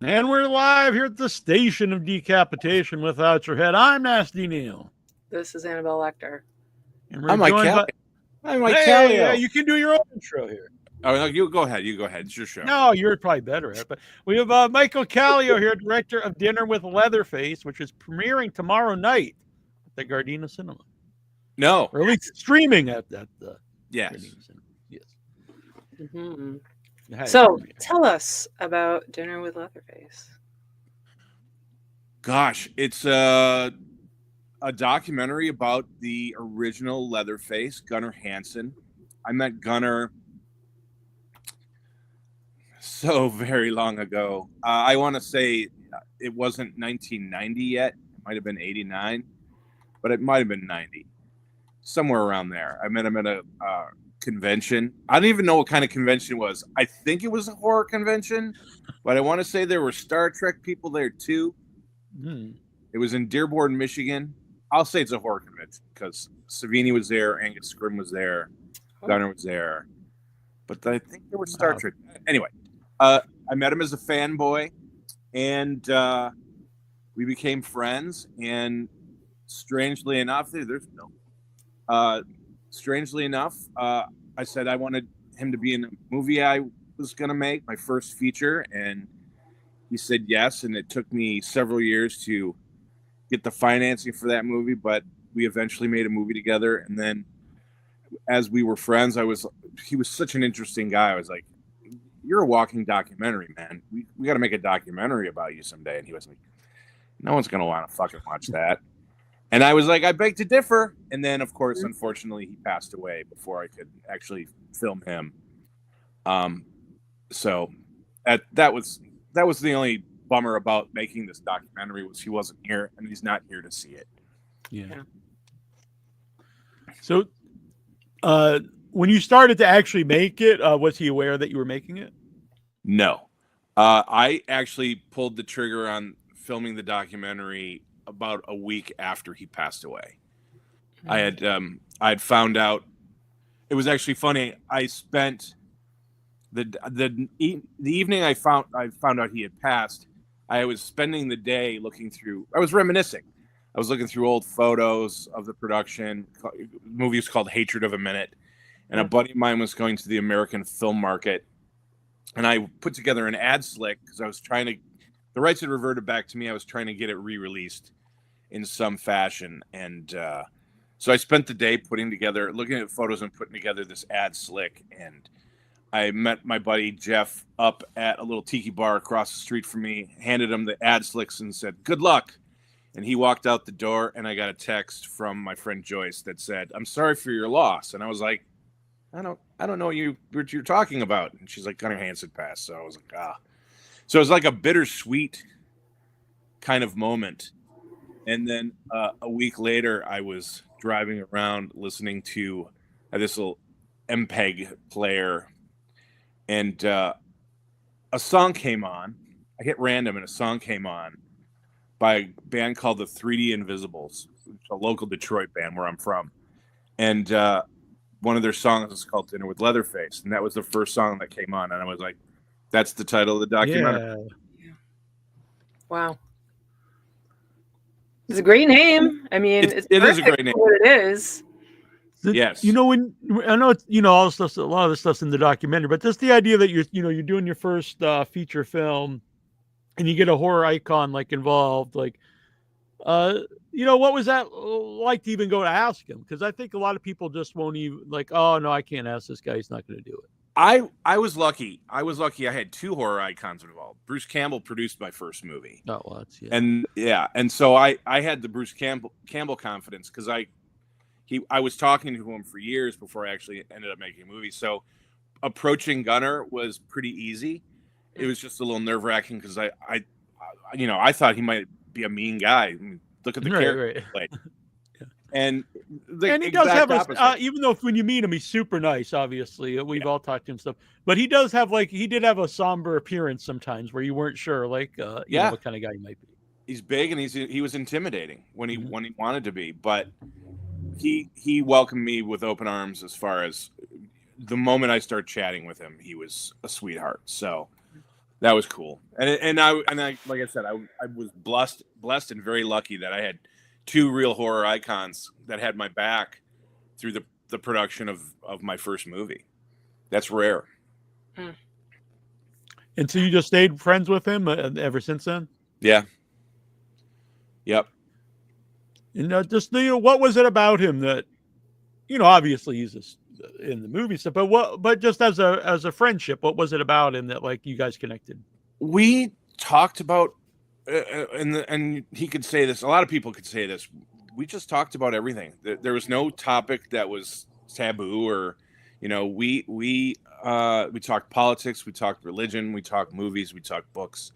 And we're live here at the station of decapitation without your head. I'm Nasty Neil. This is Annabelle Lecter. And we're I'm Mike joined by. I'm Mike Hey, yeah, Kallio. you can do your own intro here. Oh, no, you go ahead. You go ahead. It's your show. No, you're probably better at it. But we have Michael Kallio here, director of Dinner with Leatherface, which is premiering tomorrow night at the Gardena Cinema. No. Or at least streaming at the Yes. Gardena Cinema. Yes. Mm-hmm. It has So premiere. tell us about Dinner with Leatherface. Gosh, it's a documentary about the original Leatherface, Gunnar Hansen. I met Gunnar so very long ago. I want to say it wasn't 1990 yet. It might have been 89, but it might have been 90. Somewhere around there. I met him at a convention. I don't even know what kind of convention it was. I think it was a horror convention, but I want to say there were Star Trek people there too. Hmm. It was in Dearborn, Michigan. I'll say it's a horror convention because Savini was there, Angus Scrimm was there, Gunnar was there, but I think there was Star Trek. Anyway, I met him as a fanboy, and we became friends. And strangely enough, there's no. Strangely enough, I said I wanted him to be in a movie I was going to make, my first feature, and he said yes. And it took me several years to get the financing for that movie, but we eventually made a movie together. And then as we were friends, he was such an interesting guy. I was like, you're a walking documentary, man. We got to make a documentary about you someday. And he was like, no one's going to want to fucking watch that. And I was like, I beg to differ. And then, of course, unfortunately, he passed away before I could actually film him. So that was the only bummer about making this documentary was he wasn't here, and he's not here to see it. Yeah. So, when you started to actually make it, was he aware that you were making it? No. I actually pulled the trigger on filming the documentary about a week after he passed away. I had found out. It was actually funny. I spent the evening I found out he had passed. I was spending the day looking through. I was reminiscing. I was looking through old photos of the production. The movie was called Hatred of a Minute, and a buddy of mine was going to the American film market, and I put together an ad slick because I was trying to. The rights had reverted back to me. I was trying to get it re-released in some fashion, and so I spent the day looking at photos and putting together this ad slick. And I met my buddy Jeff up at a little tiki bar across the street from me, handed him the ad slicks and said, good luck. And he walked out the door, and I got a text from my friend Joyce that said, I'm sorry for your loss. And I was like, I don't know what you're talking about. And she's like, Gunnar Hansen passed. So I was like, ah. So it was like a bittersweet kind of moment. And then a week later, I was driving around listening to this little MPEG player, and a song came on. I hit random, and a song came on by a band called the 3D Invisibles, a local Detroit band where I'm from. And one of their songs is called Dinner with Leatherface, and that was the first song that came on. And I was like, that's the title of the documentary. Yeah. Wow. It's a great name. I mean, it is a great name. What it is. Yes. When I know it's, all the stuff, a lot of the stuff's in the documentary, but just the idea that you're doing your first feature film, and you get a horror icon involved, what was that like to even go to ask him? Because I think a lot of people just won't even oh no, I can't ask this guy. He's not going to do it. I was lucky. I had two horror icons involved. Bruce Campbell produced my first movie. Oh, well, that's, yeah. And so I had the Bruce Campbell confidence because I was talking to him for years before I actually ended up making a movie. So approaching Gunnar was pretty easy. It was just a little nerve-wracking because I thought he might be a mean guy. I mean, look at the character he played. And he does have even though when you meet him, he's super nice. Obviously, we've all talked to him stuff, but he does have he did have a somber appearance sometimes where you weren't sure what kind of guy he might be. He's big and he was intimidating when he wanted to be, but he welcomed me with open arms. As far as the moment I started chatting with him, he was a sweetheart. So That was cool. And I like I said, I was blessed and very lucky that I had two real horror icons that had my back through the production of my first movie. That's rare. And so you just stayed friends with him ever since then? Yeah. Yep. And just what was it about him that, obviously he's in the movie stuff, but just as a friendship, what was it about him that like you guys connected? We talked about, and he could say this. A lot of people could say this. We just talked about everything. There was no topic that was taboo, or, we talked politics, we talked religion, we talked movies, we talked books,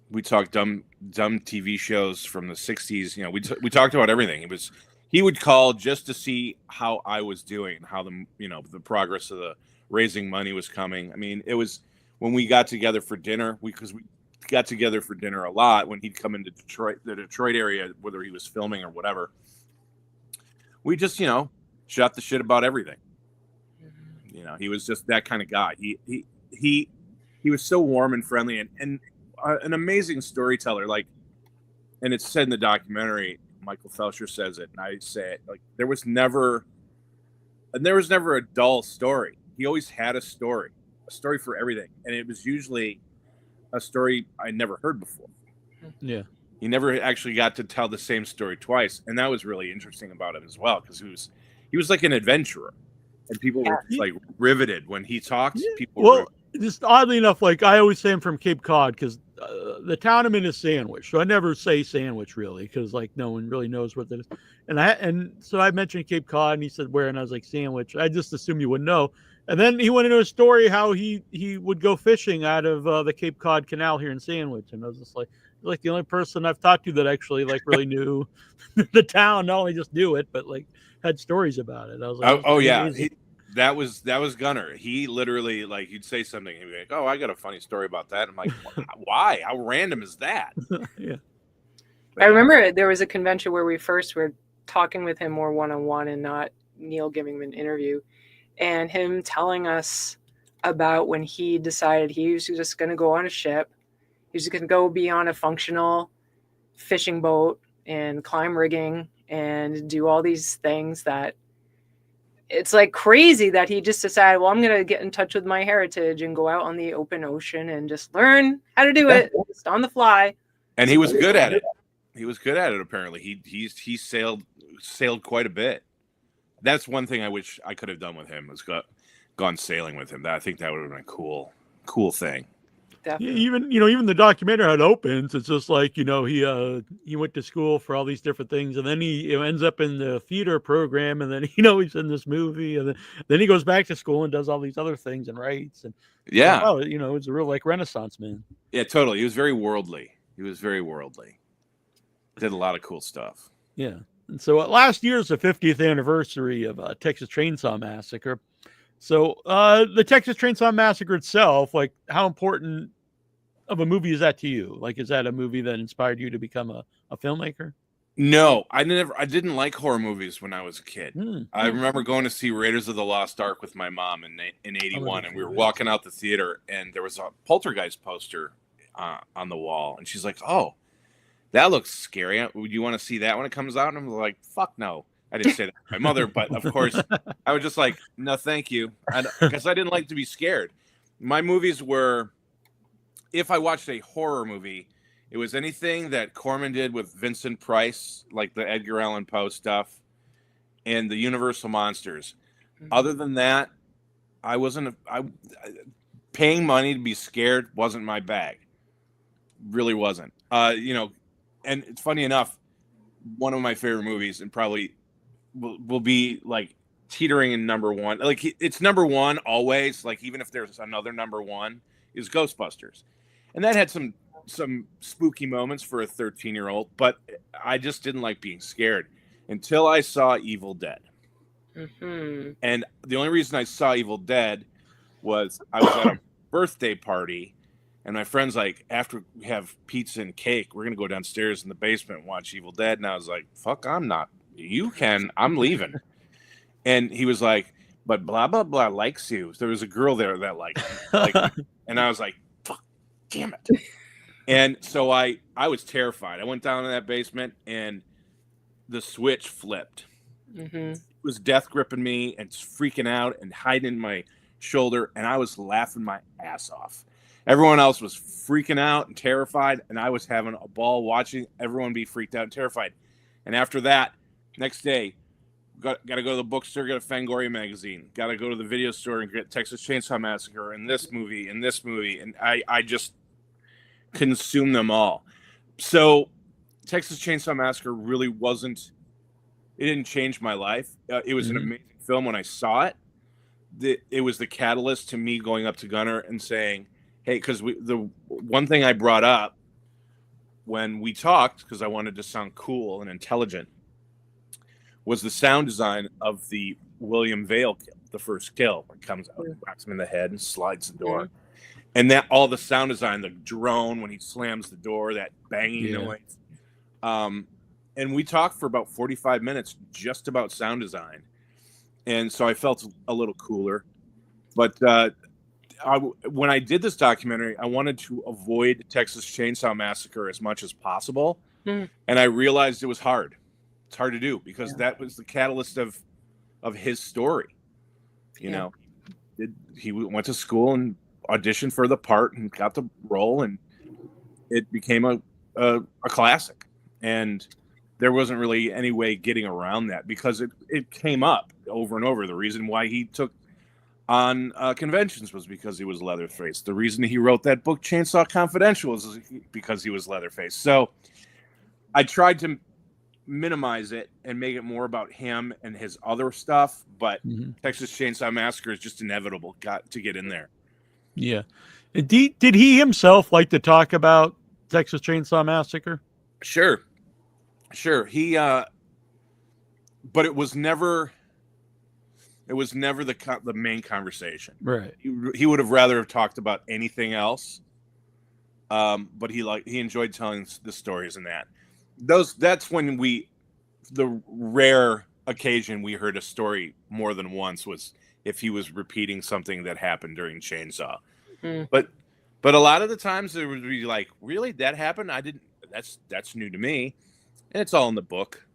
we talked dumb TV shows from the 60s. We talked about everything. He would call just to see how I was doing, how the progress of the raising money was coming. I mean, it was when we got together for dinner, because we got together for dinner a lot when he'd come into the Detroit area, whether he was filming or whatever. We just, shot the shit about everything. He was just that kind of guy. He was so warm and friendly and an amazing storyteller. Like, and it's said in the documentary, Michael Felsher says it, and I say it, like, there was never a dull story. He always had a story for everything. And it was usually a story I never heard before. Yeah. He never actually got to tell the same story twice. And that was really interesting about him as well, because he was like an adventurer. And people were like riveted when he talked. Yeah. People were just oddly enough, like I always say I'm from Cape Cod because the town I'm in is Sandwich. So I never say Sandwich really because like no one really knows what that is. And so I mentioned Cape Cod and he said where, and I was like Sandwich. I just assumed you wouldn't know. And then he went into a story how he would go fishing out of the Cape Cod Canal here in Sandwich, and I was just like the only person I've talked to that actually like really knew the town, not only just knew it but like had stories about it. I was like, oh yeah. That was Gunnar. He literally, like, you'd say something, he'd be like, "Oh, I got a funny story about that." I'm like, "Why? How random is that?" Yeah. I remember there was a convention where we first were talking with him more one-on-one and not Neil giving him an interview, and him telling us about when he decided he was just going to go on a ship. He was going to go be on a functional fishing boat and climb rigging and do all these things that it's like crazy that he just decided, well, I'm going to get in touch with my heritage and go out on the open ocean and just learn how to do it just on the fly. And he was good at it. He was good at it. Apparently he sailed quite a bit. That's one thing I wish I could have done with him, was gone sailing with him. I think that would have been a cool thing. Definitely. Even the documentary how it opens, it's just like, he went to school for all these different things, and then he ends up in the theater program, and then he's in this movie, and then he goes back to school and does all these other things and writes, and it's a real like Renaissance man. Yeah, totally. He was very worldly. Did a lot of cool stuff. Yeah. And so last year's the 50th anniversary of Texas Chainsaw Massacre. So the Texas Chainsaw Massacre itself, like, how important of a movie is that to you? Like, is that a movie that inspired you to become a filmmaker? No, I didn't like horror movies when I was a kid. I remember going to see Raiders of the Lost Ark with my mom in 81, and we were walking out the theater, and there was a Poltergeist poster on the wall, and she's like, "Oh, that looks scary. Would you want to see that when it comes out?" And I'm like, "Fuck no." I didn't say that to my mother, but of course, I was just like, "No, thank you," because I didn't like to be scared. My movies were, if I watched a horror movie, it was anything that Corman did with Vincent Price, like the Edgar Allan Poe stuff, and the Universal Monsters. Mm-hmm. Other than that, I wasn't. Paying money to be scared wasn't my bag. Really wasn't. And it's funny enough, one of my favorite movies, and probably will be like teetering in number one. Like, it's number one always. Like, even if there's another number one, is Ghostbusters, and that had some spooky moments for a 13-year-old, but I just didn't like being scared until I saw Evil Dead. Mm-hmm. And the only reason I saw Evil Dead was I was at a birthday party, and my friend's like, after we have pizza and cake, we're going to go downstairs in the basement and watch Evil Dead. And I was like, fuck, I'm not. You can. I'm leaving. And he was like, but blah, blah, blah likes you. There was a girl there that liked and I was like, fuck. damn it. And so I was terrified. I went down in that basement and the switch flipped. Mm-hmm. It was death gripping me and freaking out and hiding in my shoulder, and I was laughing my ass off. Everyone else was freaking out and terrified, and I was having a ball watching everyone be freaked out and terrified. And after that, next day, got to go to the bookstore, get a Fangoria magazine. Got to go to the video store and get Texas Chainsaw Massacre and this movie, and I just consumed them all. So Texas Chainsaw Massacre really wasn't. It didn't change my life. It was an amazing film when I saw it. It was the catalyst to me going up to Gunnar and saying, "Hey," because the one thing I brought up when we talked, because I wanted to sound cool and intelligent, was the sound design of the William Vale kill, the first kill. It comes out, whacks him in the head, and slides the door. And that all the sound design, the drone when he slams the door, that banging noise. And we talked for about 45 minutes just about sound design. And so I felt a little cooler. But when I did this documentary, I wanted to avoid Texas Chainsaw Massacre as much as possible. And I realized it was hard. It's hard to do because that was the catalyst of his story. You know, he went to school and auditioned for the part and got the role, and it became a classic. And there wasn't really any way getting around that because it came up over and over. The reason why he took on conventions was because he was Leatherface. The reason he wrote that book, Chainsaw Confidential, was because he was Leatherface. So I tried to minimize it and make it more about him and his other stuff, but Texas Chainsaw Massacre is just inevitable. Got to get in there. Yeah. Did he himself like to talk about Texas Chainsaw Massacre? Sure. He, but it was never the main conversation. Right. He would have rather have talked about anything else. But he enjoyed telling the stories and that. That's when the rare occasion we heard a story more than once was if he was repeating something that happened during Chainsaw. But a lot of the times it would be like, really, that happened? I didn't. That's new to me, and it's all in the book,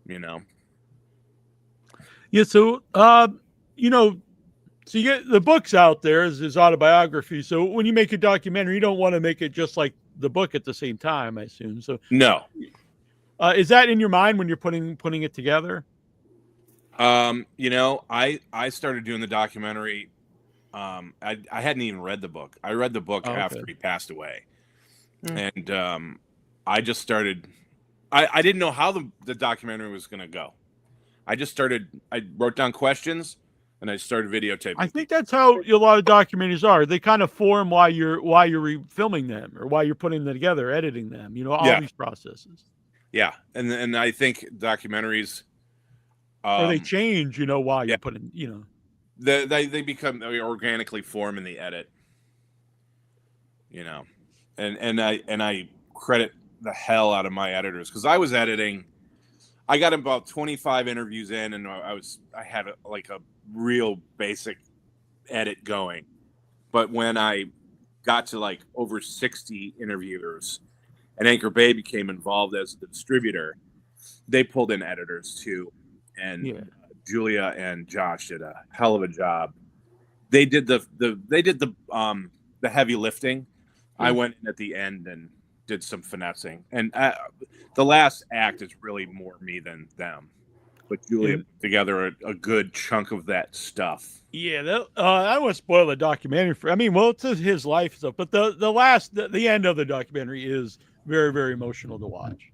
you know. Yeah. So so you get the book's out there as his autobiography. So when you make a documentary, you don't want to make it just like the book at the same time, I assume. So no. Is that in your mind when you're putting it together? I started doing the documentary. I hadn't even read the book. I read the book after he passed away. And I just started. I didn't know how the documentary was going to go. I wrote down questions and I started videotaping. I think that's how a lot of documentaries are. They kind of form while you're filming them or while you're putting them together, editing them, all these processes. Yeah. And I think documentaries, or they change, while you're putting, they they organically form in the edit, and I credit the hell out of my editors because I was editing. I got about 25 interviews in, and I had a real basic edit going. But when I got to over 60 interviewers, and Anchor Bay became involved as the distributor, they pulled in editors too, and Julia and Josh did a hell of a job. They did the heavy lifting. I went in at the end and did some finessing, and the last act is really more me than them. But Julia put together a good chunk of that stuff. Yeah, I don't want to spoil the documentary it's his life stuff, but the end of the documentary is very, very emotional to watch.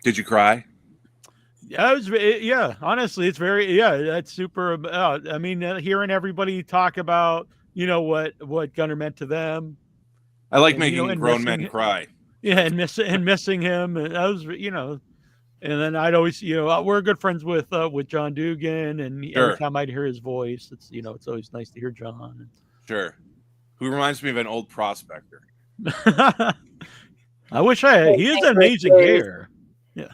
Did you cry? Yeah, honestly, it's very, that's super. Hearing everybody talk about, what Gunnar meant to them. I like making grown men cry. Yeah, and missing him, and that was, and then I'd always, we're good friends with John Dugan, and every time I'd hear his voice, it's, it's always nice to hear John. Sure, who reminds me of an old prospector. I wish he has amazing hair. Yeah.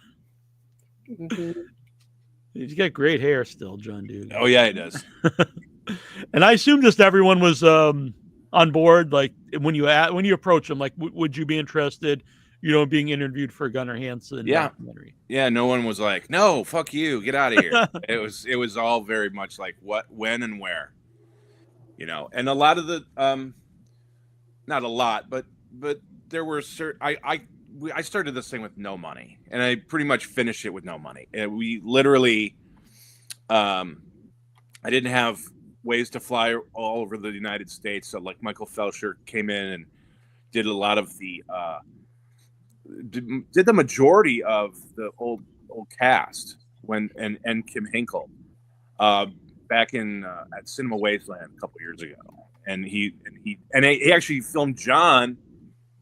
He's got great hair still, John Dugan. Oh yeah, he does. And I assume just everyone was on board? Like when you approach him, like would you be interested, being interviewed for Gunnar Hansen documentary? Yeah, no one was like, no, fuck you, get out of here. It was all very much like what, when, and where, and a lot of the not a lot, but there were certain I started this thing with no money, and I pretty much finished it with no money. And we literally, I didn't have ways to fly all over the United States. So like Michael Felsher came in and did a lot of the, did the majority of the old cast and Kim Hinkle, back in at Cinema Wasteland a couple years ago. And he actually filmed John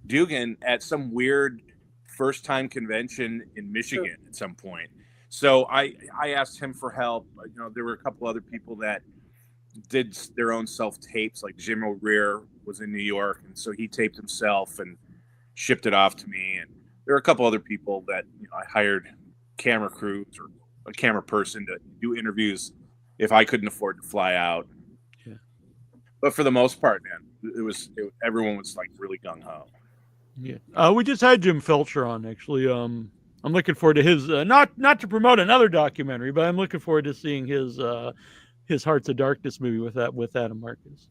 Dugan at some weird first time convention in Michigan at some point. So I asked him for help. There were a couple other people that did their own self tapes, like Jim O'Rear was in New York, and so he taped himself and shipped it off to me. And there were a couple other people that I hired camera crews or a camera person to do interviews if I couldn't afford to fly out. Yeah. But for the most part, man, everyone was like really gung ho. Yeah. We just had Jim Felcher on, actually. I'm looking forward to his not to promote another documentary, but I'm looking forward to seeing his Hearts of Darkness movie with Adam Marcus.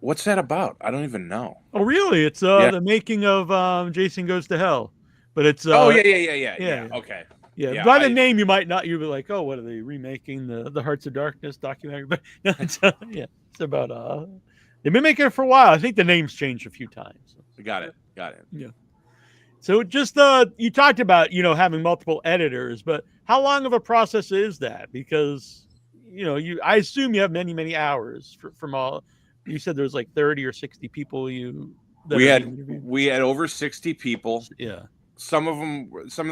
What's that about? I don't even know. Oh, really? It's the making of Jason Goes to Hell, but it's yeah. Okay. Yeah. By the name, you might not. You'd be like, oh, what are they remaking the Hearts of Darkness documentary? But no, it's about they've been making it for a while. I think the name's changed a few times. Got it. Yeah. So just you talked about having multiple editors, but how long of a process is that? Because I assume you have many hours from all. You said there's like 30 or 60 people. We had over 60 people. Yeah. Some of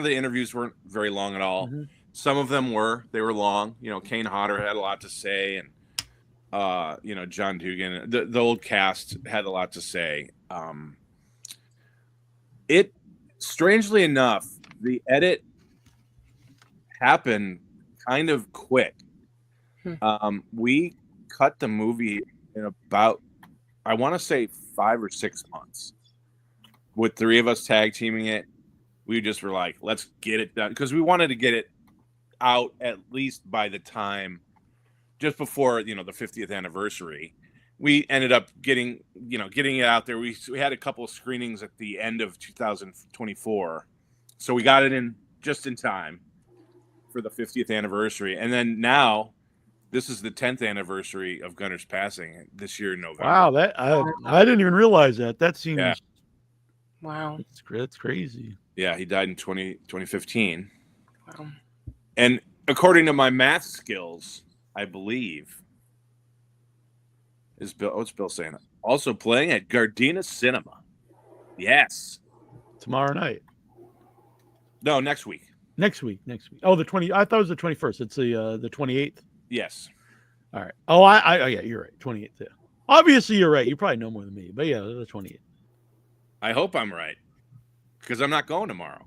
the interviews weren't very long at all. Mm-hmm. Some of them were long. Kane Hodder had a lot to say, and John Dugan, the old cast had a lot to say. It strangely enough, the edit happened kind of quick. We cut the movie in about, I want to say 5 or 6 months, with 3 of us tag teaming it. We just were like, let's get it done, because we wanted to get it out at least by the time just before the 50th anniversary. We ended up getting it out there. We had a couple of screenings at the end of 2024, so we got it in just in time for the 50th anniversary. And then now this is the 10th anniversary of Gunnar's passing this year in November. Wow, that I didn't even realize that. That seems wow. That's crazy. Yeah, he died in 2015. Wow. And according to my math skills, I believe, what's Bill saying? Also playing at Gardena Cinema. Yes. Tomorrow night. No, next week. Next week. Oh, the 20. I thought it was the 21st. It's the 28th. Yes. All right. Oh, yeah, you're right. 28th. Yeah. Obviously, you're right. You probably know more than me, but yeah, the 28th. I hope I'm right, because I'm not going tomorrow.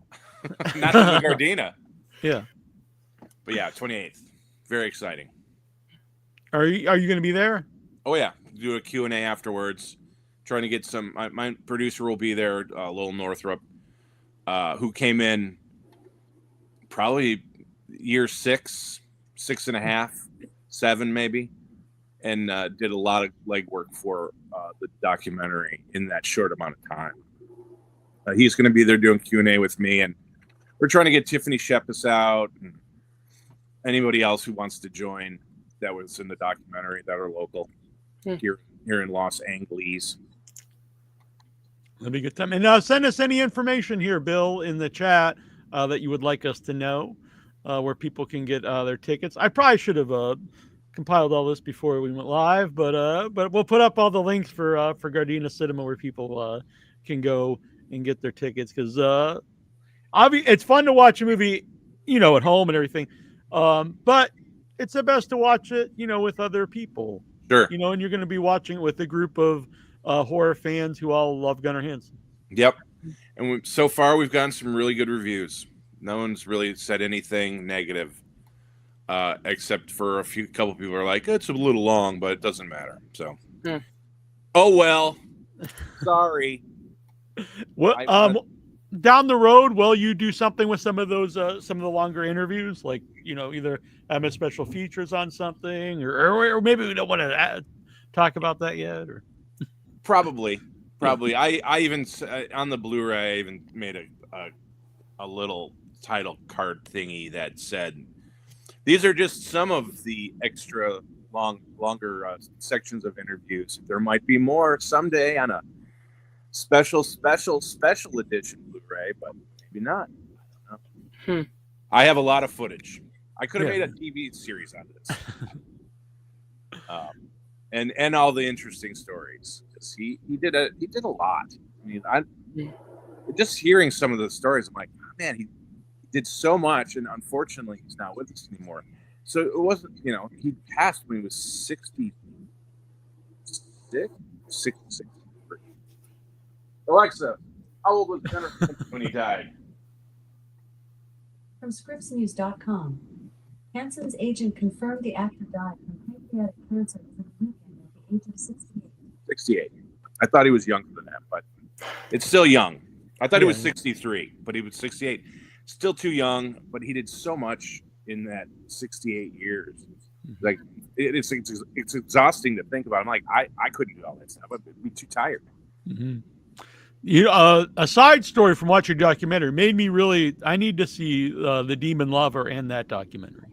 Not to the Gardena. Yeah. But yeah, 28th. Very exciting. Are you going to be there? Oh yeah, do a Q&A afterwards. Trying to get some. My producer will be there, Lowell Northrup, who came in probably year 6, 6.5, 7 maybe, and did a lot of legwork for the documentary in that short amount of time. He's going to be there doing Q&A with me, and we're trying to get Tiffany Shepis out and anybody else who wants to join that was in the documentary that are local here in Los Angeles. That'd be a good time. And send us any information here, Bill, in the chat that you would like us to know, where people can get their tickets. I probably should have compiled all this before we went live, but we'll put up all the links for Gardena Cinema where people can go and get their tickets, because it's fun to watch a movie, at home and everything, but it's the best to watch it, with other people. Sure. And you're going to be watching it with a group of horror fans who all love Gunnar Hansen. Yep. And so far, we've gotten some really good reviews. No one's really said anything negative, except for couple people are like, it's a little long, but it doesn't matter. So, Oh well, sorry. What down the road, will you do something with some of those some of the longer interviews, like either have a special features on something, or maybe we don't want to talk about that yet, or Probably. I even on the Blu-ray I even made a little title card thingy that said these are just some of the extra longer sections of interviews. There might be more someday on a special edition Blu-ray, but maybe not. I don't know. I have a lot of footage. I could have made a TV series out of this. And all the interesting stories. He did a lot. I mean, just hearing some of the stories, I'm like, oh, man, he did so much, and unfortunately, he's not with us anymore. So it wasn't, he passed when he was 66. Alexa, how old was Jennifer when he died? From ScriptsNews.com, Hansen's agent confirmed the actor died from pancreatic cancer over the weekend at the age of 68. 68. I thought he was younger than that, but it's still young. I thought he was 63, but he was 68. Still too young, but he did so much in that 68 years. Like it's exhausting to think about. I'm like, I couldn't do all that stuff. I'd be too tired. Mm-hmm. A side story from watching your documentary made me I need to see The Demon Lover and that documentary.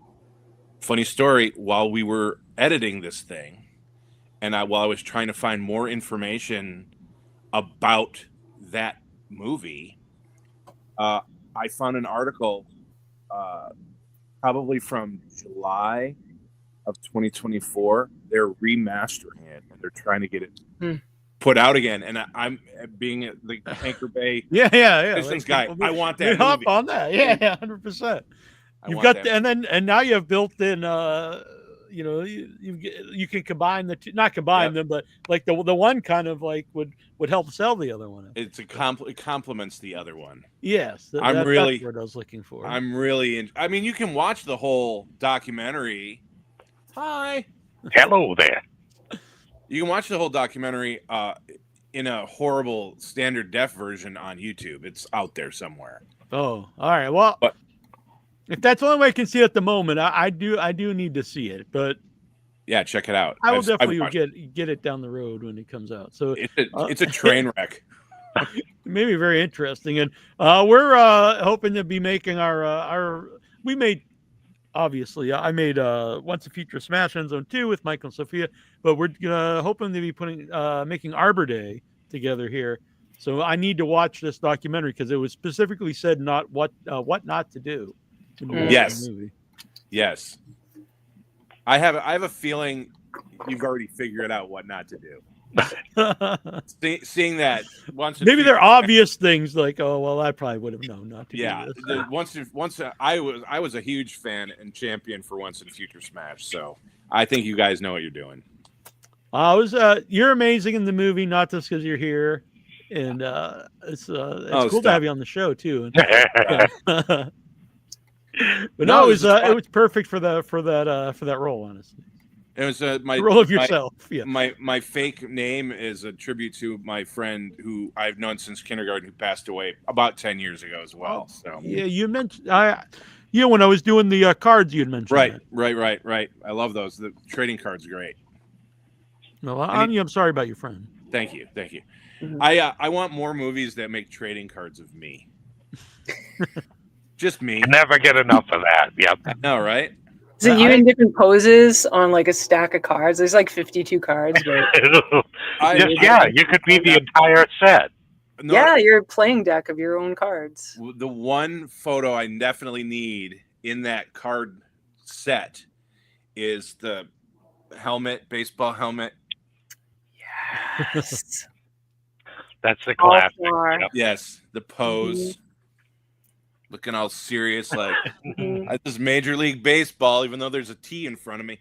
Funny story, while we were editing this thing, and while I was trying to find more information about that movie, I found an article probably from July of 2024. They're remastering it, and they're trying to get it put out again. And I'm being the Anchor Bay Pistons guy. I want that hop movie. on that. Yeah, 100%. You've got and now you have built in you can combine the two, not combine them, but like the one kind of like would help sell the other one. It complements the other one. Yes, that's what I was looking for. I'm really I mean, you can watch the whole documentary. Hi. Hello there. You can watch the whole documentary in a horrible standard def version on YouTube. It's out there somewhere. Oh, all right. Well, if that's the only way I can see it at the moment, I do need to see it. But yeah, check it out. I will definitely get it down the road when it comes out. So it's a train wreck. Maybe very interesting, and we're hoping to be making our. We made. Obviously, I made Once a Future Smash End Zone 2 with Michael and Sophia, but we're hoping to be making Arbor Day together here. So I need to watch this documentary because it was specifically said what not to do. Yes. Yes. I have a feeling you've already figured out what not to do. Seeing that maybe they're obvious things like, oh well, I probably would have known not to. Yeah, do this. once I was a huge fan and champion for Once in Future Smash, so I think you guys know what you're doing. You're amazing in the movie, not just because you're here, and it's cool to have you on the show too. But no, it was perfect for that role, honestly. It was my role of yourself. My fake name is a tribute to my friend who I've known since kindergarten, who passed away about 10 years ago as well. So yeah, you mentioned when I was doing the cards, you had mentioned right. I love those. The trading cards are great. No, I'm sorry about your friend. Thank you. Mm-hmm. I want more movies that make trading cards of me. Just me. Never get enough of that. Yep. I know, right? Is it you in different poses on like a stack of cards? There's like 52 cards. But... you could be the entire set. No, you're a playing deck of your own cards. The one photo I definitely need in that card set is the baseball helmet. Yes. That's the classic. Yes, the pose. Mm-hmm. Looking all serious, like this is Major League Baseball, even though there's a T in front of me.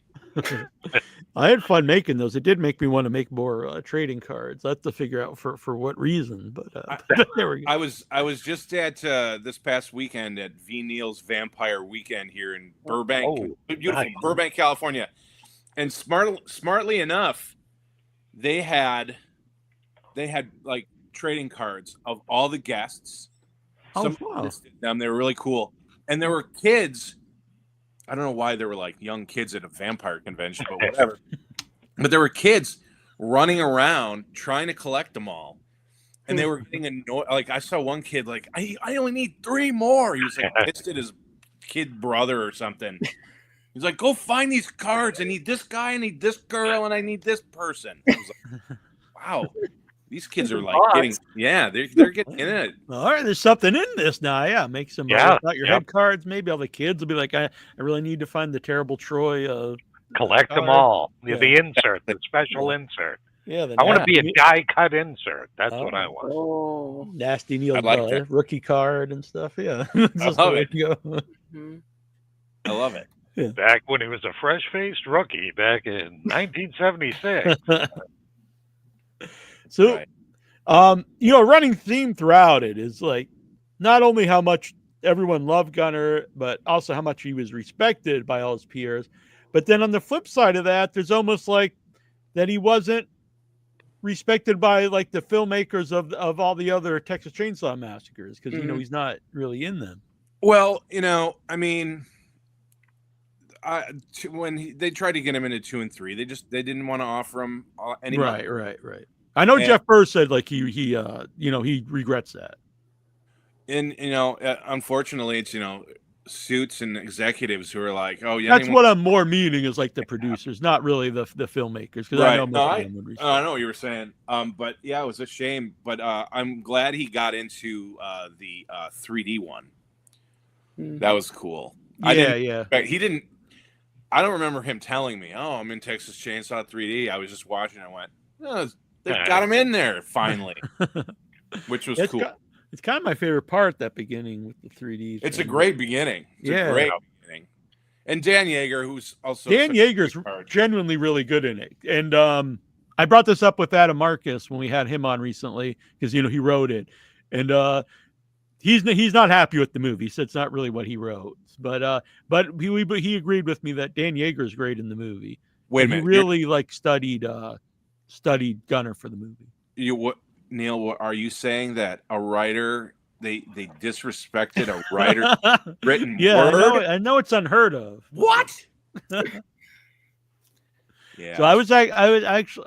I had fun making those. It did make me want to make more trading cards. I have to figure out for what reason, but there we go. I was just at this past weekend at V. Neal's Vampire Weekend here in Burbank, beautiful Burbank, California, and smartly enough, they had they had like trading cards of all the guests. Oh, Some wow. listed them. They were really cool, and there were kids. I don't know why there were like young kids at a vampire convention, but whatever. But there were kids running around trying to collect them all, and they were getting annoyed. Like I saw one kid like, I only need 3 more. He was like pissed at his kid brother or something. He's like, go find these cards. I need this guy. I need this girl, and I need this person. I was like, wow, these kids are like getting, they're getting in it. All right, there's something in this now. Yeah, make some without your head cards. Maybe all the kids will be like, I really need to find the terrible Troy. Collect them all. Yeah. The insert, the special insert. Yeah, I want to be a die cut insert. That's what I want. Oh, nasty Neil like rookie card and stuff. Yeah, I love it. Mm-hmm. I love it. Yeah. Back when he was a fresh-faced rookie, back in 1976. So, a running theme throughout it is like not only how much everyone loved Gunnar, but also how much he was respected by all his peers. But then on the flip side of that, there's almost like that he wasn't respected by like the filmmakers of all the other Texas Chainsaw Massacres because he's not really in them. Well, I mean, when they tried to get him into 2 and 3, they didn't want to offer him any money. Right. I know Jeff Burr said like he regrets that. And unfortunately, it's suits and executives who are like, oh yeah, that's what I'm more meaning is like the producers, not really the filmmakers. Because I know I know what you were saying. But yeah, it was a shame. But I'm glad he got into the 3D one. That was cool. Yeah. He didn't. I don't remember him telling me, "Oh, I'm in Texas Chainsaw 3D." I was just watching. I went, "Oh, they got him in there finally," which was cool. It's kind of my favorite part, that beginning with the 3D. It's a great beginning. It's a great beginning. And Dan Yeager, who's also Yeager's genuinely really good in it. And I brought this up with Adam Marcus when we had him on recently because he wrote it, and he's not happy with the movie. He said it's not really what he wrote, but he agreed with me that Dan Yeager is great in the movie. Wait a minute, he really studied Gunnar for the movie. Neil, are you saying that a writer they disrespected a writer written word? I know it's unheard of. What? Yeah. So I was actually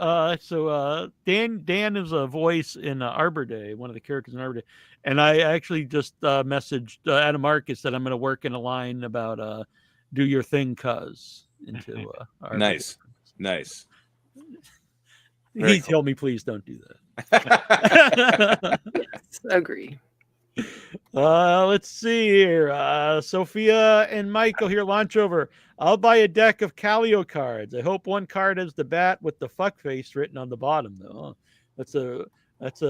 Dan is a voice in Arbor Day, one of the characters in Arbor Day, and I actually just messaged Adam Marcus that I'm going to work in a line about "Do your thing, cuz" into Arbor nice. Day. Nice. He told me, please don't do that. Yes, agree. Let's see here. Sophia and Michael here. Launch over. I'll buy a deck of Kallio cards. I hope one card has the bat with the fuck face written on the bottom, though. That's a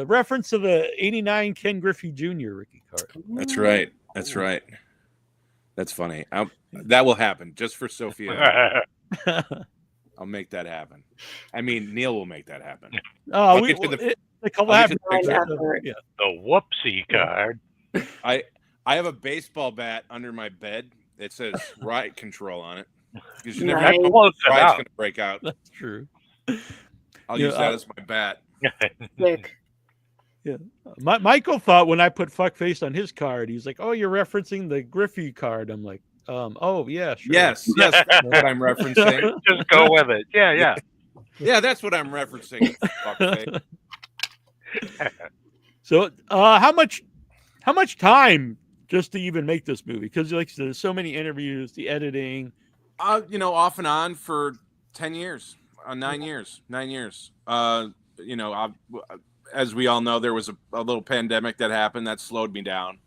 reference to the '89 Ken Griffey Jr. rookie card. That's right. That's funny. That will happen just for Sophia. I'll make that happen. I mean, Neil will make that happen. The collab. The whoopsie card. I have a baseball bat under my bed. It says riot control on it because you never know when riot's going to break out. That's true. I'll use that as my bat. Nick. Yeah, Michael thought when I put fuckface on his card, he's like, "Oh, you're referencing the Griffey card." I'm like, "Oh yeah, sure." Yes, that's what I'm referencing. Just go with it. Yeah. Yeah, that's what I'm referencing. So, how much time just to even make this movie? Because there's so many interviews, the editing. Off and on for 10 years, 9 years. As we all know, there was a little pandemic that happened that slowed me down.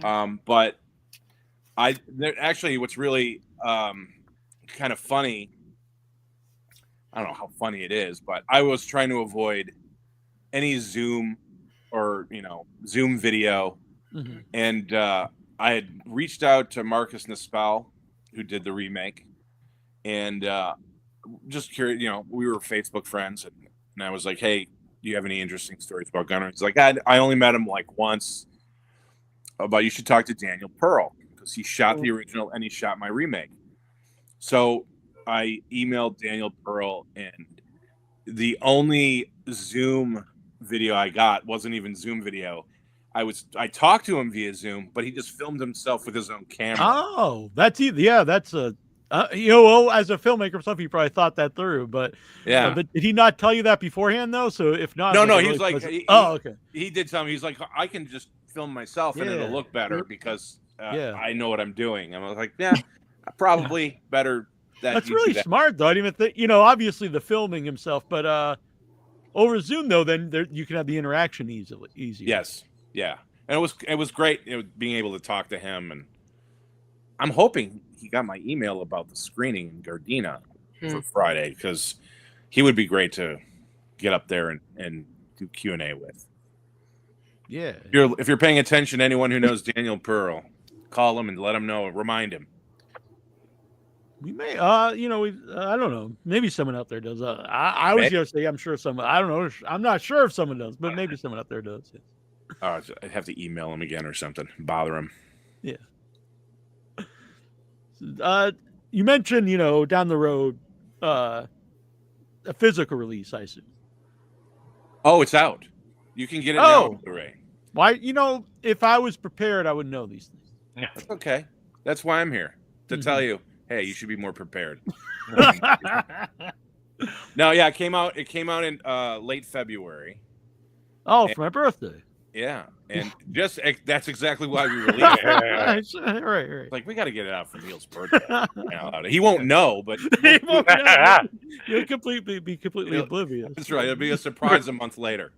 But what's really kind of funny, I don't know how funny it is, but I was trying to avoid any Zoom or Zoom video, and I had reached out to Marcus Nispel, who did the remake, and just curious, we were Facebook friends, and I was like, hey, do you have any interesting stories about Gunnar? He's like, I only met him like once, but you should talk to Daniel Pearl because he shot the original and he shot my remake. So I emailed Daniel Pearl, and the only Zoom video I got wasn't even Zoom video. I talked to him via Zoom, but he just filmed himself with his own camera. Oh, that's easy. Yeah, that's a well, as a filmmaker himself, he probably thought that through. But Yeah. but did he not tell you that beforehand though? So if not, No, like, he it was really like, wasn't- okay. He did tell me, he's like, I can just film myself and it'll Yeah. look better because Yeah. I know what I'm doing. And I was like, yeah, probably better. That's you do really that. smart, though. I didn't even think, obviously the filming himself, but over Zoom though, then you can have the interaction easy. Yes, yeah, and it was great being able to talk to him, and I'm hoping he got my email about the screening in Gardena for Friday, because he would be great to get up there and do Q&A with. Yeah. If you're paying attention, anyone who knows Daniel Pearl, call him and let him know. Remind him. We may, I don't know. Maybe someone out there does. I was going to say, I'm sure someone, I don't know. I'm not sure if someone does, but maybe someone out there does. I'd have to email him again or something. Bother him. Yeah. You mentioned, down the road, a physical release, I assume. Oh, it's out. You can get it now on Blu-ray. Why? If I was prepared, I would know these things. That's okay. That's why I'm here to tell you, hey, you should be more prepared. No, yeah, it came out in late February. Oh, for my birthday. Yeah, and that's exactly why we released it. Right. Like, we got to get it out for Neil's birthday. He won't know, but He won't know. You'll be completely oblivious. That's right. It'll be a surprise a month later.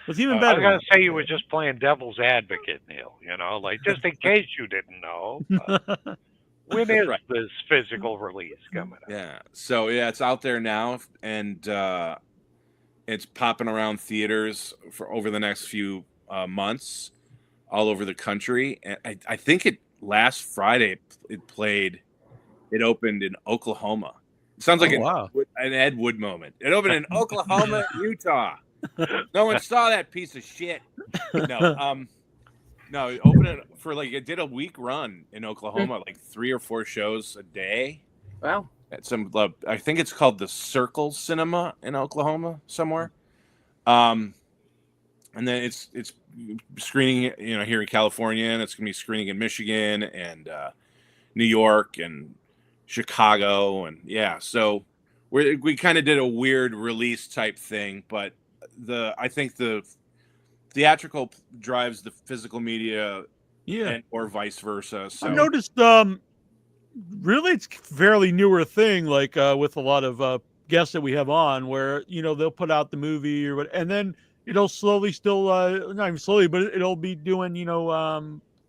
It's even I better. was going to say you were just playing devil's advocate, Neil. Like, just in case you didn't know. When is this physical release coming out? Yeah. So, yeah, it's out there now, and it's popping around theaters for over the next few months all over the country. And I think last Friday it opened in Oklahoma. It sounds like an Ed Wood moment. It opened in Oklahoma, Utah. No one saw that piece of shit. No, it opened it for it did a week run in Oklahoma, like 3 or 4 shows a day. Wow. At some, I think it's called the Circle Cinema in Oklahoma somewhere. And then it's screening, here in California, and it's gonna be screening in Michigan and New York and Chicago, and so we kind of did a weird release type thing, but I think the theatrical drives the physical media, or vice versa. So I've noticed, really, it's a fairly newer thing, like with a lot of guests that we have on, where they'll put out the movie or what, and then it'll slowly, not even slowly, but it'll be doing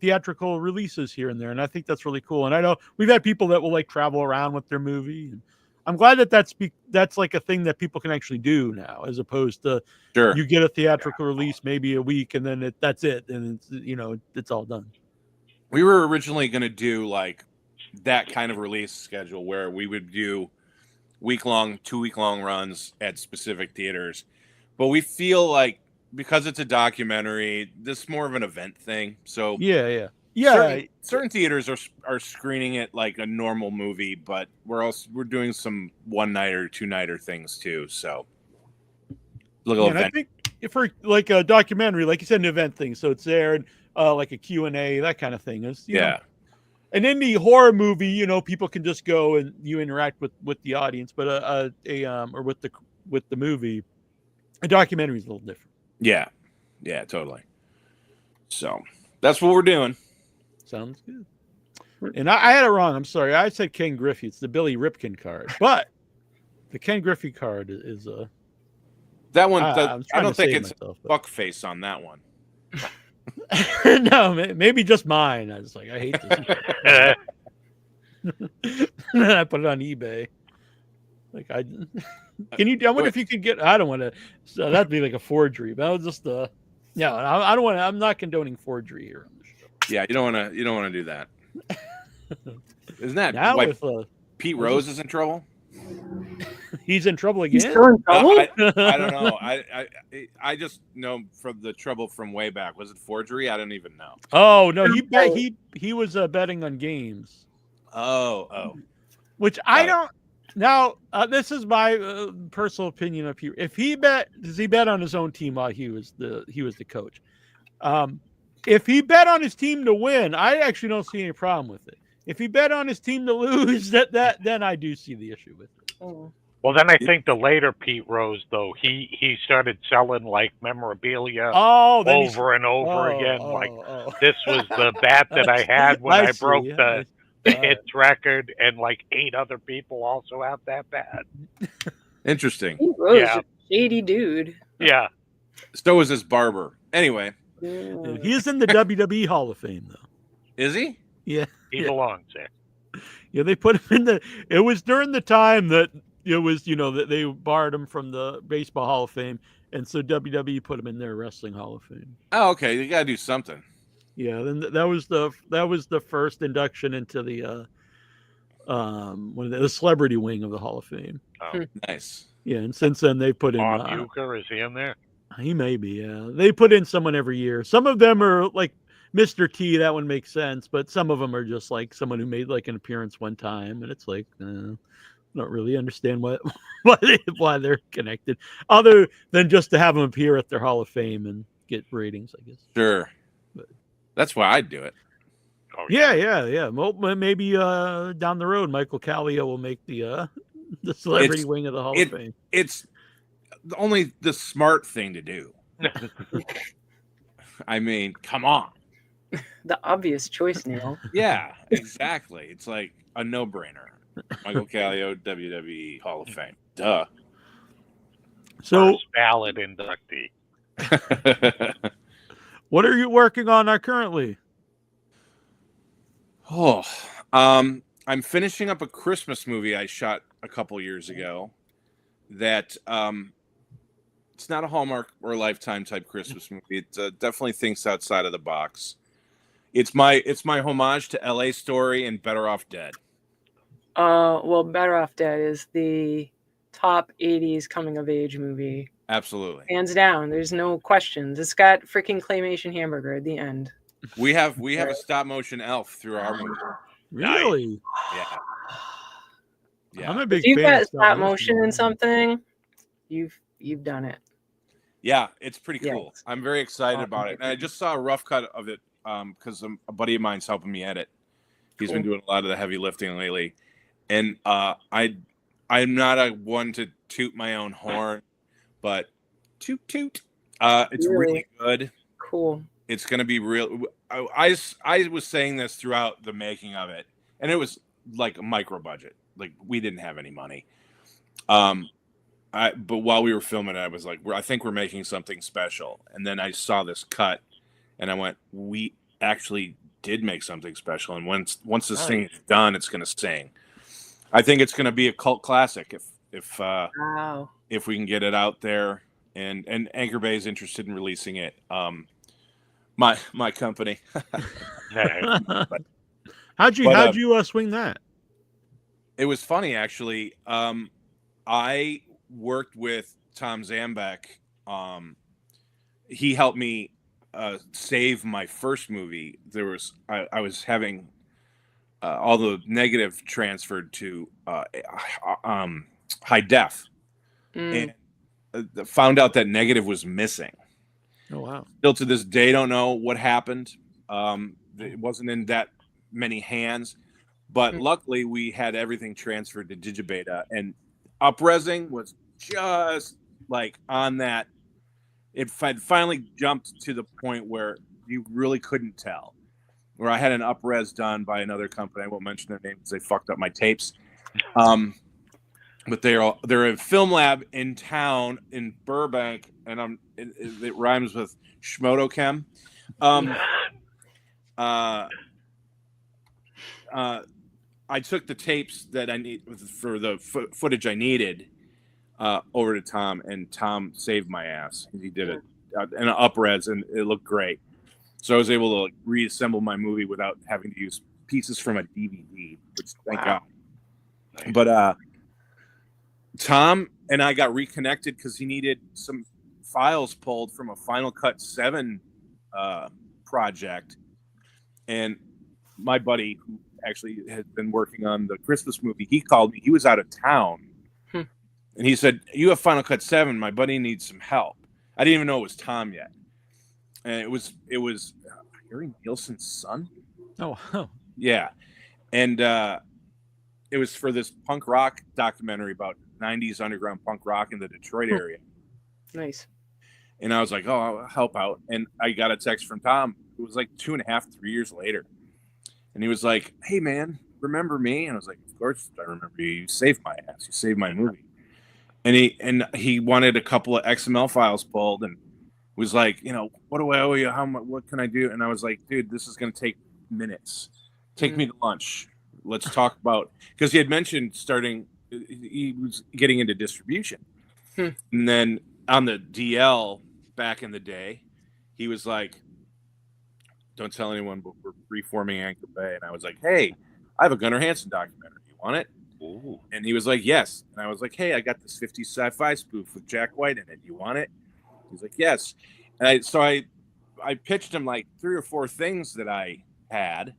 theatrical releases here and there, and I think that's really cool. And I know we've had people that will travel around with their movie, and I'm glad that's like a thing that people can actually do now, as opposed to you get a theatrical release maybe a week and then that's it, and it's all done. We were originally going to do that kind of release schedule where we would do 2-week-long runs at specific theaters, but we feel like, because it's a documentary, this is more of an event thing. So certain theaters are screening it like a normal movie, but we're doing some 1-nighter, 2-nighter things too. So event. I think for a documentary, like you said, an event thing, so it's there, and like a Q&A, that kind of thing. It's, an indie horror movie, people can just go and you interact with the audience, but or with the movie, a documentary is a little different. Yeah, totally. So that's what we're doing. Sounds good. And I had it wrong. I'm sorry. I said Ken Griffey. It's the Billy Ripken card, but the Ken Griffey card is that one. I don't think it's fuck face on that one. No, maybe just mine. I was like, I hate this. And then I put it on eBay. Can you? I wonder if you could get. I don't want to. So that'd be like a forgery. But I was just I don't want to. I'm not condoning forgery here on the show. Yeah, you don't want to do that. Isn't that now why Pete Rose is in trouble? He's in trouble again. He's still in trouble? I don't know. I just know from the trouble from way back. Was it forgery? I don't even know. Oh no, he was betting on games. Oh. Which I Now, this is my personal opinion up here. If he does he bet on his own team while he was the coach? If he bet on his team to win, I actually don't see any problem with it. If he bet on his team to lose, then I do see the issue with it. Oh. Well, then I think the later Pete Rose, though, he started selling like memorabilia Oh, then over and over again. Like this was the bat that I had when I broke the hits record, and like 8 other people also have that bat. Interesting. Pete Rose, Yeah. a shady dude. Yeah. So is this barber. Anyway, he is in the WWE Hall of Fame, though. is he? Yeah, He belongs there. Yeah, they put him in the. It was during the time that it was, that they barred him from the Baseball Hall of Fame, and so WWE put him in their Wrestling Hall of Fame. Oh, okay. You gotta do something. Yeah, then that was the first induction into the celebrity wing of the Hall of Fame. Oh. Nice. Yeah, and since then they put in Bob Uecker, is he in there? he may be. Yeah, they put in someone every year. Some of them are like Mr. T. That one makes sense, but some of them are just like someone who made like an appearance one time, and it's like. I don't really understand why they're connected, other than just to have them appear at their Hall of Fame and get ratings, I guess. Sure. But that's why I'd do it. Oh, yeah. Well, maybe down the road, Michael Kallio will make the celebrity wing of the Hall of Fame. It's only the smart thing to do. I mean, come on. The obvious choice, Neil. Yeah, exactly. It's like a no-brainer. Michael Kallio, WWE Hall of Fame. Duh. So, first ballot inductee. What are you working on currently? I'm finishing up a Christmas movie I shot a couple years ago. That it's not a Hallmark or Lifetime type Christmas movie. It definitely thinks outside of the box. It's my homage to L.A. Story and Better Off Dead. Well, Better Off Dead is the top 80s coming of age movie. Absolutely. Hands down. There's no questions. It's got freaking claymation hamburger at the end. We have a stop motion elf through our movie. Really? Yeah. I'm a big If you've fan got of stop motion in something, you've done it. Yeah, it's pretty Yeah. cool. I'm very excited about it. And I just saw a rough cut of it because a buddy of mine's helping me edit. He's been doing a lot of the heavy lifting lately. And I'm not a one to toot my own horn, but toot. It's really good. Cool. It's going to be real. I was saying this throughout the making of it, and it was like a micro budget. Like we didn't have any money. But while we were filming it, I was like, I think we're making something special. And then I saw this cut, and I went, we actually did make something special. And once this thing is done, it's going to sing. I think it's going to be a cult classic if we can get it out there, and Anchor Bay is interested in releasing it. My company. How'd you swing that? It was funny, actually. I worked with Tom Zambek. He helped me save my first movie. I was having all the negative transferred to high def, and found out that negative was missing. Oh wow! Still to this day, don't know what happened. It wasn't in that many hands, but luckily we had everything transferred to Digibeta, and upresing was just like on that. It finally jumped to the point where you really couldn't tell. Where I had an upres done by another company. I won't mention their name because they fucked up my tapes. But they're a film lab in town in Burbank, and it rhymes with Schmotochem. I took the tapes that I need for the footage I needed over to Tom, and Tom saved my ass. He did it in an upres, and it looked great. So I was able to reassemble my movie without having to use pieces from a DVD, which thank God. But Tom and I got reconnected because he needed some files pulled from a Final Cut 7 project. And my buddy who actually had been working on the Christmas movie, he called me. He was out of town, and he said, "You have Final Cut 7. My buddy needs some help." I didn't even know it was Tom yet, and it was Harry Nielsen's son. Oh, yeah, and it was for this punk rock documentary about 90s underground punk rock in the Detroit area. Nice. And I was like, "Oh, I'll help out." And I got a text from Tom. It was like 2.5, 3 years later. And he was like, "Hey, man, remember me?" And I was like, "Of course I remember you. You saved my ass. You saved my movie." And he wanted a couple of XML files pulled and was like, "What do I owe you? What can I do?" And I was like, "Dude, this is going to take minutes. Take me to lunch. Let's talk about," because he had mentioned he was getting into distribution. And then on the DL back in the day, he was like, "Don't tell anyone, but we're reforming Anchor Bay." And I was like, "Hey, I have a Gunnar Hansen documentary. You want it?" Ooh. And he was like, "Yes." And I was like, "Hey, I got this 50s sci-fi spoof with Jack White in it. You want it?" He's like, "Yes." And I pitched him like 3 or 4 things that I had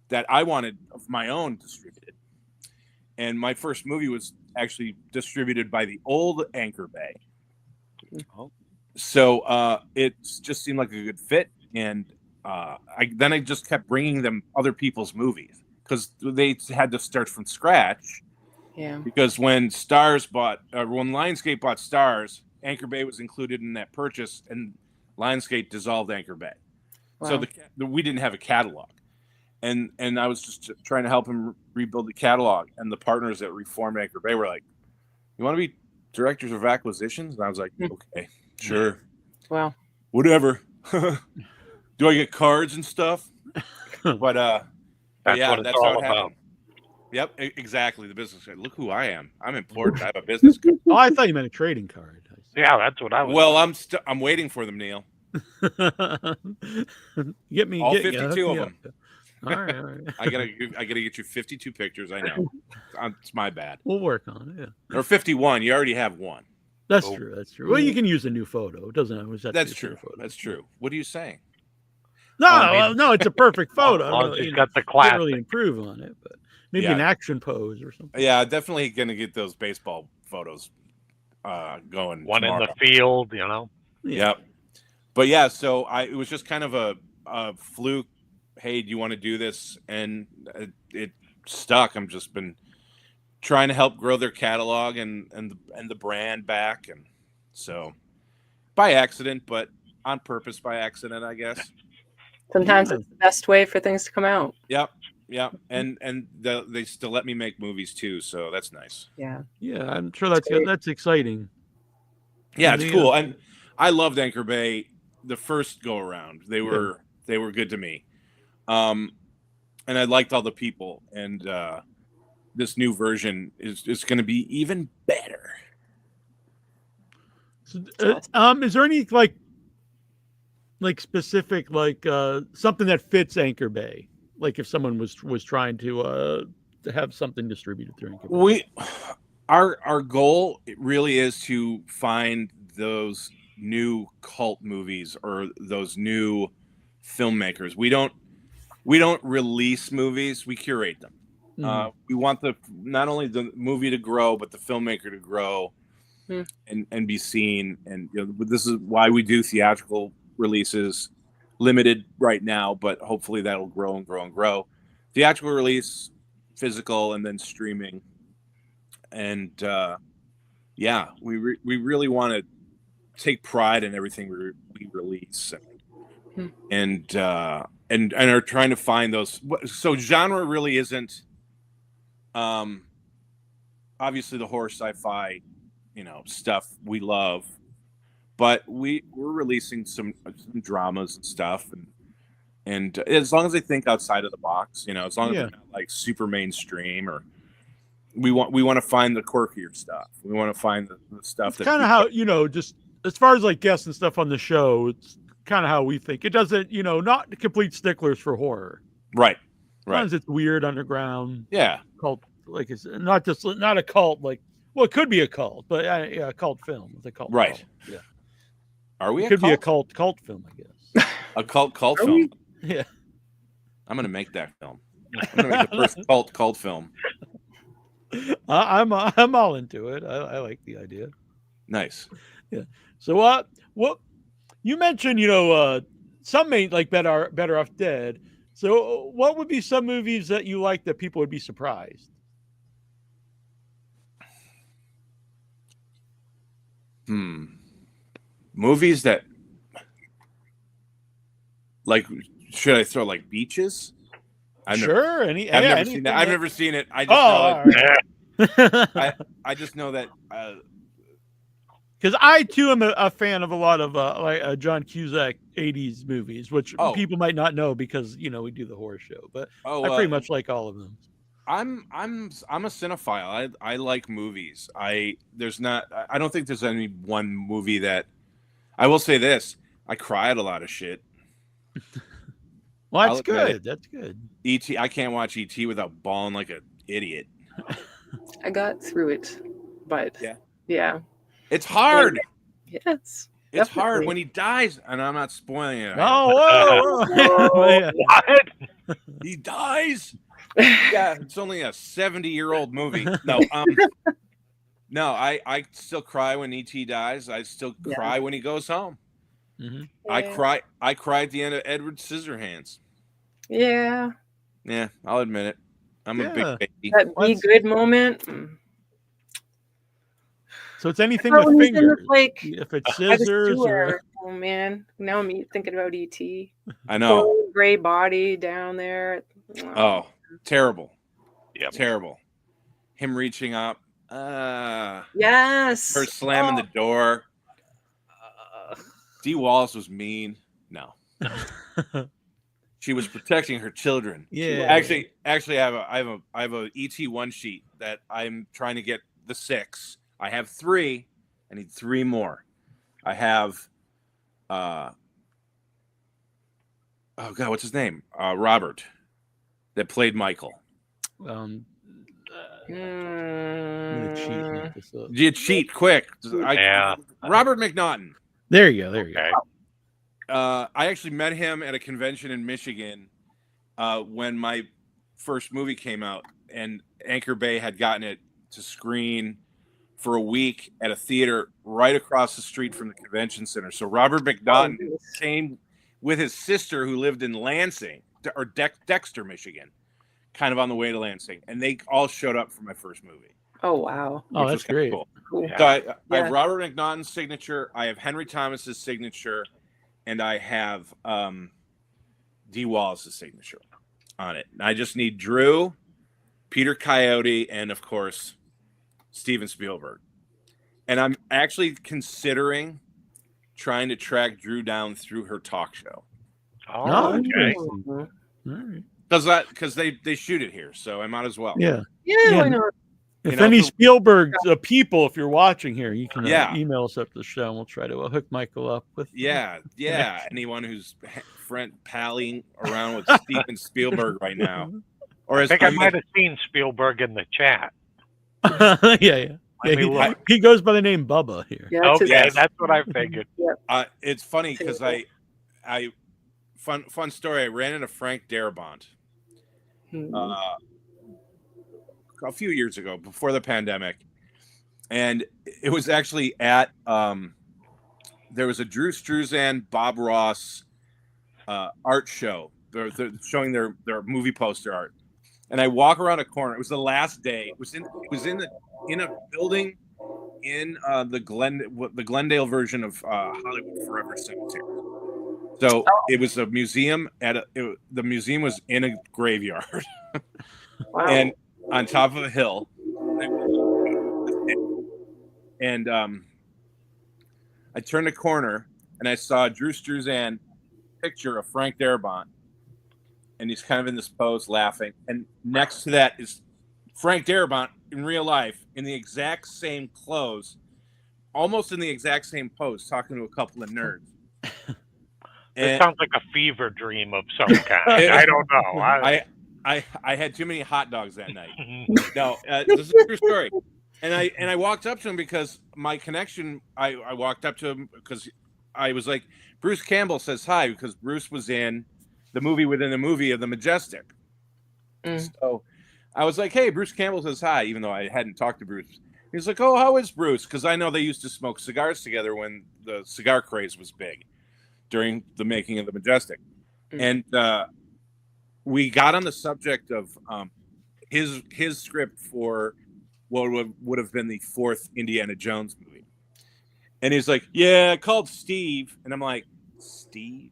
that I wanted of my own distributed. And my first movie was actually distributed by the old Anchor Bay. So it just seemed like a good fit. And I just kept bringing them other people's movies because they had to start from scratch. Yeah. Because when Lionsgate bought Stars, Anchor Bay was included in that purchase, and Lionsgate dissolved Anchor Bay. Wow. So we didn't have a catalog, and I was just trying to help him rebuild the catalog. And the partners that reformed Anchor Bay were like, "You want to be directors of acquisitions?" And I was like, "Okay, sure." Wow. Whatever. Do I get cards and stuff? But that's yeah, what it's that's all how it about. happened. Yep, exactly. The business card. Look who I am. I'm important. I have a business card. Oh, I thought you meant a trading card. Yeah, that's what I was. Well, I'm waiting for them, Neil. Get me all get 52 of them. All right. I gotta get you 52 pictures. I know. It's my bad. We'll work on it. Yeah. Or 51. You already have one. That's true. That's true. Well, you can use a new photo. It doesn't always have to That's be true. photo. That's true. What are you saying? No, it's a perfect photo. He's got the class. Can't really improve on it, but maybe an action pose or something. Yeah, definitely gonna get those baseball photos going. One tomorrow. in the field, Yeah. Yep. But yeah, so it was just kind of a fluke. Hey, do you want to do this? And it stuck. I'm just been trying to help grow their catalog and the brand back, and so by accident, but on purpose by accident, I guess. Sometimes it's the best way for things to come out. Yep. And they still let me make movies too, so that's nice. Yeah, I'm sure that's exciting. Yeah, it's cool. And I loved Anchor Bay the first go around. They were good to me. And I liked all the people, and this new version is going to be even better. So, is there any like specific something that fits Anchor Bay? Like if someone was trying to have something distributed through Anchor Bay. Our goal really is to find those new cult movies or those new filmmakers. We don't release movies, we curate them. We want not only the movie to grow, but the filmmaker to grow and be seen. And this is why we do theatrical releases, limited right now, but hopefully that'll grow and grow and grow. Theatrical release, physical, and then streaming. And we really want to take pride in everything we release, and are trying to find those. So genre really isn't obviously the horror sci-fi stuff we love, but we're releasing some dramas and stuff, and as long as they think outside of the box, as long as they're not like super mainstream, or we want to find the quirkier stuff. We want to find the stuff that's kind of how just as far as like guests and stuff on the show, it's kind of how we think. It doesn't, not complete sticklers for horror. Right. Sometimes it's weird underground. Yeah. Cult, like it's not a cult. Like, well, it could be a cult, but a cult film. It's a cult. Right. Film. Yeah. Are we? It could be a cult film, I guess. A cult film. Yeah. I'm gonna make that film. I'm gonna make the first cult film. I'm all into it. I like the idea. Nice. Yeah. So what you mentioned, some may like Better Off Dead. So what would be some movies that you like that people would be surprised? Movies that like, should I throw like Beaches? I've never seen that. I've never seen it. I just know I just know that because I too am a fan of a lot of like John Cusack 80s movies, which people might not know because we do the horror show, but I pretty much like all of them. I'm a cinephile. I like movies. I don't think there's any one movie that I will say this. I cry at a lot of shit. Well, that's good. That's good. E.T. I can't watch E.T. without bawling like an idiot. I got through it, but yeah. It's hard. Yes. It's hard when he dies, and I'm not spoiling it. Oh, whoa. What? He dies? Yeah, it's only a 70-year-old movie. No, no, I still cry when E.T. dies. I still cry when he goes home. Mm-hmm. Yeah. I cry at the end of Edward Scissorhands. Yeah. Yeah, I'll admit it. I'm a big baby. That be good moment. So it's anything with fingers. Like, if it's scissors or... Oh man, now I'm thinking about E.T. I know. Cold, gray body down there. Oh, terrible. Yeah, terrible. Him reaching up. Yes. Her slamming the door. Dee Wallace was mean. No. She was protecting her children. Yeah. Actually, I have a ET one sheet that I'm trying to get the 6. I have 3. I need 3 more. I have oh God, what's his name? Robert, that played Michael. I'm Mm. You cheat quick. Robert McNaughton. There you go. Okay. I actually met him at a convention in Michigan when my first movie came out, and Anchor Bay had gotten it to screen for a week at a theater right across the street from the convention center. So Robert McNaughton came with his sister who lived in Lansing, or Dexter, Michigan, kind of on the way to Lansing, and they all showed up for my first movie. Oh wow! Oh, that's great. Cool. So I have Robert McNaughton's signature, I have Henry Thomas's signature, and I have Dee Wallace's signature on it. And I just need Drew, Peter Coyote, and of course Steven Spielberg. And I'm actually considering trying to track Drew down through her talk show. Oh, okay. All right. Because they shoot it here, so I might as well. Yeah. Why not? If any Spielberg people, if you're watching here, you can email us up the show, and we'll try to hook Michael up with. Yeah. Anyone who's palling around with Steven Spielberg right now, or I think I might have seen Spielberg in the chat. Yeah. He goes by the name Bubba here. Yeah, okay, that's what I figured. It's funny because fun story. I ran into Frank Darabont a few years ago, before the pandemic, and it was actually at there was a Drew Struzan, Bob Ross art show. They're showing their movie poster art, and I walk around a corner. It was the last day. It was in a building in the Glendale version of Hollywood Forever Cemetery. So it was a museum the museum was in a graveyard. Wow. And on top of a hill. And I turned a corner and I saw Drew Struzan picture of Frank Darabont. And he's kind of in this pose laughing. And next to that is Frank Darabont in real life in the exact same clothes, almost in the exact same pose, talking to a couple of nerds. It sounds like a fever dream of some kind. I don't know. I had too many hot dogs that night. No, this is a true story. And I walked up to him because my connection. I walked up to him because I was like, Bruce Campbell says hi, because Bruce was in the movie within the movie of the Majestic. So I was like, hey, Bruce Campbell says hi, even though I hadn't talked to Bruce. He's like, oh, how is Bruce? Because I know they used to smoke cigars together when the cigar craze was big during the making of the Majestic. And we got on the subject of his script for what would have been the fourth Indiana Jones movie. And he's like, yeah, called Steve. And I'm like, Steven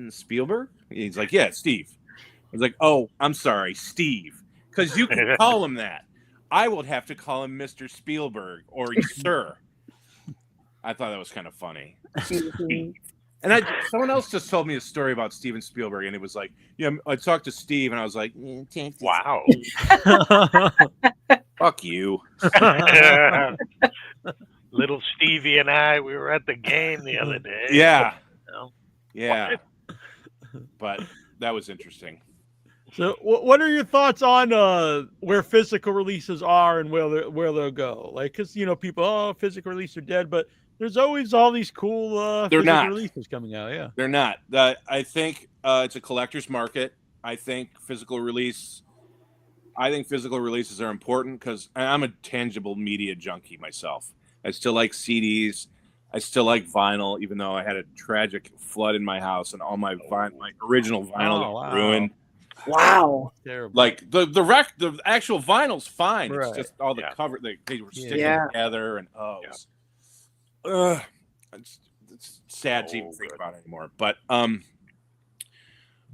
Spielberg? He's like, yeah, Steve. I was like, oh, I'm sorry, Steve. Because you can call him that. I would have to call him Mr. Spielberg or Sir. I thought that was kind of funny. And someone else just told me a story about Steven Spielberg, and it was like, yeah, I talked to Steve, and I was like, wow. Fuck you. Little Stevie and I, we were at the game the other day. Yeah. So, Yeah. But that was interesting. So, what are your thoughts on where physical releases are and where they'll go? Like, because people, physical releases are dead, but there's always all these cool physical releases coming out. Yeah, they're not. I think it's a collector's market. I think physical releases are important because I'm a tangible media junkie myself. I still like CDs. I still like vinyl, even though I had a tragic flood in my house and all my original vinyl got ruined. Wow. Terrible. Like the actual vinyl's fine. Right. It's just all the cover they were sticking together, and it's sad to even think about anymore. But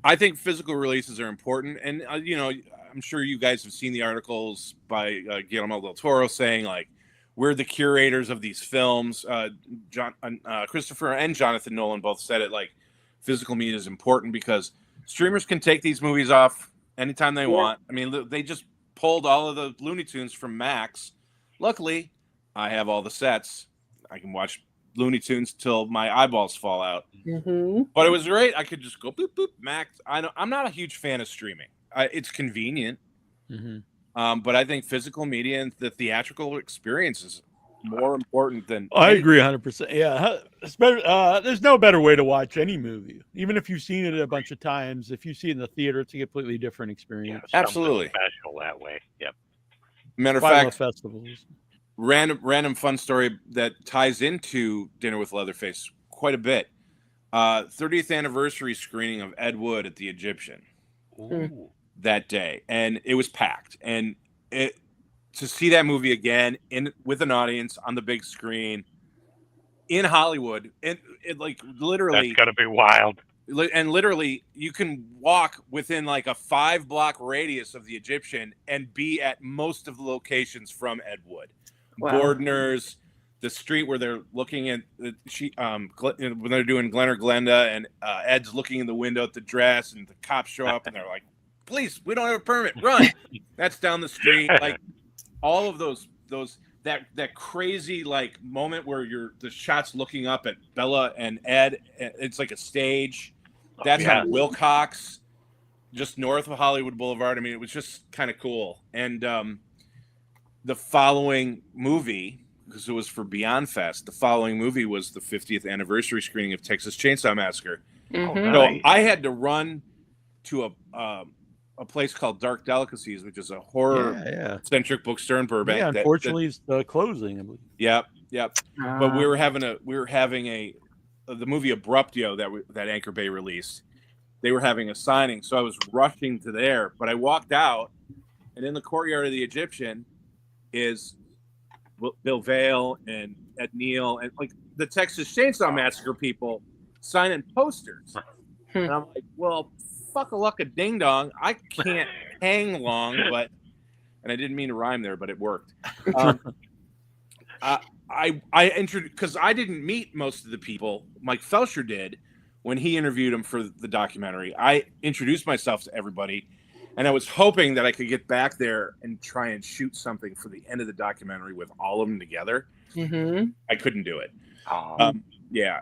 I think physical releases are important, and I'm sure you guys have seen the articles by Guillermo del Toro saying like we're the curators of these films. Christopher and Jonathan Nolan both said it, like physical media is important because streamers can take these movies off anytime they want. I mean, they just pulled all of the Looney Tunes from Max. Luckily, I have all the sets. I can watch Looney Tunes till my eyeballs fall out. But it was great. I could just go boop boop Max. I'm not a huge fan of streaming. It's convenient, but I think physical media and the theatrical experience is more important than. I agree 100%. Yeah, it's better. There's no better way to watch any movie, even if you've seen it a bunch of times. If you see it in the theater, it's a completely different experience. Yeah, absolutely special that way. Yep. Matter of fact, festivals. Random fun story that ties into Dinner with Leatherface quite a bit. 30th anniversary screening of Ed Wood at the Egyptian that day, and it was packed. And to see that movie again with an audience on the big screen in Hollywood, and it like literally that's gonna be wild. And literally, you can walk within like a 5-block radius of the Egyptian and be at most of the locations from Ed Wood. Wow. Bordner's, the street where they're looking at when they're doing Glen or Glenda, and Ed's looking in the window at the dress, and the cops show up and they're like, "Police, we don't have a permit, run!" That's down the street. Like all of that crazy like moment where the shot's looking up at Bella and Ed. It's like a stage. That's on Wilcox, just north of Hollywood Boulevard. I mean, it was just kind of cool. And the following movie, because it was for Beyond Fest, the following movie was the 50th anniversary screening of Texas Chainsaw Massacre. So I had to run to a place called Dark Delicacies, which is a horror-centric bookstore in Burbank. Yeah, unfortunately, it's closing. I believe. Yep. But we were having the movie Abruptio that Anchor Bay released. They were having a signing, so I was rushing to there. But I walked out, and in the courtyard of the Egyptian is Bill Vale and Ed Neal and like the Texas Chainsaw Massacre people signing posters. And I'm like, well, fuck a luck a ding dong. I can't hang long, and I didn't mean to rhyme there, but it worked. I introduced, because I didn't meet most of the people. Mike Felsher did when he interviewed him for the documentary. I introduced myself to everybody, and I was hoping that I could get back there and try and shoot something for the end of the documentary with all of them together. I couldn't do it.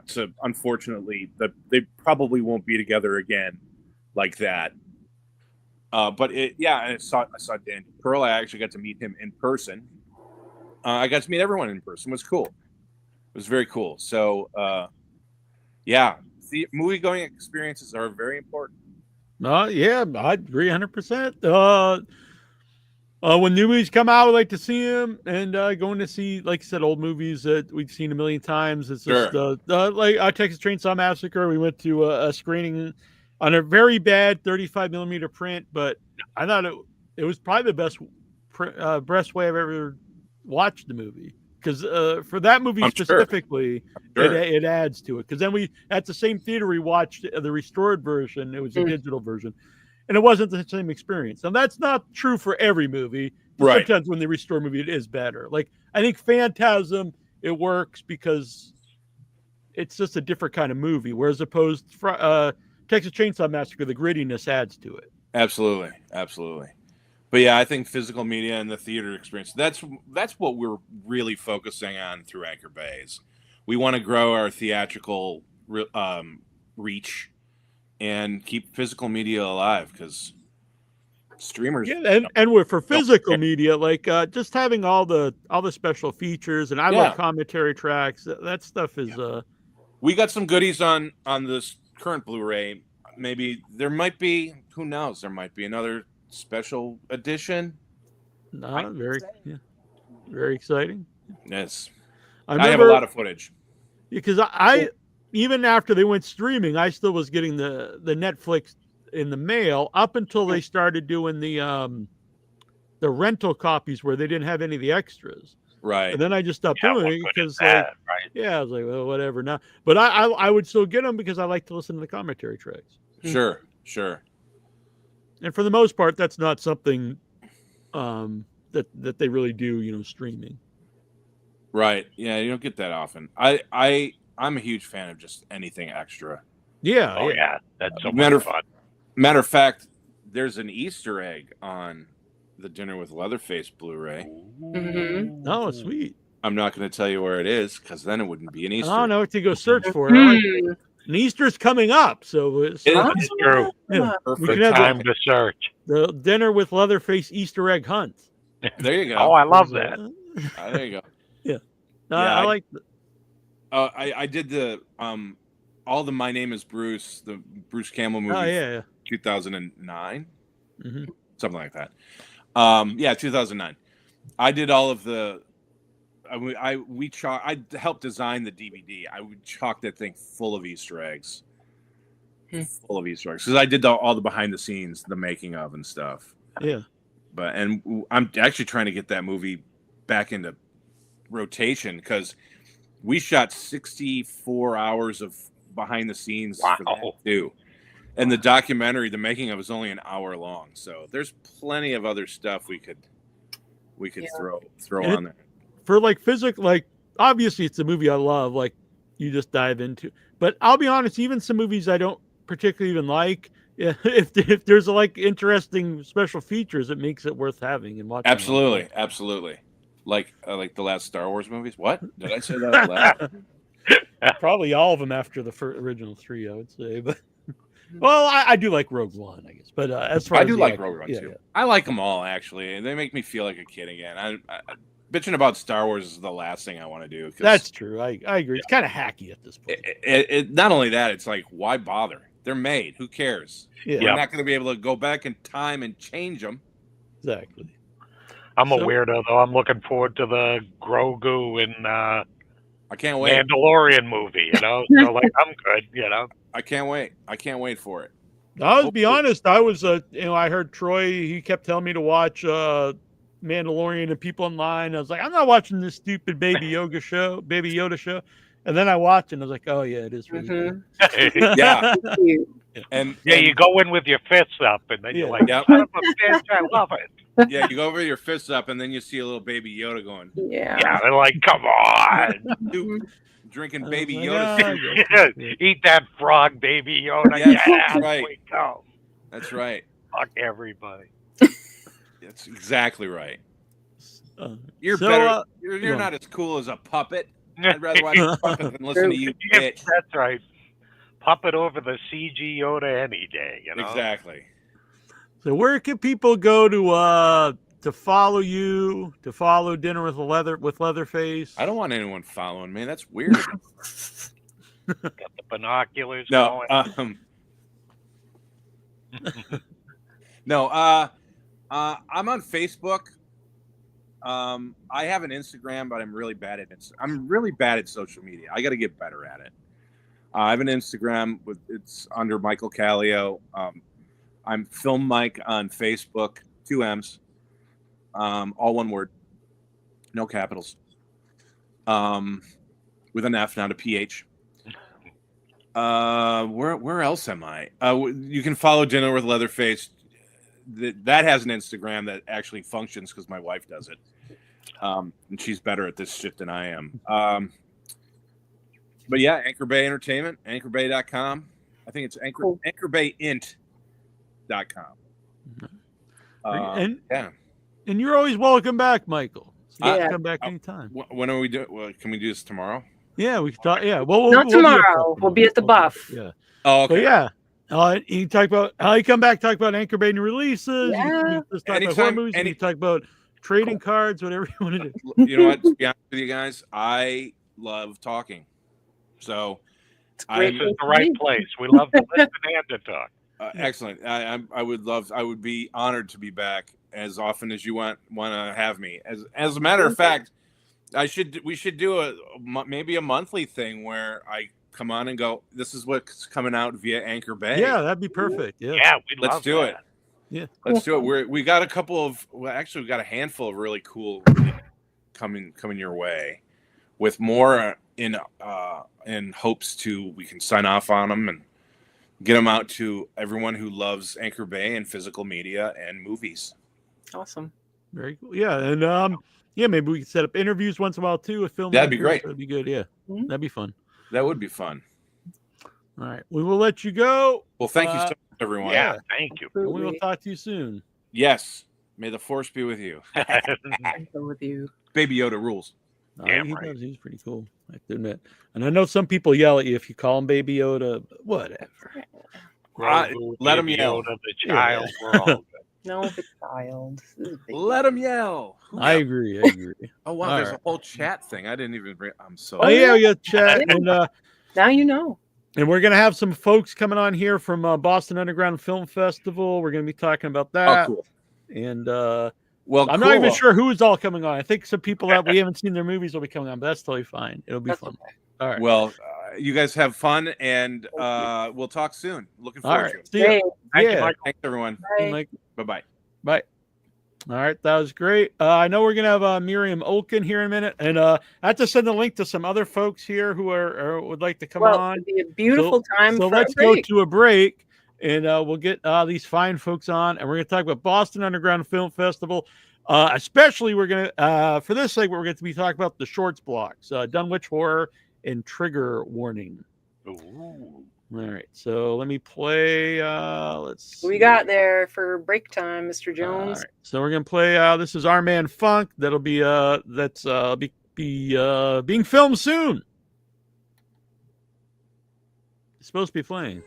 So unfortunately, they probably won't be together again like that. But I saw Dan Pearl. I actually got to meet him in person. I got to meet everyone in person. It was cool. It was very cool. So, the movie going experiences are very important. Yeah, I agree 100%. When new movies come out, I like to see them, and going to see, like I said, old movies that we've seen a million times. It's just like Texas Chainsaw Massacre. We went to a screening on a very bad 35 millimeter print, but I thought it was probably the best way I've ever watched the movie, because for that movie specifically, it adds to it. Because then we at the same theater we watched the restored version. It was a digital version. And it wasn't the same experience. Now, that's not true for every movie. Right. Sometimes when they restore a movie, it is better. Like, I think Phantasm, it works because it's just a different kind of movie. Whereas opposed to Texas Chainsaw Massacre, the grittiness adds to it. Absolutely. Absolutely. But yeah, I think physical media and the theater experience, that's what we're really focusing on through Anchor Bays. We want to grow our theatrical reach and keep physical media alive, because streamers. Yeah, and for physical media, like just having all the special features, and I love commentary tracks. That stuff is. We got some goodies on this current Blu-ray. Maybe there might be. Who knows? There might be another special edition. Very exciting. Yes, I have a lot of footage. Because I even after they went streaming, I still was getting the Netflix in the mail up until they started doing the rental copies where they didn't have any of the extras. Right. And then I just stopped doing it because I was like, well, whatever now. But I would still get them because I like to listen to the commentary tracks. Sure. And for the most part, that's not something that they really do, streaming. Right. Yeah, you don't get that often. I'm a huge fan of just anything extra. Yeah. Oh yeah, that's so much fun. Matter of fact, there's an Easter egg on the Dinner with Leatherface Blu-ray. Mm-hmm. Oh, sweet. I'm not going to tell you where it is, because then it wouldn't be an Easter. I don't know what to go search for. And Easter's coming up, so it's true. Yeah, perfect time to search. The Dinner with Leatherface Easter egg hunt. There you go. Oh, I love that. There you go. Yeah. I like. I did the all the My Name is Bruce, the Bruce Campbell movie. Oh yeah. 2009, something like that. 2009. I did all of the. I helped design the DVD. I would chalk that thing full of Easter eggs, because I did all the behind the scenes, the making of and stuff. Yeah. And I'm actually trying to get that movie back into rotation, because we shot 64 hours of behind the scenes for that too. And the documentary, the making of, is only an hour long. So there's plenty of other stuff we could throw on there. For like physical, like obviously it's a movie I love, like you just dive into. But I'll be honest, even some movies I don't particularly even like, if there's like interesting special features, it makes it worth having and watching. Absolutely. Like the last Star Wars movies. What did I say that out loud? Probably all of them after the original three, I would say. But well, I do like Rogue One, I guess. But as far I as do like Rogue One too. Yeah. I like them all, actually. They make me feel like a kid again. I bitching about Star Wars is the last thing I want to do. That's true. I agree. It's kind of hacky at this point. Not only that, it's like, why bother? They're made. Who cares? Yeah. We're not going to be able to go back in time and change them. Exactly. I'm a weirdo, though. I'm looking forward to the Grogu and I can't wait. Mandalorian movie, So like, I'm good, I can't wait. I can't wait for it. I'll be honest. I was, I heard Troy. He kept telling me to watch Mandalorian and people online. I was like, I'm not watching this stupid Baby Yoda show. And then I watched it and I was like, oh yeah, it is really good. Yeah. And you go in with your fists up and then you're like, son of a bitch, I love it. Yeah, you go over your fists up and then you see a little Baby Yoda going. Yeah, they're like, come on. Drinking Baby Yoda. Eat that frog, Baby Yoda. That's right. Go. That's right. Fuck everybody. That's exactly right. You're better. You're not as cool as a puppet. I'd rather watch a puppet than listen to you, bitch. That's right. Puppet over the CG Yoda any day, Exactly. So where can people go to follow you, to follow Dinner with Leatherface? I don't want anyone following me. That's weird. Got the binoculars No, going. no. I'm on Facebook. I have an Instagram, but I'm really bad at it. I'm really bad at social media. I got to get better at it. I have an Instagram it's under Michael Kallio. I'm Film Mike on Facebook, 2 M's, all one word, no capitals, with an F, not a PH. Where else am I? You can follow Dinner with Leatherface. That has an Instagram that actually functions because my wife does it, and she's better at this shit than I am. But yeah, Anchor Bay Entertainment, anchorbay.com. I think it's anchorbayint.com. And you're always welcome back, Michael. So you Yeah. can come back anytime. When are we doing? Well, can we do this tomorrow? Yeah, we can talk. Yeah, well, Not tomorrow. We'll be at the Buff. Yeah. Oh, okay. But yeah. You can talk about how you come back, talk about Anchor Bay new releases. Yeah. You can just talk about horror movies. You can talk about trading cards, whatever you want to do. You know what? To be honest with you guys, I love talking. So This is the right place. We love to listen and to talk. Excellent. I would be honored to be back as often as you want to have me. As a matter of fact, we should do maybe a monthly thing where I come on and go, this is what's coming out via Anchor Bay. Yeah, that'd be perfect. Yeah, let's do it. Yeah, let's do it. We got a couple of we got a handful of really cool coming your way, with more in hopes we can sign off on them and get them out to everyone who loves Anchor Bay and physical media and movies. Awesome. Very cool. Yeah, and maybe we can set up interviews once in a while too with filmmakers. That'd be great. That'd be good. Yeah, that'd be fun. That would be fun. All right, we will let you go. Well, thank you so much, everyone. Yeah, thank you. And we will talk to you soon. Yes. May the force be with you. With you. Baby Yoda rules. He does. He's pretty cool, I have to admit. And I know some people yell at you if you call him Baby Yoda. Whatever. Let him yell. Yoda, the child. We're all good. No, the child. Let him yell. I agree. Oh wow, All there's right. a whole chat thing. I didn't even. I'm so. Oh yeah, we got chat, and now you know. And we're gonna have some folks coming on here from Boston Underground Film Festival. We're gonna be talking about that. Oh, cool. And well, I'm not even sure who's all coming on. I think some people that we haven't seen their movies will be coming on, but that's totally fine. It'll be fun. Okay. All right. Well, you guys have fun, and we'll talk soon. Looking forward to it. See you. Thanks, everyone. Bye. Bye-bye. Bye. All right, that was great. I know we're gonna have Miriam Olken here in a minute, and I have to send a link to some other folks here who would like to come on. It'd be a beautiful time. So for let's a break. go to a break, and we'll get these fine folks on, and we're gonna talk about Boston Underground Film Festival. Especially, we're gonna for this segment, we're going to be talking about the shorts blocks, Dunwich Horror and Trigger Warning. Ooh. All right, so let me play. Let's see. What we got there for break time, Mr. Jones? Right, so we're gonna play. This is Our Man Funk. That'll be being filmed soon. It's supposed to be playing.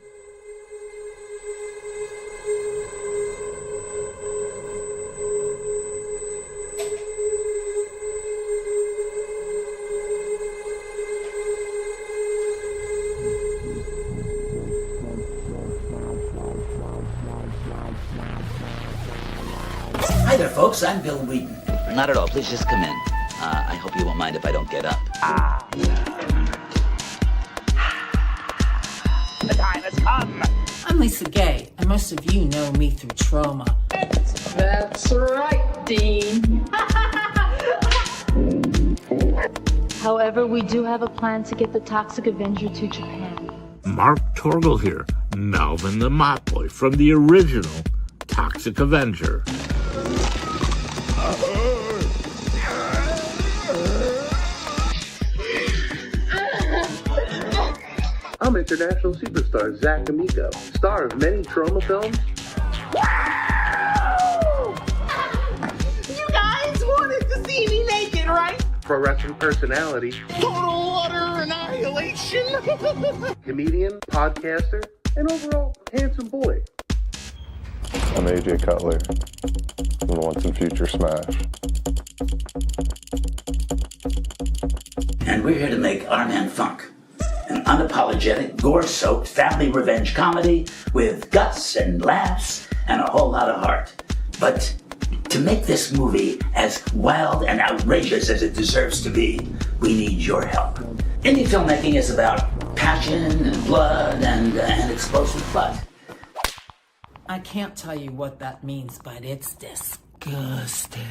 Hi there, folks. I'm Bill Wheaton. Not at all. Please just come in. I hope you won't mind if I don't get up. The time has come. I'm Lisa Gay, and most of you know me through trauma. That's right, Dean. However, we do have a plan to get the Toxic Avenger to Japan. Mark Torgel here, Melvin the Mop Boy from the original Toxic Avenger. I'm international superstar Zach Amico, star of many trauma films. You guys wanted to see me naked, right? Pro wrestling personality, Total utter annihilation. comedian, podcaster, and overall handsome boy. I'm AJ Cutler from the Once and Future Smash. And we're here to make Our Man Funk. An unapologetic, gore-soaked family revenge comedy with guts and laughs and a whole lot of heart. But to make this movie as wild and outrageous as it deserves to be, we need your help. Indie filmmaking is about passion and blood and explosive fun. I can't tell you what that means, but it's disgusting.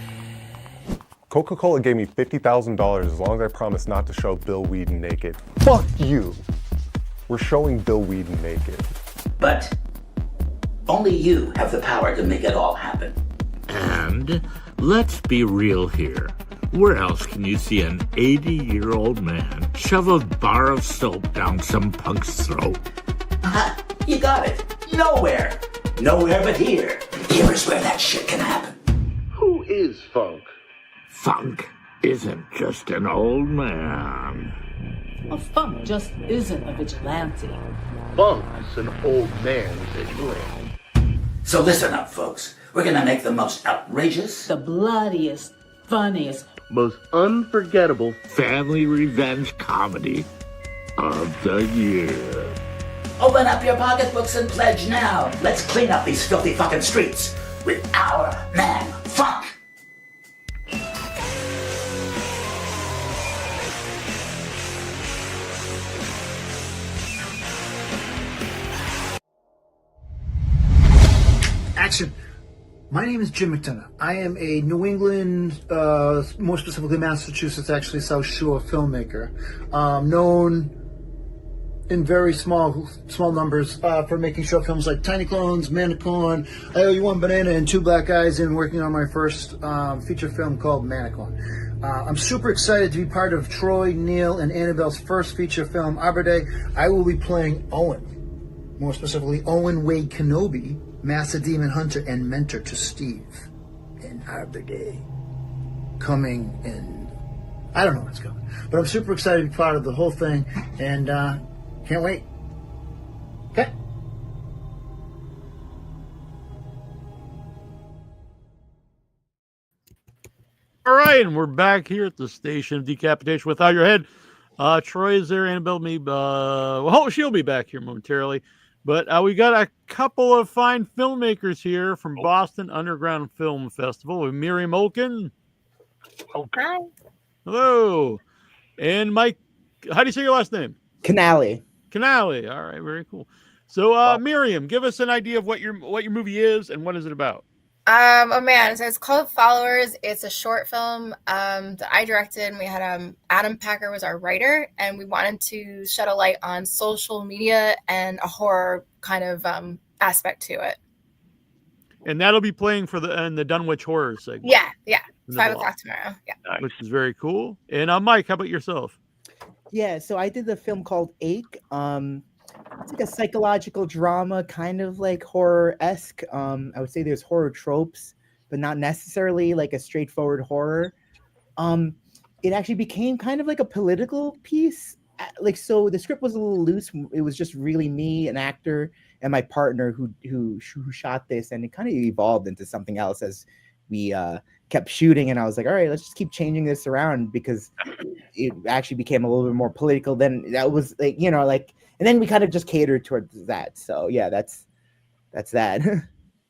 Coca-Cola gave me $50,000 as long as I promised not to show Bill Whedon naked. Fuck you! We're showing Bill Whedon naked. But only you have the power to make it all happen. And let's be real here. Where else can you see an 80-year-old man shove a bar of soap down some punk's throat? You got it. Nowhere. Nowhere but here. Here is where that shit can happen. Who is Funk? Funk isn't just an old man. A Funk just isn't a vigilante. Funk's an old man vigilante. So listen up, folks. We're gonna make the most outrageous, the bloodiest, funniest, most unforgettable family revenge comedy of the year. Open up your pocketbooks and pledge now. Let's clean up these filthy fucking streets with our man, Funk. Action. My name is Jim McDonough. I am a New England, more specifically Massachusetts, actually South Shore filmmaker, known in very small numbers for making short films like Tiny Clones, Manicorn, I Owe You One Banana, and Two Black Eyes, and working on my first feature film called Manicorn. I'm super excited to be part of Troy, Neil, and Annabelle's first feature film, Arbor Day. I will be playing Owen, more specifically Owen Wade Kenobi, Master Demon Hunter and mentor to Steve in Arbor Day. Coming in, I don't know what's coming, but I'm super excited to be part of the whole thing, and can't wait. Okay. All right, and we're back here at the Station of Decapitation Without Your Head. Troy is there, Annabelle, me. Well, she'll be back here momentarily. But we got a couple of fine filmmakers here from Boston Underground Film Festival with Miriam Olken. Okay. Hello. And Mike, how do you say your last name? Canale. Canale. All right, very cool. So, Miriam, give us an idea of what your movie is and what is it about? Oh man, so it's called Followers. It's a short film that I directed, and we had Adam Packer was our writer, and we wanted to shed a light on social media and a horror kind of aspect to it. And that'll be playing for the Dunwich Horror segment. Yeah. 5 o'clock tomorrow. Yeah. Nice. Which is very cool. And Mike, how about yourself? Yeah, so I did the film called Ache. It's like a psychological drama, kind of like horror-esque. I would say there's horror tropes, but not necessarily like a straightforward horror. It actually became kind of like a political piece. So the script was a little loose. It was just really me, an actor, and my partner who shot this, and it kind of evolved into something else as we kept shooting. And I was like, all right, let's just keep changing this around, because it actually became a little bit more political. Then that was and then we kind of just catered towards that. So yeah, that's that.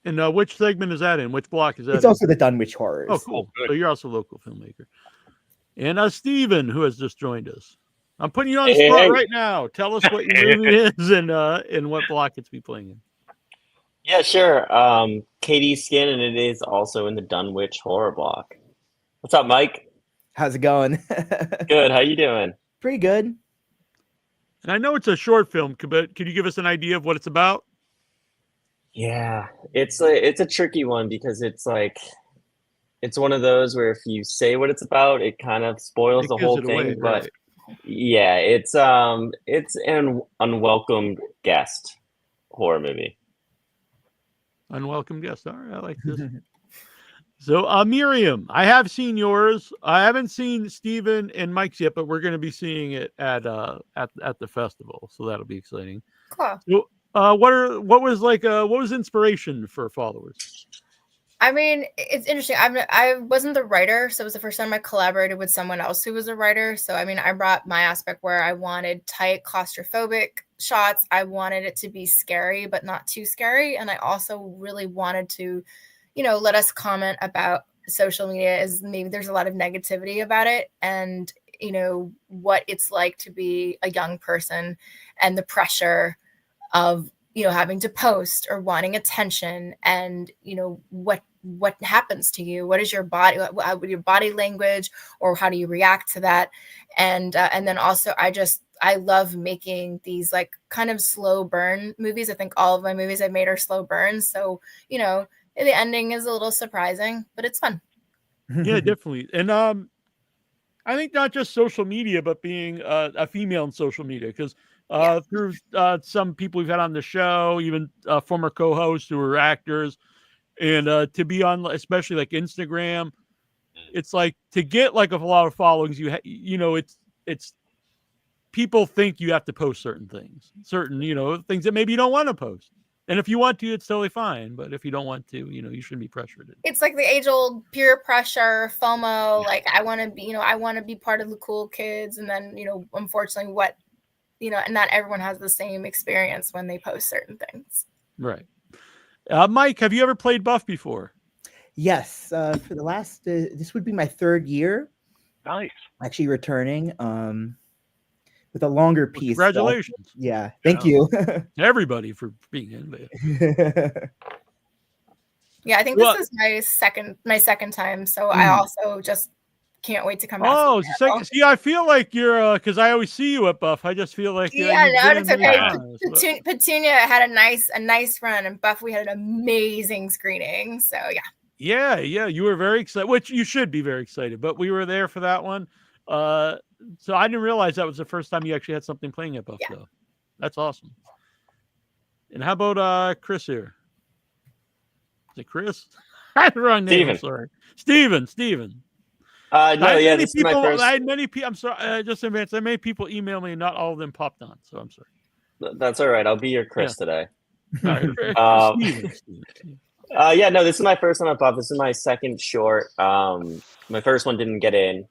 And which segment is that in? Which block is that? It's also the Dunwich Horrors. Oh, cool. So you're also a local filmmaker. And Steven, who has just joined us. I'm putting you on the spot right now. Tell us what your movie is and what block it's be playing in. Yeah, sure. Katie Skin, and it is also in the Dunwich Horror block. What's up, Mike? How's it going? Good. How you doing? Pretty good. And I know it's a short film, but can you give us an idea of what it's about? Yeah, it's a tricky one, because it's one of those where if you say what it's about, it kind of spoils the whole thing. Away, but right. yeah, it's an unwelcome guest horror movie. Unwelcome guest. All right, I like this. So, Miriam, I have seen yours. I haven't seen Steven and Mike's yet, but we're going to be seeing it at the festival, so that'll be exciting. Cool. So, what was inspiration for Followers? I mean, it's interesting. I wasn't the writer, so it was the first time I collaborated with someone else who was a writer. So, I mean, I brought my aspect where I wanted tight, claustrophobic shots. I wanted it to be scary, but not too scary. And I also really wanted to, let us comment about social media as maybe there's a lot of negativity about it. And, what it's like to be a young person and the pressure of having to post or wanting attention, and what happens to you, what is your body language, or how do you react to that, and then also I love making these like kind of slow burn movies. I think all of my movies I've made are slow burns, so the ending is a little surprising, but it's fun. Yeah, definitely. And I think not just social media, but being a female in social media, because through some people we've had on the show, even former co-hosts who are actors, and to be on, especially like Instagram, it's like to get like a lot of followings. It's people think you have to post certain things, things that maybe you don't want to post. And if you want to, it's totally fine. But if you don't want to, you shouldn't be pressured. It's like the age-old peer pressure, FOMO. Like I want to be part of the cool kids, and then unfortunately, and not everyone has the same experience when they post certain things. Right. Mike, have you ever played Buff before? Yes. For the last, this would be my third year. Nice. Actually returning. With a longer piece. Congratulations. Yeah. Thank you. Everybody for being in there. Yeah, I think this is my second time. So I also just can't wait to come back. Oh, see, I feel like you're, because I always see you at Buff. I just feel like it's okay. Petunia had a nice run, and Buff we had an amazing screening. So yeah, you were very excited, which you should be very excited. But we were there for that one. So I didn't realize that was the first time you actually had something playing at Buff, though. That's awesome. And how about Chris here? Is it Chris? I had the wrong name. I'm sorry. Steven. No, yeah, this is my first. I had many people. I'm sorry. Just in advance, I had many people email me, and not all of them popped on. So I'm sorry. That's all right. I'll be your Chris today. All right. Steven. Yeah, no, this is my first time at Buff. This is my second short. My first one didn't get in.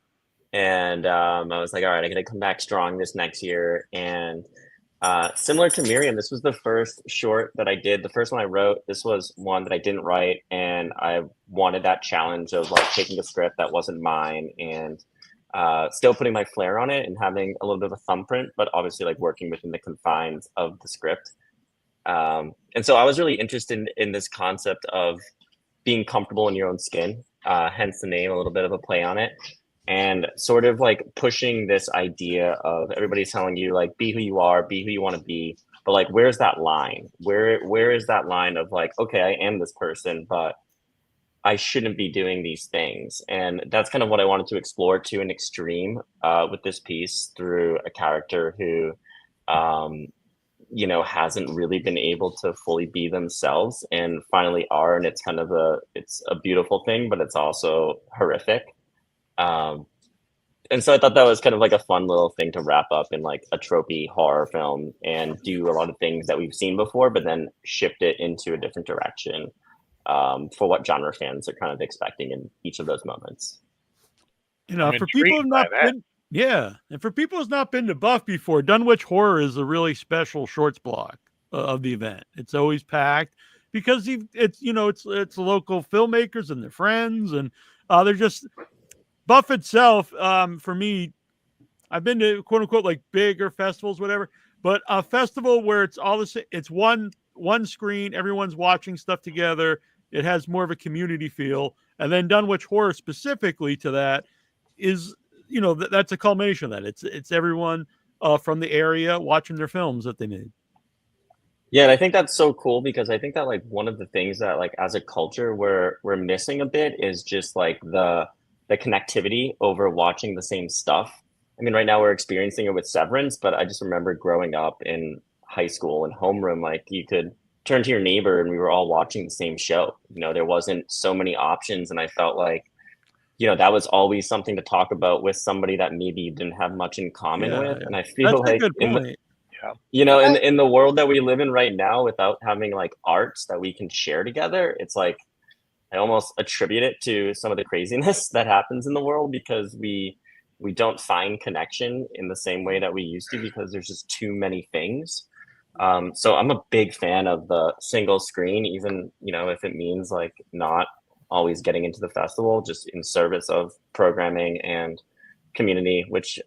And I was like, all right, I got to come back strong this next year. And similar to Miriam, this was the first short that I did. The first one I wrote, this was one that I didn't write. And I wanted that challenge of like taking a script that wasn't mine and still putting my flair on it and having a little bit of a thumbprint, but obviously like working within the confines of the script. And so I was really interested in this concept of being comfortable in your own skin, hence the name, a little bit of a play on it. And sort of like pushing this idea of everybody's telling you like, be who you are, be who you want to be. But like, where's that line? Where is that line of like, okay, I am this person, but I shouldn't be doing these things. And that's kind of what I wanted to explore to an extreme with this piece through a character who, hasn't really been able to fully be themselves and finally are. And it's kind of it's a beautiful thing, but it's also horrific. And so I thought that was kind of like a fun little thing to wrap up in like a tropey horror film and do a lot of things that we've seen before, but then shift it into a different direction for what genre fans are kind of expecting in each of those moments. For people who've not been, and for people who's not been to Buff before, Dunwich Horror is a really special shorts block of the event. It's always packed because it's local filmmakers and their friends, and they're just. Buff itself, for me, I've been to quote unquote like bigger festivals, whatever, but a festival where it's all the same, it's one screen, everyone's watching stuff together. It has more of a community feel. And then Dunwich Horror specifically to that is, that's a culmination of that. It's everyone from the area watching their films that they made. Yeah, and I think that's so cool because I think that like one of the things that like as a culture we're missing a bit is just like the connectivity over watching the same stuff. I mean, right now we're experiencing it with Severance, but I just remember growing up in high school and homeroom, like you could turn to your neighbor and we were all watching the same show. There wasn't so many options. And I felt like, that was always something to talk about with somebody that maybe you didn't have much in common with. And I feel like in the world that we live in right now, without having like arts that we can share together, it's like, I almost attribute it to some of the craziness that happens in the world, because we don't find connection in the same way that we used to, because there's just too many things. So I'm a big fan of the single screen, even, if it means like not always getting into the festival, just in service of programming and community, which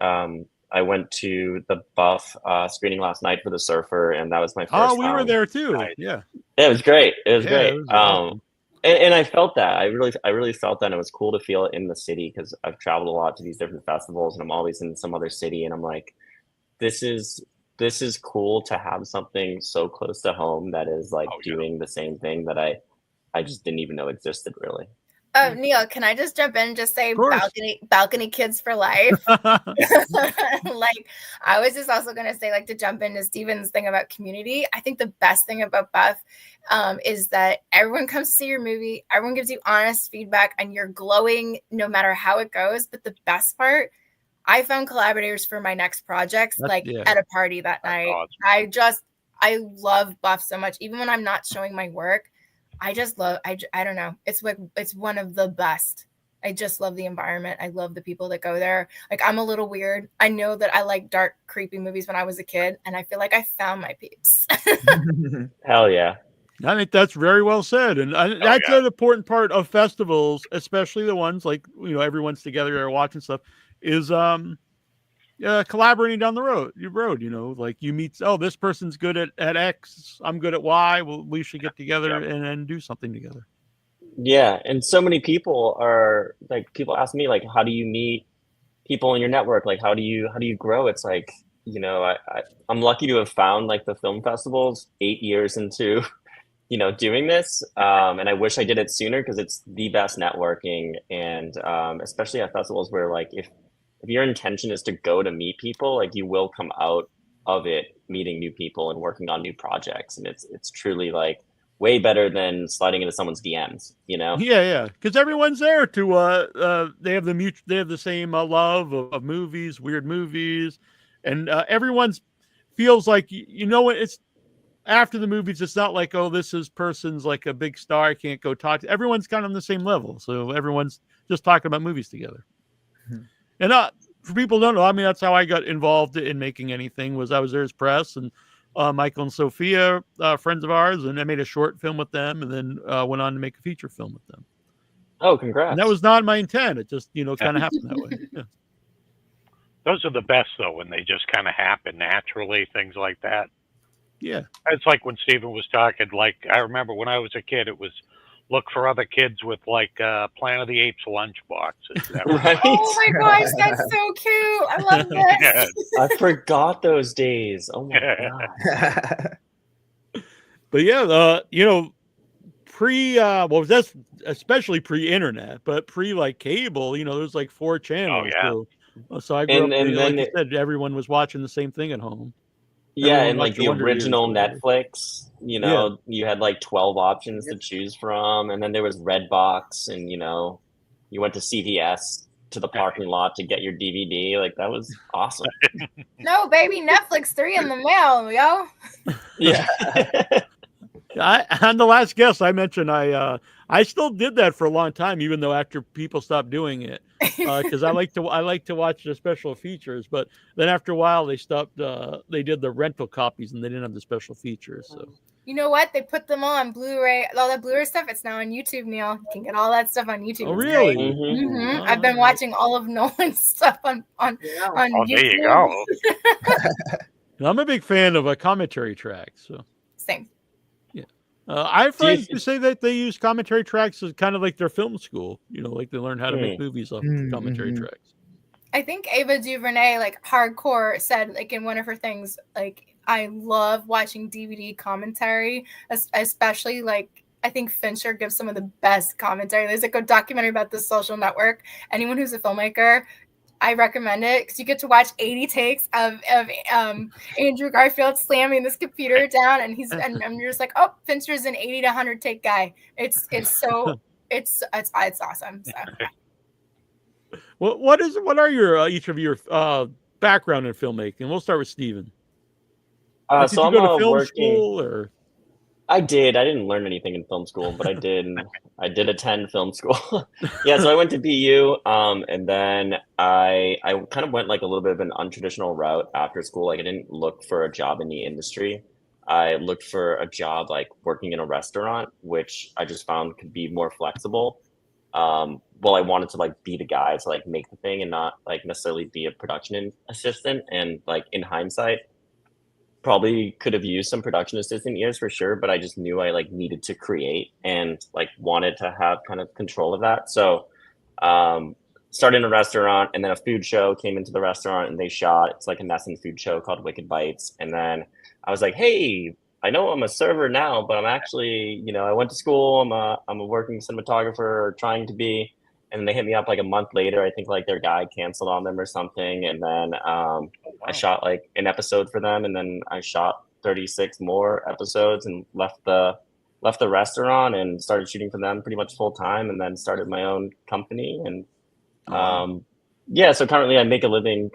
I went to the Buff screening last night for The Surfer, and that was my first time. Oh, we were there too. Yeah. It was great. It was great. It was awesome. And I felt that. I really felt that. And it was cool to feel it in the city, because I've traveled a lot to these different festivals, and I'm always in some other city, and I'm like, this is cool to have something so close to home that is like doing the same thing that I just didn't even know existed, really. Oh, Neil, can I just jump in and just say balcony kids for life? Like, I was just also going to say, like, to jump into Steven's thing about community. I think the best thing about Buff is that everyone comes to see your movie. Everyone gives you honest feedback, and you're glowing no matter how it goes. But the best part, I found collaborators for my next projects, at a party that night. Awesome. I love Buff so much. Even when I'm not showing my work, I just love, I don't know. It's one of the best. I just love the environment. I love the people that go there. Like, I'm a little weird. I know that I like dark, creepy movies when I was a kid, and I feel like I found my peeps. Hell yeah. I think that's very well said. And that's an important part of festivals, especially the ones like, everyone's together or watching stuff, is collaborating down the road, like you meet, this person's good at X, I'm good at Y, well, we should get together and do something together. Yeah. And so many people ask me, like, how do you meet people in your network? Like, how do you grow? It's like, I'm lucky to have found like the film festivals 8 years into doing this, and I wish I did it sooner, because it's the best networking, and especially at festivals where, like, if your intention is to go to meet people, like, you will come out of it meeting new people and working on new projects. And it's truly like way better than sliding into someone's DMs, Yeah. Because everyone's there to, they have the same love of movies, weird movies. And everyone's feels like, it's after the movies, it's not like, this person's like a big star, I can't go talk to. Everyone's kind of on the same level. So everyone's just talking about movies together. Mm-hmm. And for people who don't know, I mean, that's how I got involved in making anything. Was I was there as press, and Michael and Sophia, friends of ours, and I made a short film with them, and then went on to make a feature film with them. Oh, congrats! And that was not my intent. It just kind of happened that way. Yeah. Those are the best, though, when they just kind of happen naturally. Things like that. Yeah, it's like when Steven was talking. Like, I remember when I was a kid, it was look for other kids with like Planet of the Apes lunch boxes. Right? Oh my gosh, that's so cute! I love this. I forgot those days. Oh my god! But yeah, that's especially pre-internet, but pre like cable. There's like 4 channels. Oh yeah. So I grew up. And like you said, everyone was watching the same thing at home. Yeah, and like the original Netflix, you had like 12 options to choose from, and then there was Redbox, and you went to CVS to the parking lot to get your DVD. Like, that was awesome. No, baby, Netflix 3 in the mail, yo. Yeah. On the last guest, I mentioned I still did that for a long time, even though after people stopped doing it, because I like to watch the special features. But then after a while, they stopped. They did the rental copies, and they didn't have the special features. So you know what? They put them all on Blu-ray. All that Blu-ray stuff, it's now on YouTube, Neil. You can get all that stuff on YouTube. Oh, really? Mm-hmm. I've been watching all of Nolan's stuff on YouTube. There you go. I'm a big fan of a commentary track. So same. I have friends who say that they use commentary tracks as kind of like their film school. Like they learn how to make movies off commentary tracks. I think Ava DuVernay, like hardcore, said like in one of her things, like, I love watching DVD commentary, especially like I think Fincher gives some of the best commentary. There's like a documentary about The Social Network. Anyone who's a filmmaker, I recommend it, because you get to watch 80 takes of Andrew Garfield slamming this computer down, and you're just like, oh, Fincher's an 80 to 100 take guy. It's awesome. So. Well, what are your each of your background in filmmaking? We'll start with Steven. So I'm go to film school or? I did. I didn't learn anything in film school, but I did. I did attend film school. Yeah, so I went to BU, and then I kind of went like a little bit of an untraditional route after school. Like I didn't look for a job in the industry. I looked for a job like working in a restaurant, which I just found could be more flexible. Well, I wanted to like be the guy to like make the thing and not like necessarily be a production assistant. And like in hindsight, probably could have used some production assistant years for sure, but I just knew I like needed to create and like wanted to have kind of control of that. So started in a restaurant, and then a food show came into the restaurant and they shot, it's like a Nessun food show called Wicked Bites. And then I was like, hey, I know I'm a server now, but I'm actually, I went to school, I'm a working cinematographer, or trying to be. And they hit me up like a month later. I think like their guy canceled on them or something. And then I shot like an episode for them, and then I shot 36 more episodes and left the restaurant and started shooting for them pretty much full time, and then started my own company. And yeah, so currently I make a living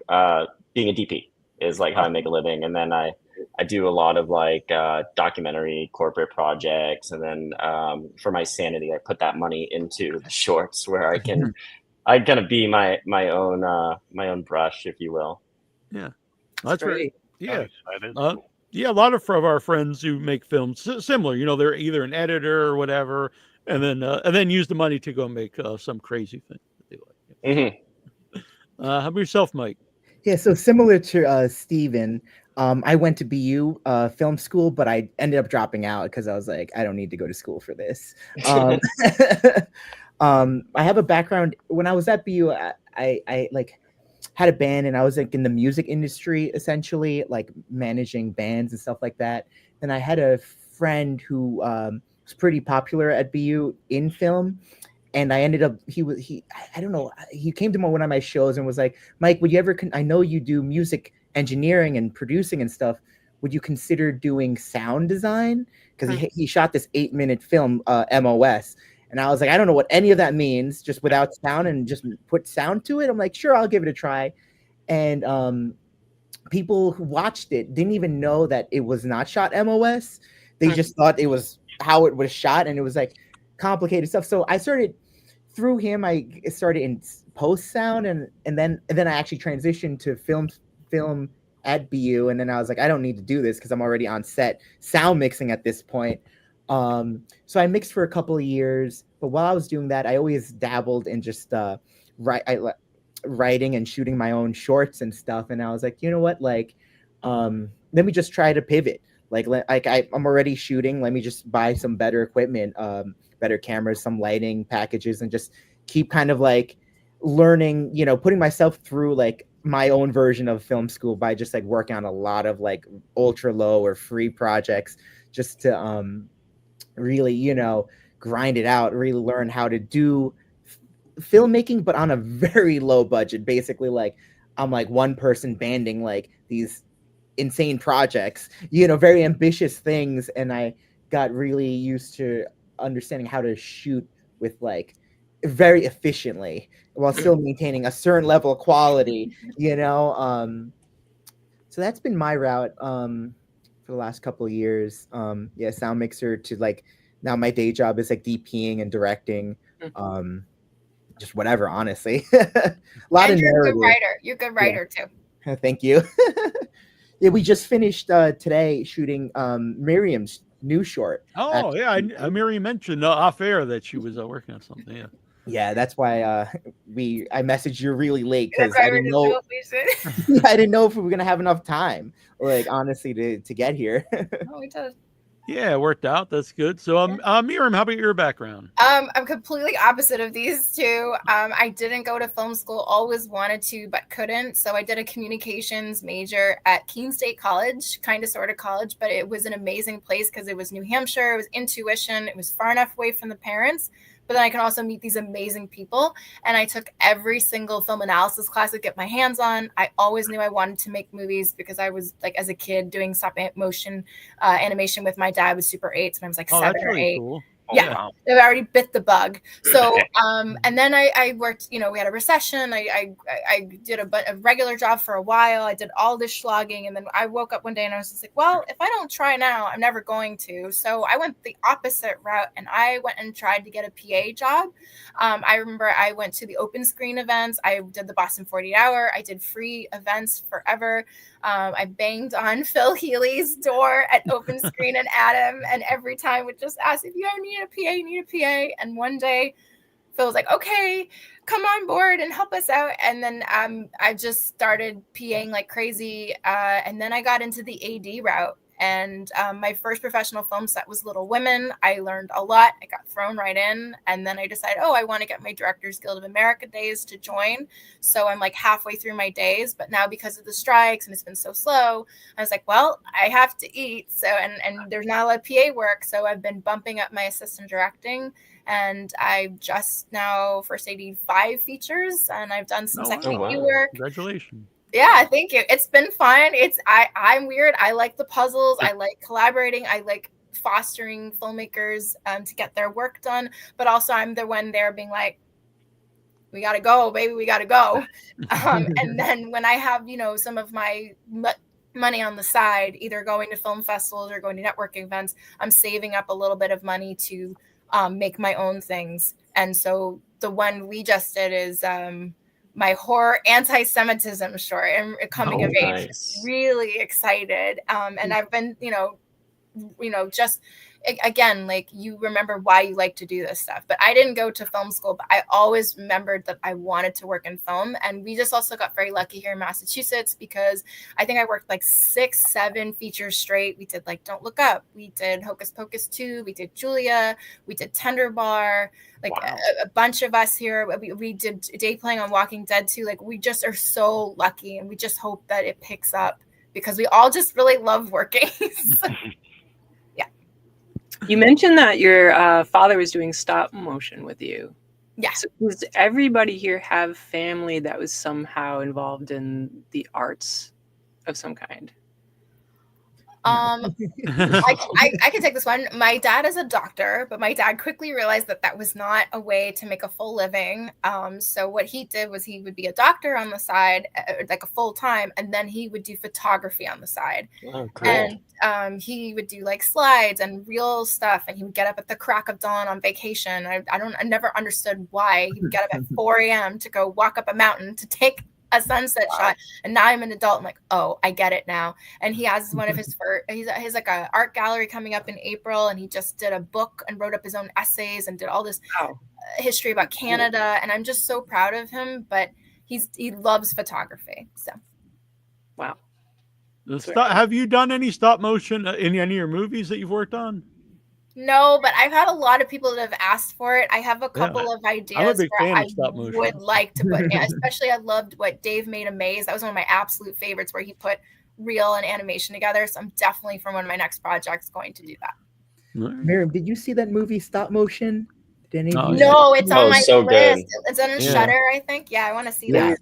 being a DP is like how I make a living. And then I do a lot of like documentary corporate projects, and then for my sanity I put that money into the shorts where I kind of be my own brush, if you will. Yeah, that's great. Yeah, nice. Yeah, a lot of our friends who make films similar. They're either an editor or whatever, and then use the money to go make some crazy thing that they like. How about yourself, Mike? Yeah, so similar to Steven, I went to BU film school, but I ended up dropping out because I was like, I don't need to go to school for this. I have a background. When I was at BU, I like had a band, and I was like in the music industry, essentially, like managing bands and stuff like that. And I had a friend who was pretty popular at BU in film. And I ended up, I don't know, he came to one of my shows and was like, Mike, would you ever, I know you do music engineering and producing and stuff. Would you consider doing sound design? Because he shot this 8-minute film, MOS. And I was like, I don't know what any of that means, just without sound, and just put sound to it. I'm like, sure, I'll give it a try. And people who watched it didn't even know that it was not shot MOS. They just thought it was how it was shot, and it was like complicated stuff. So I started, through him, I started in post sound, and then I actually transitioned to film at BU. And then I was like, I don't need to do this because I'm already on set sound mixing at this point. So I mixed for a couple of years, but while I was doing that, I always dabbled in just writing and shooting my own shorts and stuff. And I was like, you know what, like, let me just try to pivot. Like I'm already shooting. Let me just buy some better equipment, better cameras, some lighting packages, and just keep kind of like learning, putting myself through like my own version of film school by just like working on a lot of like ultra low or free projects, just to really, grind it out, really learn how to do filmmaking, but on a very low budget. Basically, like I'm like one person banding like these insane projects, very ambitious things. And I got really used to understanding how to shoot with like very efficiently while still maintaining a certain level of quality, so that's been my route for the last couple of years. Sound mixer to like now my day job is like DPing and directing, just whatever, honestly. a lot and of you're narrative. A good writer. You're a good writer too. Thank you. Yeah, we just finished today shooting Miriam's new short. Oh, yeah. Miriam mentioned off air that she was working on something. Yeah. Yeah, that's why I messaged you really late, because I didn't know. I didn't know if we were gonna have enough time, like honestly, to get here. Oh, we did. Yeah, it worked out. That's good. So, Miriam, how about your background? I'm completely opposite of these two. I didn't go to film school, always wanted to, but couldn't. So I did a communications major at Keene State College, kind of sort of college, but it was an amazing place because it was New Hampshire. It was intuition. It was far enough away from the parents, but then I could also meet these amazing people. And I took every single film analysis class I could get my hands on. I always knew I wanted to make movies because I was like, as a kid, doing stop motion animation with my dad with Super 8s when I was like 7 or 8. Cool. Yeah, they already bit the bug. So, and then I worked. You know, we had a recession. I did a regular job for a while. I did all this schlogging, and then I woke up one day and I was just like, well, if I don't try now, I'm never going to. So I went the opposite route, and I went and tried to get a PA job. I remember I went to the open screen events. I did the Boston 48 Hour. I did free events forever. I banged on Phil Healy's door at Open Screen and Adam, and every time would just ask, if you ever need a PA, you need a PA. And one day Phil was like, okay, come on board and help us out. And then I just started PAing like crazy. And then I got into the AD route. And my first professional film set was Little Women. I learned a lot. I got thrown right in. And then I decided, I want to get my Directors Guild of America days to join. So I'm like halfway through my days. But now because of the strikes and it's been so slow, I was like, well, I have to eat. So and there's not a lot of PA work. So I've been bumping up my assistant directing. And I just now first AD 5 features. And I've done some second AD work. Congratulations. Yeah, thank you. It's been fun. I'm weird. I like the puzzles. I like collaborating. I like fostering filmmakers to get their work done. But also I'm the one there being like, we got to go, baby. We got to go. And then when I have, some of my money on the side, either going to film festivals or going to networking events, I'm saving up a little bit of money to make my own things. And so the one we just did is my horror anti-Semitism short and coming of age. Really excited. And I've been, just again, like you remember why you like to do this stuff. But I didn't go to film school, but I always remembered that I wanted to work in film. And we just also got very lucky here in Massachusetts because I think I worked like 6-7 features straight. We did like Don't Look Up. We did Hocus Pocus 2. We did Julia. We did Tender Bar. Like a bunch of us here. We did Day Playing on Walking Dead 2. Like we just are so lucky, and we just hope that it picks up because we all just really love working. Yeah. You mentioned that your father was doing stop motion with you. Yeah. So does everybody here have family that was somehow involved in the arts of some kind? I can take this one. My dad is a doctor, but my dad quickly realized that was not a way to make a full living. So what he did was he would be a doctor on the side, like a full time, and then he would do photography on the side. Oh, cool. And he would do like slides and real stuff, and he would get up at the crack of dawn on vacation. I never understood why he would get up at 4 a.m. to go walk up a mountain to take a sunset shot. And now I'm an adult. I'm like, oh, I get it now. And he has one of his first, he's like an art gallery coming up in April. And he just did a book and wrote up his own essays and did all this history about Canada. And I'm just so proud of him, but he loves photography. So. Wow. Have you done any stop motion in any of your movies that you've worked on? No, but I've had a lot of people that have asked for it. I have a couple of ideas I'm a big fan where of stop motion. would like to put, especially I loved what Dave made a maze. That was one of my absolute favorites where he put real and animation together. So I'm definitely for one of my next projects going to do that. Miriam, did you see that movie Stop Motion? No, it's on my list. Good. It's on Shudder, I think. Yeah, I want to see that.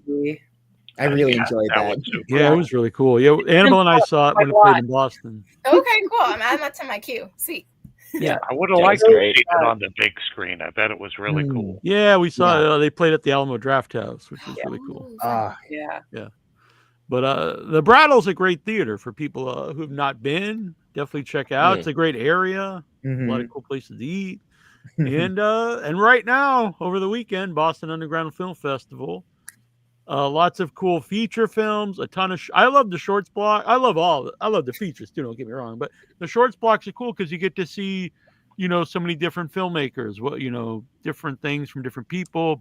I really enjoyed that. Yeah, it was really cool. Yeah, Annabelle and I saw it when it played in Boston. Okay, cool. I'm adding that to my queue. Sweet. Yeah, I would have liked to see it on the big screen. I bet it was really cool. Yeah, we saw they played at the Alamo Draft House, which was really cool. Yeah. But the Brattle's a great theater for people who've not been. Definitely check out. It's a great area. A lot of cool places to eat. And right now, over the weekend, Boston Underground Film Festival. Lots of cool feature films, a ton of I love the shorts block. I love the features too, don't get me wrong, but the shorts blocks are cool because you get to see, so many different filmmakers, different things from different people.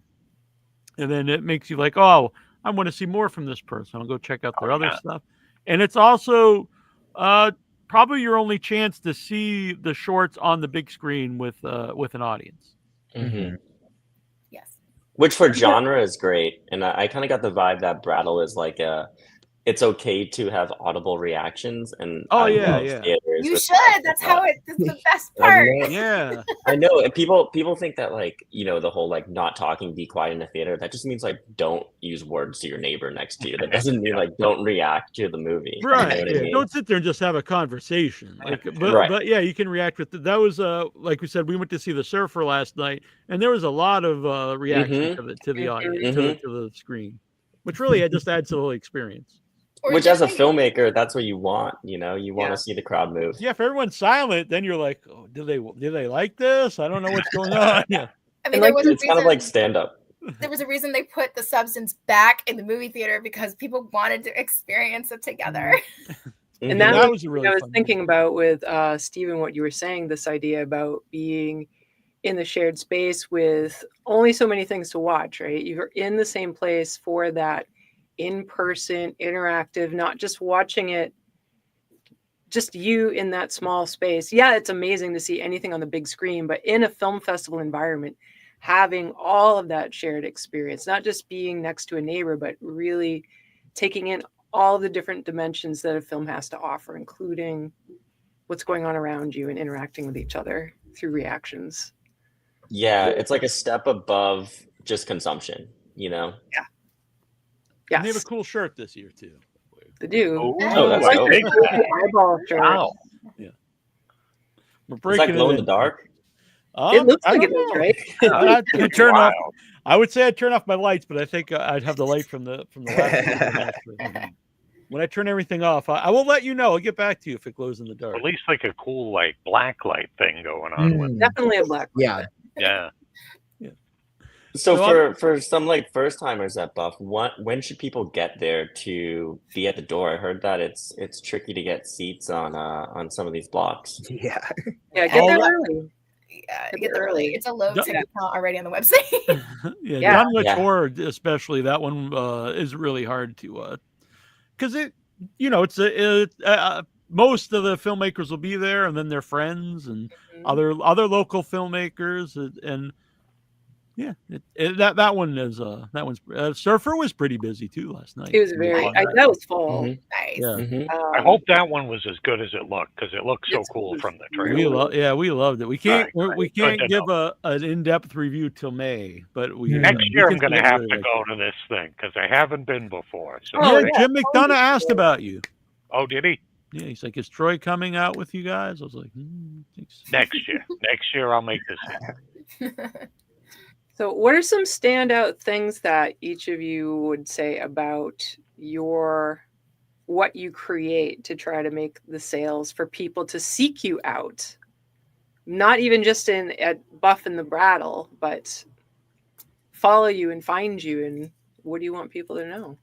And then it makes you like, oh, I want to see more from this person. I'll go check out their other stuff. And it's also probably your only chance to see the shorts on the big screen with an audience. Mm-hmm. Which for genre is great. And I kind of got the vibe that Brattle is like it's okay to have audible reactions, and Oh, I yeah, love yeah. theaters. You with should. stuff That's like how that. that's the best I part. know. Yeah. I know, and people think that, like, you know, the whole like not talking, be quiet in a theater. That just means like don't use words to your neighbor next to you. That doesn't mean like don't react to the movie. You know Right. what I Yeah. mean? Don't sit there and just have a conversation. Like, Right. but yeah, you can react with that was like we said, we went to see The Surfer last night, and there was a lot of reaction to the audience to the screen, which really just adds to the whole experience. Which, as a filmmaker, that's what you want. You know, you want to see the crowd move. Yeah, if everyone's silent, then you're like, oh, do they like this? I don't know what's going on. Yeah. I mean, there was it's kind of like stand up. There was a reason they put The Substance back in the movie theater, because people wanted to experience it together. And that was really I was thinking about with Stephen, what you were saying, this idea about being in the shared space with only so many things to watch, right? You're in the same place for that in-person interactive, not just watching it, just you in that small space. Yeah, it's amazing to see anything on the big screen, but in a film festival environment, having all of that shared experience, not just being next to a neighbor, but really taking in all the different dimensions that a film has to offer, including what's going on around you and interacting with each other through reactions. Yeah, it's like a step above just consumption, you know? Yeah. Yeah. They have a cool shirt this year too. They do. Oh, that's dope. Eyeball shirt. Wow. Yeah. We're Is breaking that glow in in. the dark? It looks I like don't it is, know. right? I'd turn off. I would say I'd turn off my lights, but I think I'd have the light from the last. When I turn everything off, I will let you know. I'll get back to you if it glows in the dark. At least like a cool like black light thing going on with. Definitely a black. Yeah. Yeah. So for some like first timers at Buff, when should people get there to be at the door? I heard that it's tricky to get seats on some of these blocks. Yeah. Yeah, get there early. Yeah, get there early. It's a low ticket count already on the website. Yeah, John Wick 4 especially, that one is really hard to because it, you know, it's most of the filmmakers will be there, and then their friends and other local filmmakers, and yeah, that one is that one's Surfer was pretty busy too last night. It was that was full. Nice. Yeah. I hope that one was as good as it looked, because it looked so cool from the trailer. We loved it. We can't Good to give an in-depth review till May, but next year I'm going to have to go to this thing, because I haven't been before. So Jim McDonough asked about you. Oh, did he? Yeah, he's like, is Troy coming out with you guys? I was like, next year I'll make this. So what are some standout things that each of you would say about what you create to try to make the sales for people to seek you out? Not even just at Buff and the Brattle, but follow you and find you. And what do you want people to know?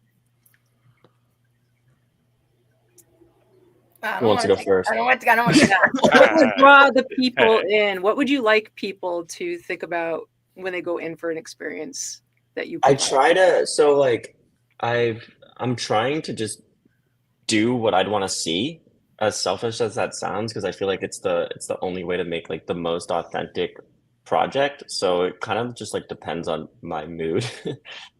Who wants to go first? I don't want to. What would draw the people in? What would you like people to think about when they go in for an experience that you provide? I try to, so like I'm trying to just do what I'd want to see, as selfish as that sounds, because I feel like it's the only way to make like the most authentic project. So it kind of just like depends on my mood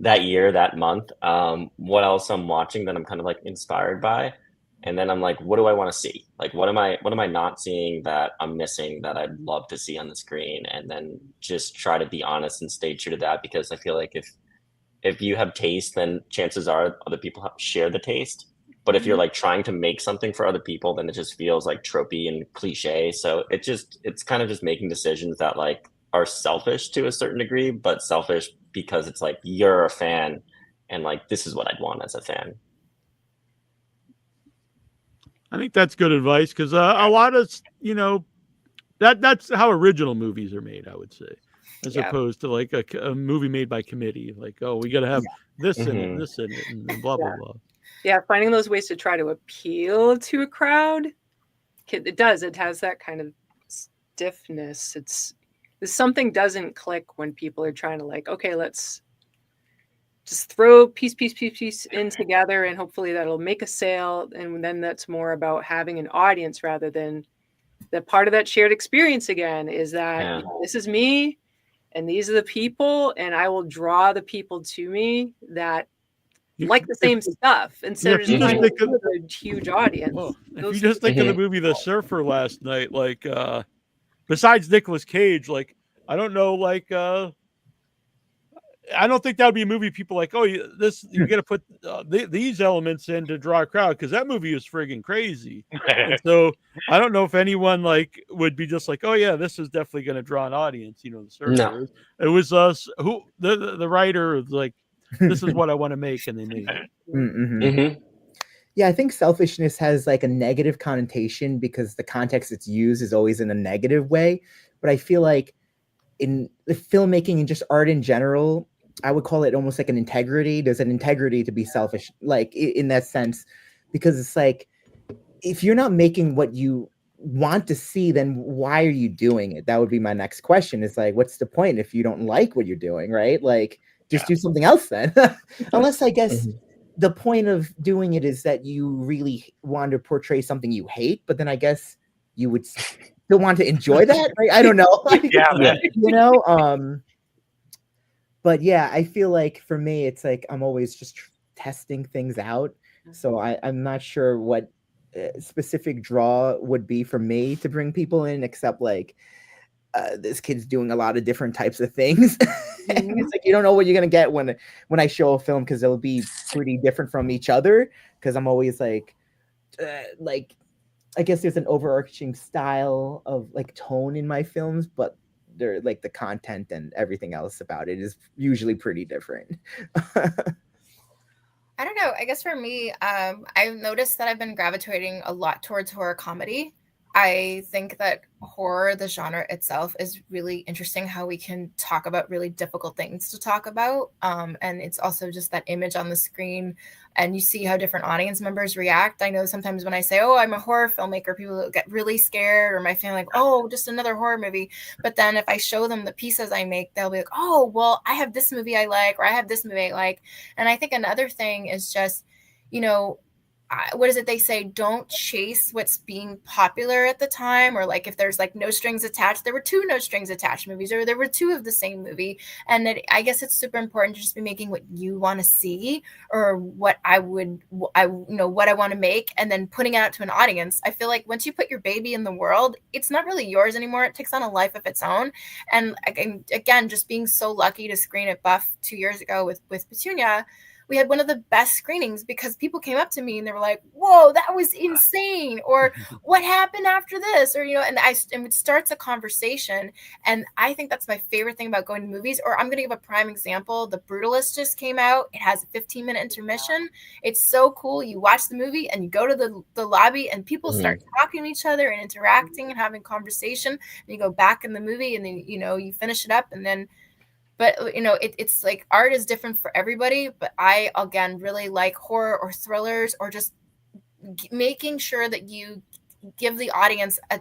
that year, that month, what else I'm watching that I'm kind of like inspired by. And then I'm like, what do I want to see? Like, what am I not seeing that I'm missing that I'd love to see on the screen? And then just try to be honest and stay true to that, because I feel like if you have taste, then chances are other people share the taste. But if you're like trying to make something for other people, then it just feels like tropey and cliche. So it's kind of just making decisions that like are selfish to a certain degree, but selfish because it's like you're a fan and like this is what I'd want as a fan. I think that's good advice, because a lot of, you know, that's how original movies are made, I would say, as opposed to like a movie made by committee. Like, oh, we got to have this in it, this in it, and blah, blah, blah. Yeah, finding those ways to try to appeal to a crowd, it has that kind of stiffness. Something doesn't click when people are trying to like, okay, let's just throw piece in together, and hopefully that'll make a sale. And then that's more about having an audience rather than the part of that shared experience again is that this is me and these are the people, and I will draw the people to me that like the same stuff instead of just trying to appeal to a huge audience. Well, if you just think of the movie The Surfer last night, like besides Nicolas Cage, like I don't know, like I don't think that would be a movie people like, oh, you got to put these elements in to draw a crowd, because that movie is friggin' crazy. And so I don't know if anyone like would be just like, oh yeah, this is definitely going to draw an audience. You know, The Surfer. No. It was us who the writer was like, this is what I want to make, and they made it. Mm-hmm. Yeah, I think selfishness has like a negative connotation because the context it's used is always in a negative way. But I feel like in the filmmaking and just art in general, I would call it almost like an integrity. There's an integrity to be selfish, like in that sense, because it's like, if you're not making what you want to see, then why are you doing it? That would be my next question. It's like, what's the point if you don't like what you're doing, right? Like, just do something else then. Unless I guess the point of doing it is that you really want to portray something you hate, but then I guess you would still want to enjoy that, right? I don't know. Like, you know, but yeah, I feel like for me, it's like I'm always just testing things out. So I'm not sure what specific draw would be for me to bring people in, except like this kid's doing a lot of different types of things. And it's like you don't know what you're gonna get when I show a film, because they'll be pretty different from each other. Because I'm always like I guess there's an overarching style of like tone in my films, but they're like the content and everything else about it is usually pretty different. I don't know. I guess for me, I've noticed that I've been gravitating a lot towards horror comedy. I think that horror, the genre itself, is really interesting, how we can talk about really difficult things to talk about. And it's also just that image on the screen, and you see how different audience members react. I know sometimes when I say, oh, I'm a horror filmmaker, people get really scared, or my family like, oh, just another horror movie. But then if I show them the pieces I make, they'll be like, oh, well, I have this movie I like, or I have this movie I like. And I think another thing is just, you know, what is it they say? Don't chase what's being popular at the time, or like if there's like No Strings Attached, there were 2 No Strings Attached movies, or there were 2 of the same movie. And I guess it's super important to just be making what you want to see, or what I want to make, and then putting it out to an audience. I feel like once you put your baby in the world, it's not really yours anymore. It takes on a life of its own. And again, just being so lucky to screen at Buff 2 years ago with Petunia, we had one of the best screenings because people came up to me and they were like, whoa, that was insane. Or what happened after this? Or, you know, and it starts a conversation. And I think that's my favorite thing about going to movies. Or I'm going to give a prime example. The Brutalist just came out. It has a 15-minute intermission. It's so cool. You watch the movie and you go to the lobby and people start talking to each other and interacting and having conversation. And you go back in the movie and then, you know, you finish it up and then. But, you know, it's like art is different for everybody. But I, again, really like horror or thrillers, or just making sure that you give the audience a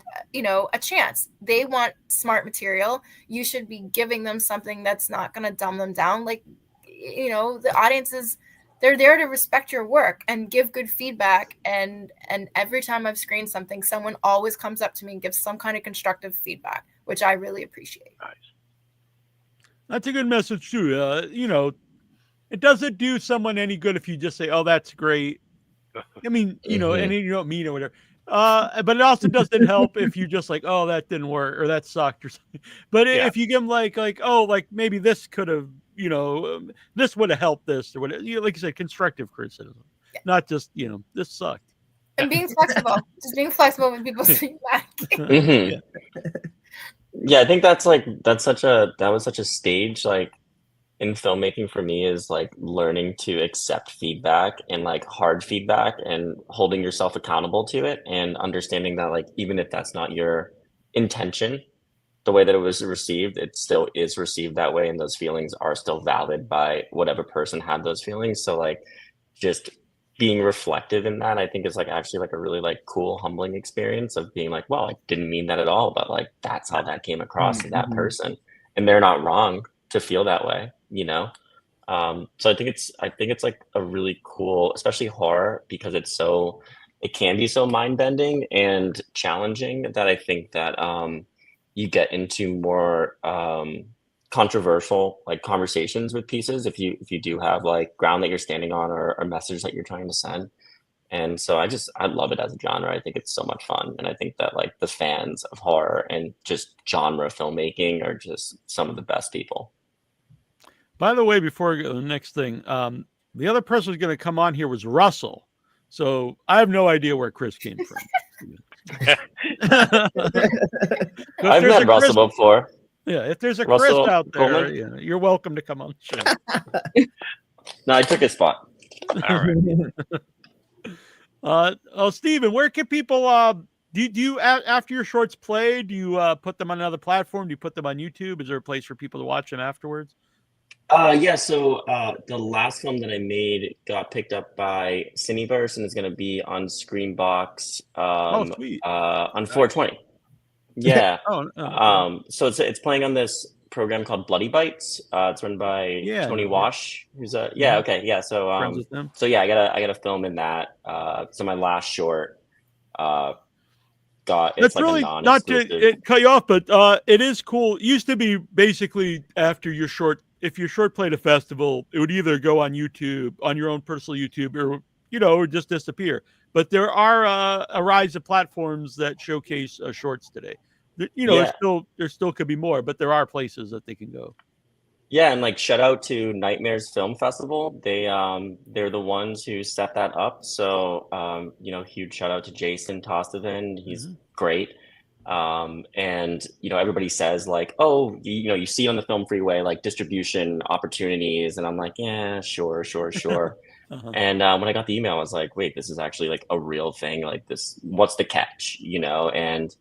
chance. They want smart material. You should be giving them something that's not going to dumb them down. Like, you know, the audiences, they're there to respect your work and give good feedback. And every time I've screened something, someone always comes up to me and gives some kind of constructive feedback, which I really appreciate. Nice. That's a good message too. You know, it doesn't do someone any good if you just say, "Oh, that's great." I mean, you know, and you don't mean or whatever. But it also doesn't help if you just like, "Oh, that didn't work," or "That sucked," or something. But if you give them like, "Oh, like maybe this could have, you know, this would have helped this," or whatever. You know, like you said, constructive criticism, not just, you know, this sucked. And being flexible, just being flexible with people's feedback. Yeah, I think that was such a stage like in filmmaking for me, is like learning to accept feedback and like hard feedback and holding yourself accountable to it, and understanding that like even if that's not your intention, the way that it was received, it still is received that way, and those feelings are still valid by whatever person had those feelings. So like just being reflective in that, I think is like actually like a really like cool, humbling experience of being like, well, I didn't mean that at all, but like that's how that came across to that person, and they're not wrong to feel that way, you know. So I think it's like a really cool, especially horror, because it can be so mind bending and challenging, that I think that you get into more controversial like conversations with pieces if you do have like ground that you're standing on or a message that you're trying to send. And so I love it as a genre. I think it's so much fun, and I think that like the fans of horror and just genre filmmaking are just some of the best people. By the way, before we go to the next thing, the other person who's going to come on here was Russell. So I have no idea where Chris came from. I've met Russell before. Yeah, if there's a Russell Chris out there, Coleman? you're welcome to come on the show. No, I took his spot. All right. Steven, where can people do you after your shorts play, do you put them on another platform? Do you put them on YouTube? Is there a place for people to watch them afterwards? Yeah, so the last film that I made got picked up by Cineverse and is going to be on Screenbox sweet. On 420. Yeah. So it's playing on this program called Bloody Bites. It's run by Tony Wash, who's a So I got a film in that. So my last short That's really not to cut you off, but it is cool. It used to be basically after your short. If your short played a festival, it would either go on YouTube, on your own personal YouTube, or just disappear. But there are a rise of platforms that showcase shorts today. There still could be more, but there are places that they can go. Yeah, and like shout out to Nightmares Film Festival. They're the ones who set that up. So huge shout out to Jason Tostovan. He's great. And everybody says like, oh, you see on the Film Freeway like distribution opportunities, and I'm like, yeah, sure. And when I got the email, I was like, wait, this is actually like a real thing. Like this, what's the catch? And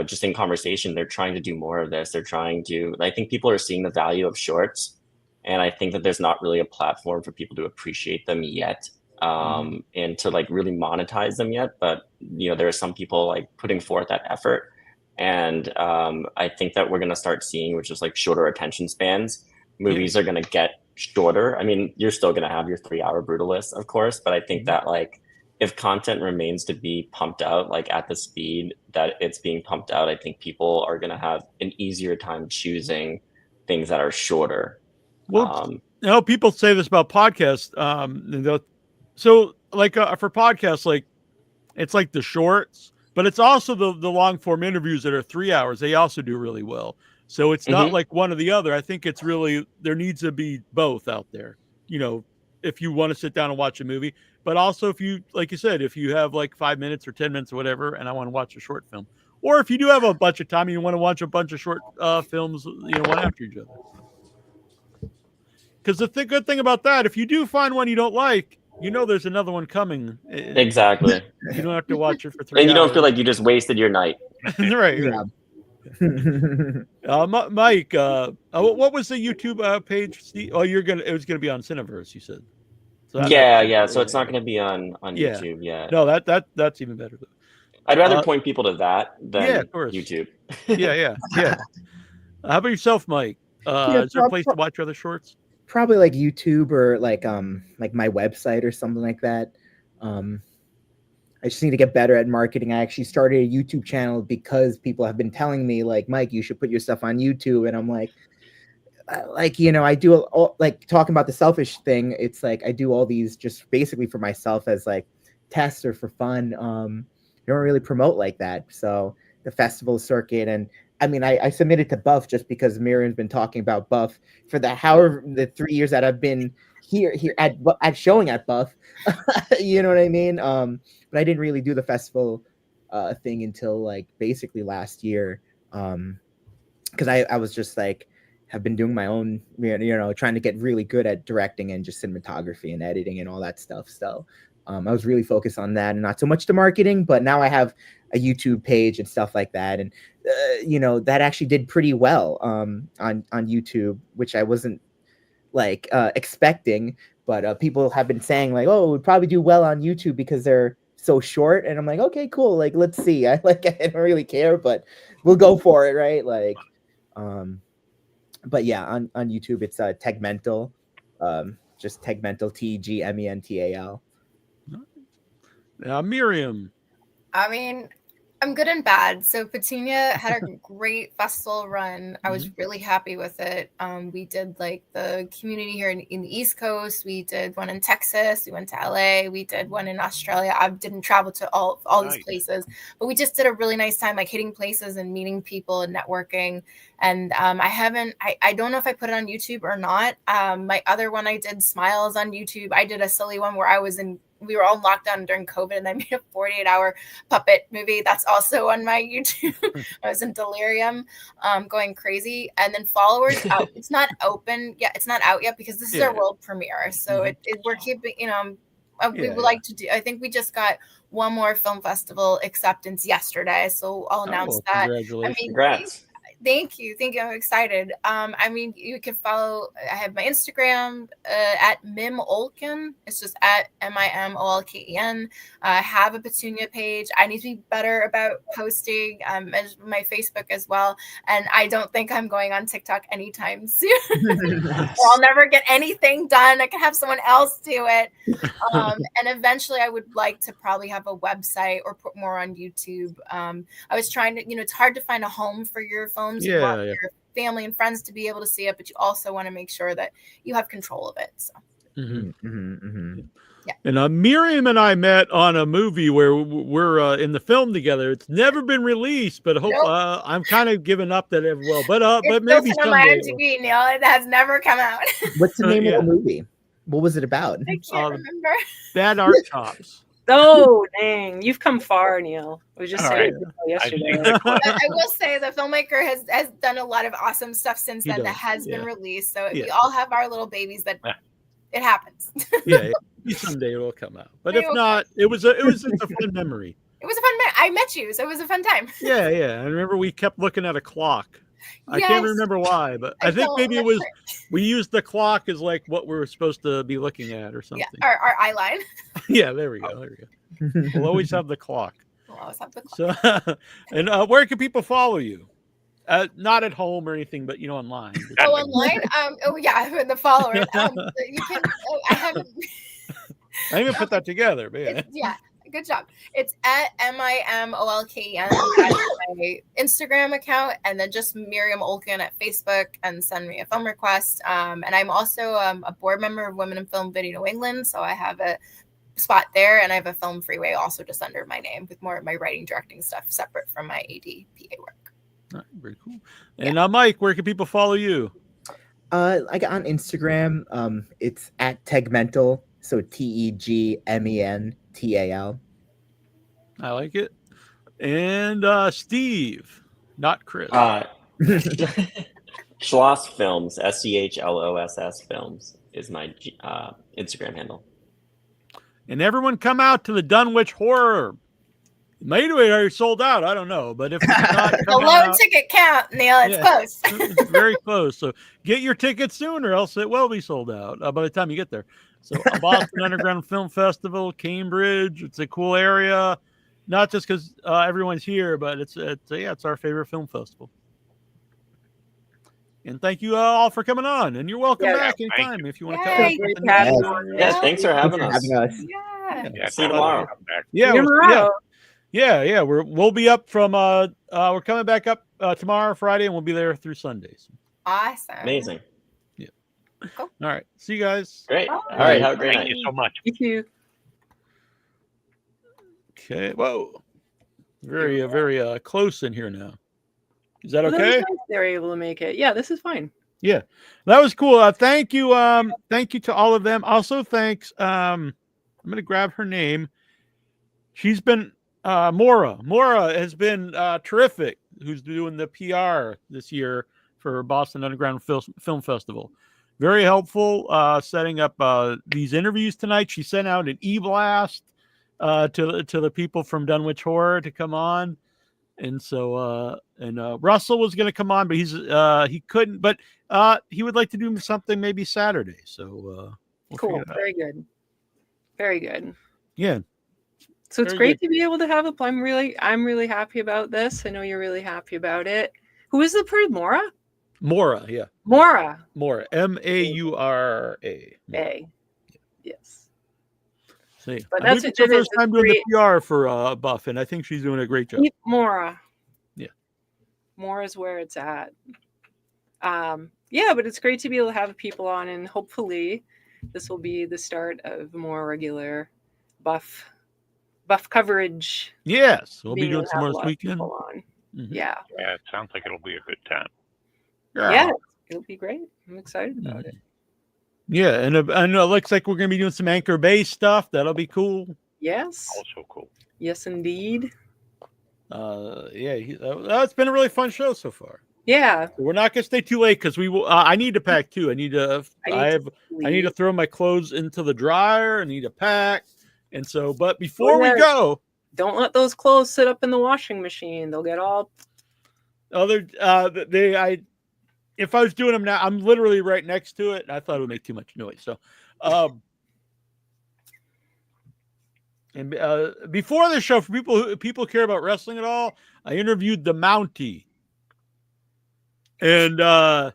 just in conversation, they're trying to do more of this. I think people are seeing the value of shorts, and I think that there's not really a platform for people to appreciate them yet. And to like really monetize them yet, but there are some people like putting forth that effort, and I think that we're going to start seeing, which is like shorter attention spans. Movies are going to get shorter. I mean, you're still going to have your 3-hour brutalist, of course, but I think that like if content remains to be pumped out like at the speed that it's being pumped out, I think people are going to have an easier time choosing things that are shorter. Well, people say this about podcasts. So like for podcasts, like it's like the shorts, but it's also the long form interviews that are 3 hours. They also do really well. So it's not like one or the other. I think it's really, there needs to be both out there, if you want to sit down and watch a movie, but also if you, like you said, if you have like 5 minutes or 10 minutes or whatever, and I want to watch a short film, or if you do have a bunch of time and you want to watch a bunch of short films, one after each other. Because the good thing about that, if you do find one you don't like, there's another one coming. Exactly. You don't have to watch it for 3 hours. And you don't feel like you just wasted your night. Right. Yeah. Mike, what was the YouTube page? Oh, it was gonna be on Cineverse, you said. So so it's not going to be on YouTube yet. No, that's even better. I'd rather point people to that than of course. YouTube. yeah. How about yourself, Mike? Is there a place to watch other shorts? Probably like YouTube or like my website or something like that. I just need to get better at marketing. I actually started a YouTube channel because people have been telling me like, Mike, you should put your stuff on YouTube. And I'm like, I do all, like talking about the selfish thing. It's like, I do all these just basically for myself as like tests or for fun. I don't really promote like that. So the festival circuit, and I mean, I submitted to Buff just because Miriam's been talking about Buff for the 3 years that I've been here at showing at Buff. You know what I mean? But I didn't really do the festival thing until like basically last year, because I was just like have been doing my own, trying to get really good at directing and just cinematography and editing and all that stuff. So I was really focused on that and not so much the marketing. But now I have a YouTube page and stuff like that, and that actually did pretty well on YouTube, which I wasn't like expecting. But people have been saying like, oh, it would probably do well on YouTube because they're so short. And I'm like, okay, cool. Like, let's see. I don't really care, but we'll go for it, right? Like, but yeah, on YouTube it's Tegmental, just Tegmental, TGMENTAL. Miriam. I mean, I'm good and bad. So Petunia had a great festival run. I was really happy with it. We did like the community here in the East Coast. We did one in Texas. We went to LA. We did one in Australia. I didn't travel to all these places, but we just did a really nice time, like hitting places and meeting people and networking. And I don't know if I put it on YouTube or not. My other one I did, Smiles, on YouTube. I did a silly one where we were all locked down during COVID, and I made a 48-hour puppet movie. That's also on my YouTube. I was in delirium, going crazy. And then Followers out. It's not open yet. It's not out yet because this is our world premiere. So we're keeping, we would like to do. I think we just got one more film festival acceptance yesterday, so I'll announce that. Congratulations! Congrats. Thank you. I'm excited. You can follow. I have my Instagram at Mim Olken. It's just at MIMOLKEN. I have a Petunia page. I need to be better about posting. My Facebook as well. And I don't think I'm going on TikTok anytime soon. I'll never get anything done. I can have someone else do it. And eventually, I would like to probably have a website or put more on YouTube. I was trying to. It's hard to find a home for your films. You want your family and friends to be able to see it, but you also want to make sure that you have control of it. So. Yeah. And Miriam and I met on a movie where we're in the film together. It's never been released, but hope I'm kind of giving up that but maybe someday. On my MTV, Neil. It has never come out. What's the name of the movie? What was it about? I can't remember. Bad Art Chops. Oh, dang. You've come far, Neil. I was just saying yesterday. I will say the filmmaker has done a lot of awesome stuff since then that has been released. So we all have our little babies that it happens. Someday it will come out. But if not, it was just a fun memory. It was a fun I met you, so it was a fun time. Yeah. I remember we kept looking at a clock. I can't remember why, but I think maybe it was we used the clock as like what we were supposed to be looking at or something. Yeah, our eye line. Yeah, there we go. We'll always have the clock. We'll always have the clock. So, and where can people follow you? Not at home or anything, but online. Oh, online? The followers. You can. I haven't. I didn't even put that together, but yeah. Good job. It's at MIMOLKEN. That's my Instagram account, and then just Miriam Olken at Facebook, and send me a film request. And I'm also a board member of Women in Film Video New England, so I have a spot there, and I have a Film Freeway also just under my name with more of my writing, directing stuff separate from my AD/PA work. All right, very cool. And Mike, where can people follow you? I got on Instagram. It's at Tegmental, so TEGMENTAL. I like it. And Steve, not Chris. Schloss Films, SCHLOSS Films is my Instagram handle. And everyone come out to the Dunwich Horror. Maybe we already sold out. I don't know. But if it's not the low ticket count, Neil, it's close. It's very close. So get your tickets soon or else it will be sold out by the time you get there. So Boston Underground Film Festival, Cambridge. It's a cool area. Not just because everyone's here, but it's our favorite film festival. And thank you all for coming on. And you're welcome back anytime if you want to come. Yeah, thanks for having us. Yeah. See you tomorrow. Yeah. We'll be up from we're coming back up tomorrow, Friday, and we'll be there through Sundays. Awesome. Amazing. Yeah. Cool. All right. See you guys. Great. All right. Have a great night. Thank you so much. You too. Okay. Whoa. Very close in here now. Is that okay? Well, that was nice they were able to make it. Yeah, this is fine. Yeah, that was cool. Thank you. Thank you to all of them. Also, thanks. I'm going to grab her name. She's been Mora. Mora has been terrific. Who's doing the PR this year for Boston Underground Film Festival? Very helpful setting up these interviews tonight. She sent out an e-blast to the people from Dunwich Horror to come on. And so, Russell was going to come on, but he couldn't. But he would like to do something maybe Saturday. So cool, very good, very good. Yeah. So it's great to be able to have a. I'm really happy about this. I know you're really happy about it. Who is the person? Mora. Mora, yeah. Mora. Mora. MAURA. A. Yes. See, But I that's think it's what her it first is. time doing the PR for Buff, and I think she's doing a great job. Keep Mora. Yeah. More is where it's at. Yeah, but it's great to be able to have people on, and hopefully this will be the start of more regular buff coverage. Yes, we'll be Being able doing to some have more a this lot of weekend. people on. Mhm. Yeah. Yeah, it sounds like it'll be a good time. Yeah, it'll be great. I'm excited about it. Yeah, and it looks like we're going to be doing some Anchor Bay stuff. That'll be cool. Yes. Also cool. Yes, indeed. Yeah, it's been a really fun show so far. Yeah. We're not going to stay too late because we will. I need to pack too. I need to throw my clothes into the dryer. I need to pack, and so. But before we go, don't let those clothes sit up in the washing machine. They'll get all. If I was doing them now, I'm literally right next to it, and I thought it would make too much noise. So, and before the show, for people who care about wrestling at all, I interviewed the Mountie, and it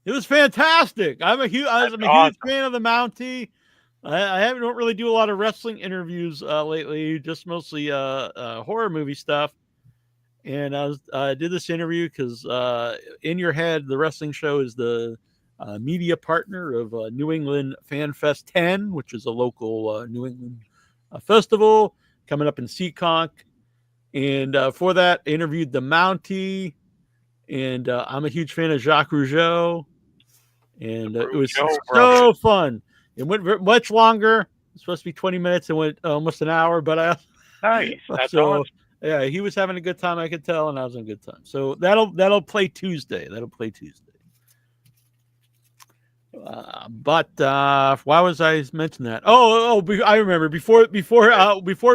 was fantastic. I'm a huge fan of the Mountie. I don't really do a lot of wrestling interviews lately, just mostly horror movie stuff. And I did this interview because In Your Head, the wrestling show, is the media partner of New England Fan Fest 10, which is a local New England festival coming up in Seekonk. And for that, I interviewed the Mountie. And I'm a huge fan of Jacques Rougeau. And it was so fun. It went much longer. It's supposed to be 20 minutes. It went almost an hour, but nice. That's awesome. Yeah, he was having a good time, I could tell, and I was having a good time. So that'll play Tuesday. But why was I mentioning that? I remember before we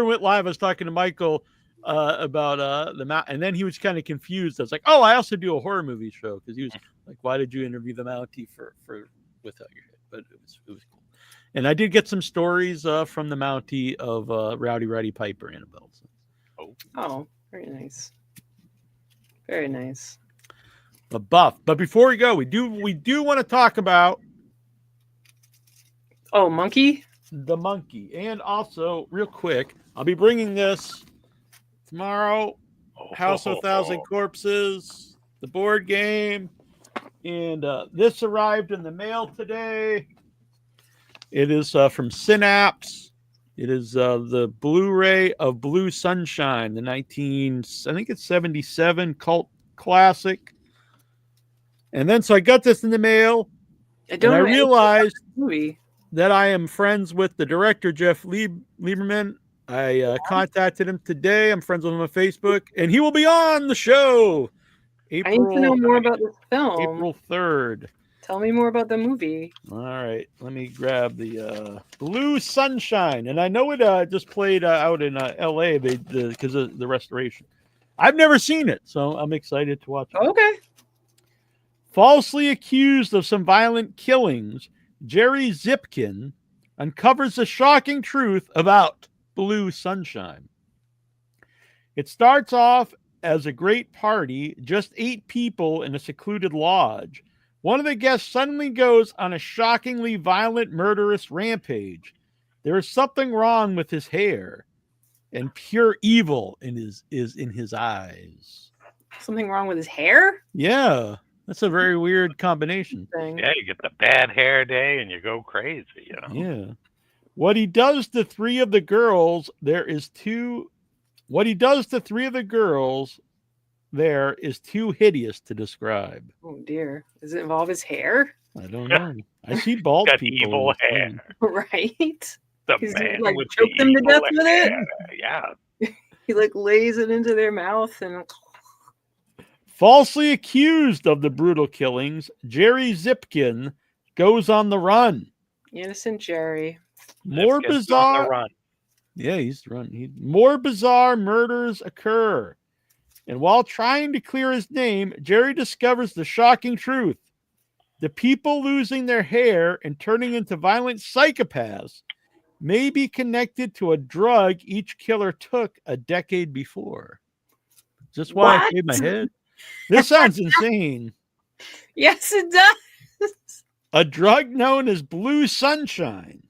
went live, I was talking to Michael about the Mount, and then he was kind of confused. I was like, I also do a horror movie show, because he was like, why did you interview the Mountie for Without Your Head? But it was cool, and I did get some stories from the Mountie of Rowdy Roddy Piper and Annabelle. So. Oh, very nice. Very nice. But before we go, we do want to talk about Monkey? The Monkey. And also, real quick, I'll be bringing this tomorrow. House of 1,000 Corpses, the board game. And this arrived in the mail today. It is from Synapse. It is the Blu-ray of Blue Sunshine, the 77 cult classic. And then so I got this in the mail, and I realized that I am friends with the director, Jeff Lieberman. I contacted him today. I'm friends with him on Facebook, and he will be on the show. I need to know more about this film. April 3rd. Tell me more about the movie. All right, let me grab the Blue Sunshine, and I know it just played out in L.A. because of the restoration. I've never seen it, so I'm excited to watch it. Okay. Falsely accused of some violent killings, Jerry Zipkin uncovers the shocking truth about Blue Sunshine. It starts off as a great party, just 8 people in a secluded lodge. One of the guests suddenly goes on a shockingly violent, murderous rampage. There is something wrong with his hair, and pure evil is in his eyes. Something wrong with his hair? Yeah, that's a very weird combination. Yeah, you get the bad hair day and you go crazy, you know? Yeah. What he does to 3 of the girls, what he does to 3 of the girls there is too hideous to describe. Oh dear. Does it involve his hair? I don't know. I see bald people. Evil hair. Right? The He's man like with choked them to evil death with it. hair. Yeah. He like lays it into their mouth and Falsely accused of the brutal killings, Jerry Zipkin goes on the run. Innocent Jerry. More Zipkin's bizarre. on the run. Yeah, he's run. More bizarre murders occur. And while trying to clear his name, Jerry discovers the shocking truth. The people losing their hair and turning into violent psychopaths may be connected to a drug each killer took a decade before. Is this why I shaved my head? This sounds insane. Yes, it does. A drug known as Blue Sunshine.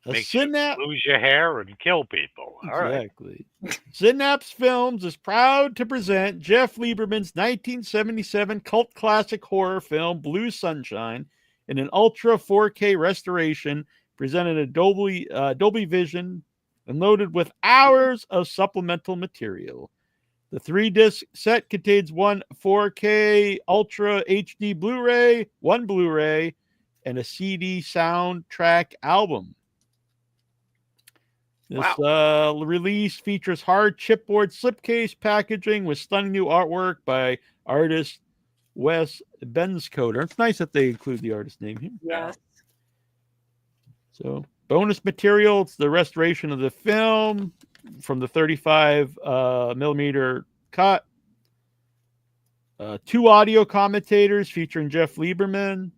Makes you lose your hair and kill people. All right. Exactly. Synapse Films is proud to present Jeff Lieberman's 1977 cult classic horror film Blue Sunshine in an ultra 4K restoration presented at Dolby Vision and loaded with hours of supplemental material. The 3-disc set contains one 4K Ultra HD Blu-ray, one Blu-ray, and a CD soundtrack album. This release features hard chipboard slipcase packaging with stunning new artwork by artist Wes Benscoter. It's nice that they include the artist name here. Yes. So, bonus material, it's the restoration of the film from the 35 millimeter cut. 2 audio commentators featuring Jeff Lieberman.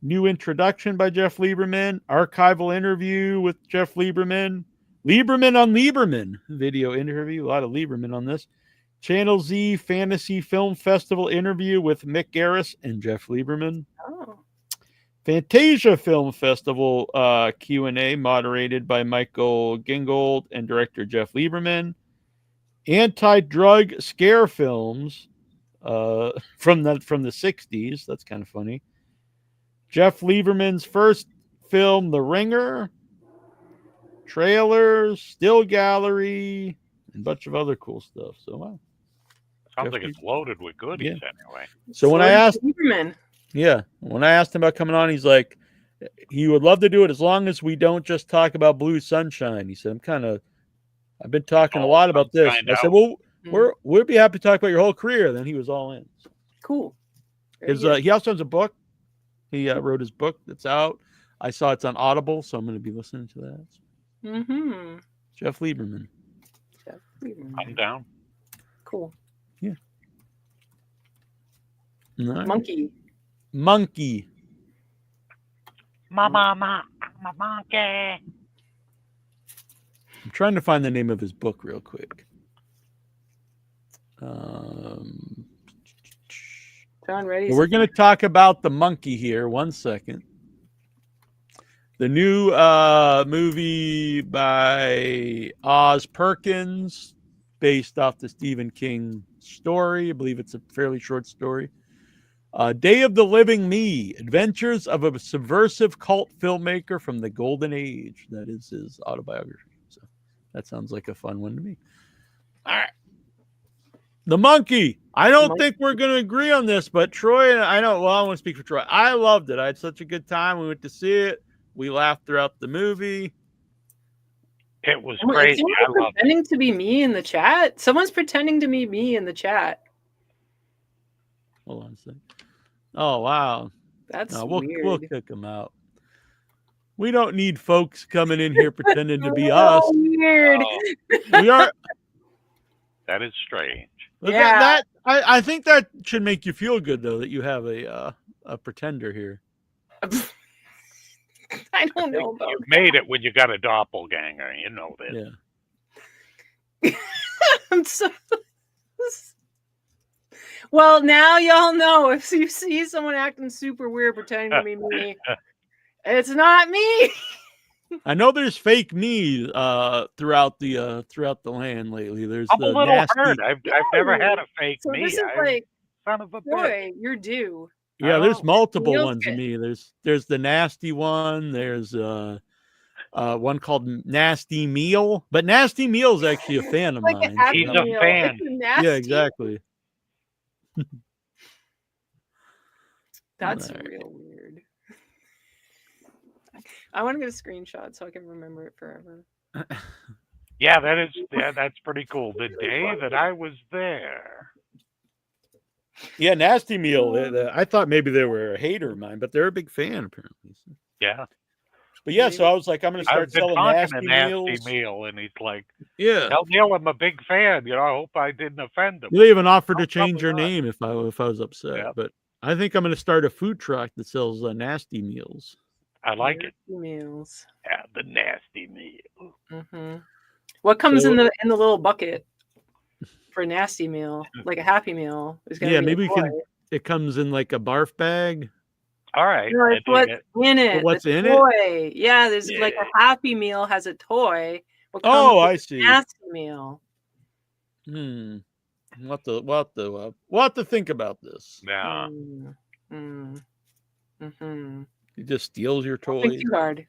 New introduction by Jeff Lieberman. Archival interview with Jeff Lieberman. Lieberman on Lieberman video interview. A lot of Lieberman on this. Channel Z Fantasy Film Festival interview with Mick Garris and Jeff Lieberman. Oh. Fantasia Film Festival Q&A moderated by Michael Gingold and director Jeff Lieberman. Anti-drug scare films from the 60s. That's kind of funny. Jeff Lieberman's first film, The Ringer. Trailers, still gallery, and a bunch of other cool stuff. So, wow. Sounds like it's loaded with goodies anyway. So when I asked, Lieberman. when I asked him about coming on, he's like, he would love to do it as long as we don't just talk about Blue Sunshine. He said, I've been talking a lot about this. I said, well, we'd be happy to talk about your whole career. Then he was all in. Cool. He also has a book. He wrote his book that's out. I saw it's on Audible, so I'm going to be listening to that. Mm-hmm. Jeff Lieberman. I'm down. Cool. Yeah. Right. Monkey. Mama, monkey. I'm trying to find the name of his book real quick. John, ready? We're going to talk about the monkey here. 1 second. The new movie by Oz Perkins, based off the Stephen King story. I believe it's a fairly short story. Day of the Living Me, Adventures of a Subversive Cult Filmmaker from the Golden Age. That is his autobiography. So that sounds like a fun one to me. All right. The monkey. I don't think we're going to agree on this, but Troy, I want to speak for Troy. I loved it. I had such a good time. We went to see it. We laughed throughout the movie. It was crazy. I loved it. Pretending to be me in the chat? Someone's pretending to be me in the chat. Hold on a second. Oh, wow. That's we'll weird. kick them out. We don't need folks coming in here pretending to be us. Weird. We are. That is strange. Yeah. I think that should make you feel good, though, that you have a pretender here. I don't know about You made it when you got a doppelganger. You know that. Yeah. I'm so. Well, now y'all know if you see someone acting super weird pretending to be me, it's not me. I know there's fake me throughout the land lately. There's I'm the a little nasty... hurt. I've never had a fake So me. this is like, son of a boy, bitch. you're due. Yeah, there's multiple Neil's ones of good. me. There's the nasty one. There's one called Nasty Meal, but Nasty Meal is actually a fan of Like mine. an Happy He's a Meal. fan. It's a nasty. Yeah, exactly. That's Alright. real weird. I want to get a screenshot so I can remember it forever. Yeah, that's pretty cool. The day that I was there. Yeah, Nasty Meal. I thought maybe they were a hater of mine, but they're a big fan apparently. So. Yeah. But yeah, so I was like, I'm going to I've start been selling talking nasty to meals. Nasty Meal, and he's like, Yeah. "Tell Neil I'm a big fan. You know, I hope I didn't offend him." You even offered to Oh, change probably your not. name if I was upset. Yeah. But I think I'm going to start a food truck that sells Nasty Meals. I like it. Meals. Yeah, the Nasty Meal. Mm-hmm. What comes So- in the little bucket for a nasty meal, like a Happy Meal? Is gonna Yeah, be maybe a we can. toy. It comes in like a barf bag. All right. No, it's what's in it. What's the in toy. Yeah, there's like a Happy Meal has a toy. What comes Oh, with I a see. Nasty Meal. We'll have to think about this. Yeah. Mm-hmm. He just steals your Don't toys. think too hard.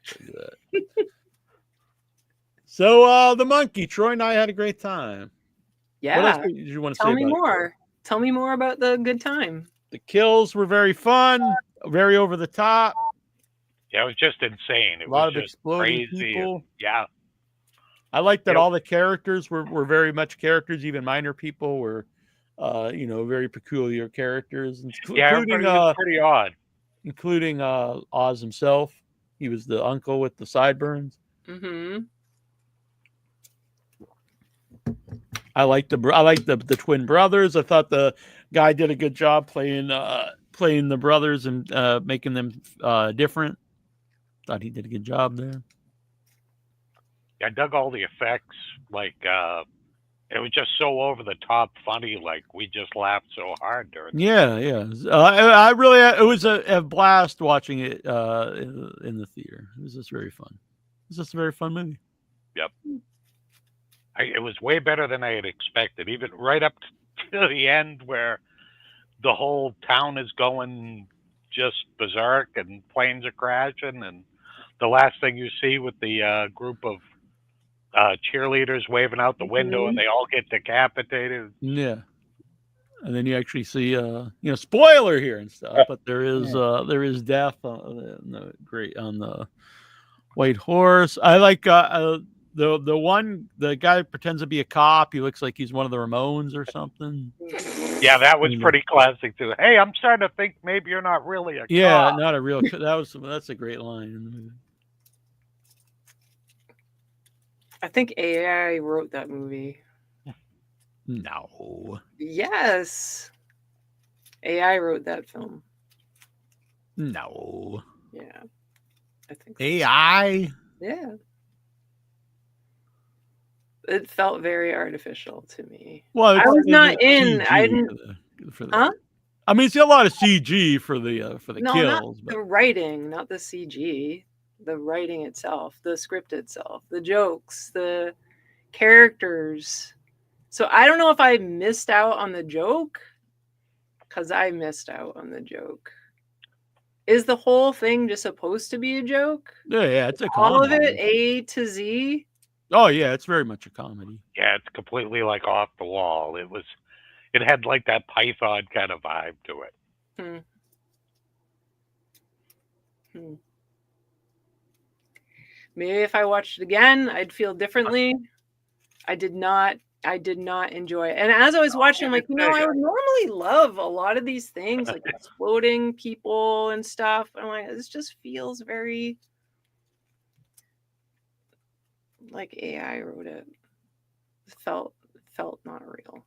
So the monkey, Troy and I had a great time. Yeah. What else did you want to say Tell me about it? more. Tell me more about the good time. The kills were very fun, very over the top. Yeah, it was just insane. It A lot was of just exploding crazy. people. Yeah. I like that all the characters were very much characters. Even minor people were, very peculiar characters, Yeah, everybody was pretty odd. Including Oz himself. He was the uncle with the sideburns. Mm-hmm. I like the twin brothers. I thought the guy did a good job playing the brothers and making them different. Thought he did a good job there. I dug all the effects. Like it was just so over the top funny. Like we just laughed so hard during. Yeah. I really it was a blast watching it in the theater. It was just very fun. It was just a very fun movie. Yep. It was way better than I had expected. Even right up to the end where the whole town is going just berserk and planes are crashing, and the last thing you see with the group of cheerleaders waving out the window and they all get decapitated. Yeah. And then you actually see spoiler here and stuff, but there is death on the white horse. I like the guy pretends to be a cop. He looks like he's one of the Ramones or something. Yeah, that was pretty classic too. Hey, I'm starting to think maybe you're not really a cop. Not a real. That's a great line in the movie. I think AI wrote that movie. No. Yes. AI wrote that film. No. Yeah. I think so. AI? Yeah. It felt very artificial to me. Well, I was not in. CG I didn't. Huh? I mean, it's a lot of CG for the kills. Not the writing, not the CG. The writing itself, the script itself, the jokes, the characters. So I don't know if I missed out on the joke, because I missed out on the joke. Is the whole thing just supposed to be a joke? Yeah, it's a all comedy. of it, A to Z. Oh yeah, it's very much a comedy. Yeah, it's completely like off the wall. It had like that Python kind of vibe to it. Maybe if I watched it again, I'd feel differently. I did not enjoy it. And as I was watching, I'm like, I would normally love a lot of these things, like exploding people and stuff. I'm like, this just feels very like AI wrote it. It felt not real.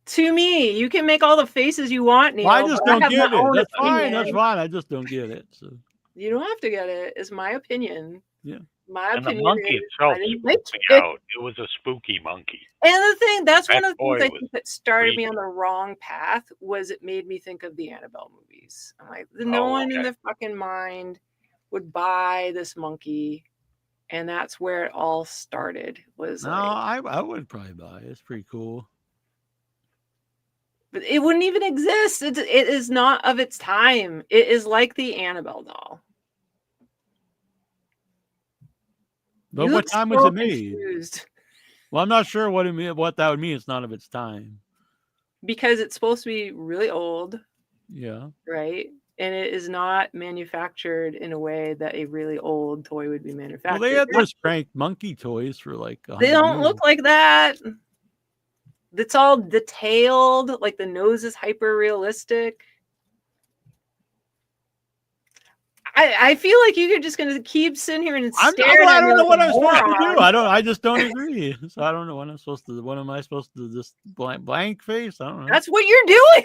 To me, you can make all the faces you want, Neil. Well, I just don't get it. That's fine. Opinion. That's fine. I just don't get it. So you don't have to get it. It's my opinion. Yeah. My and opinion. The monkey itself spooked me out. It was a spooky monkey. And the thing, that's one of the things I was think that started me on the wrong path, was it made me think of the Annabelle movies. I'm like, no one in their fucking mind would buy this monkey. And that's where it all started. I would probably buy it. It's pretty cool. But it wouldn't even exist. It is not of its time. It is like the Annabelle doll. But what time was it made? Confused. Well, I'm not sure what that would mean. It's not of its time. Because it's supposed to be really old. Yeah. Right? And it is not manufactured in a way that a really old toy would be manufactured. Well, they had those crank monkey toys for like. They don't look like that. It's all detailed, like the nose is hyper realistic. I feel like you're just going to keep sitting here and stare. I don't know what I'm supposed to do. I just don't agree. So I don't know what I'm supposed to. What am I supposed to just blank face? I don't know. That's what you're doing.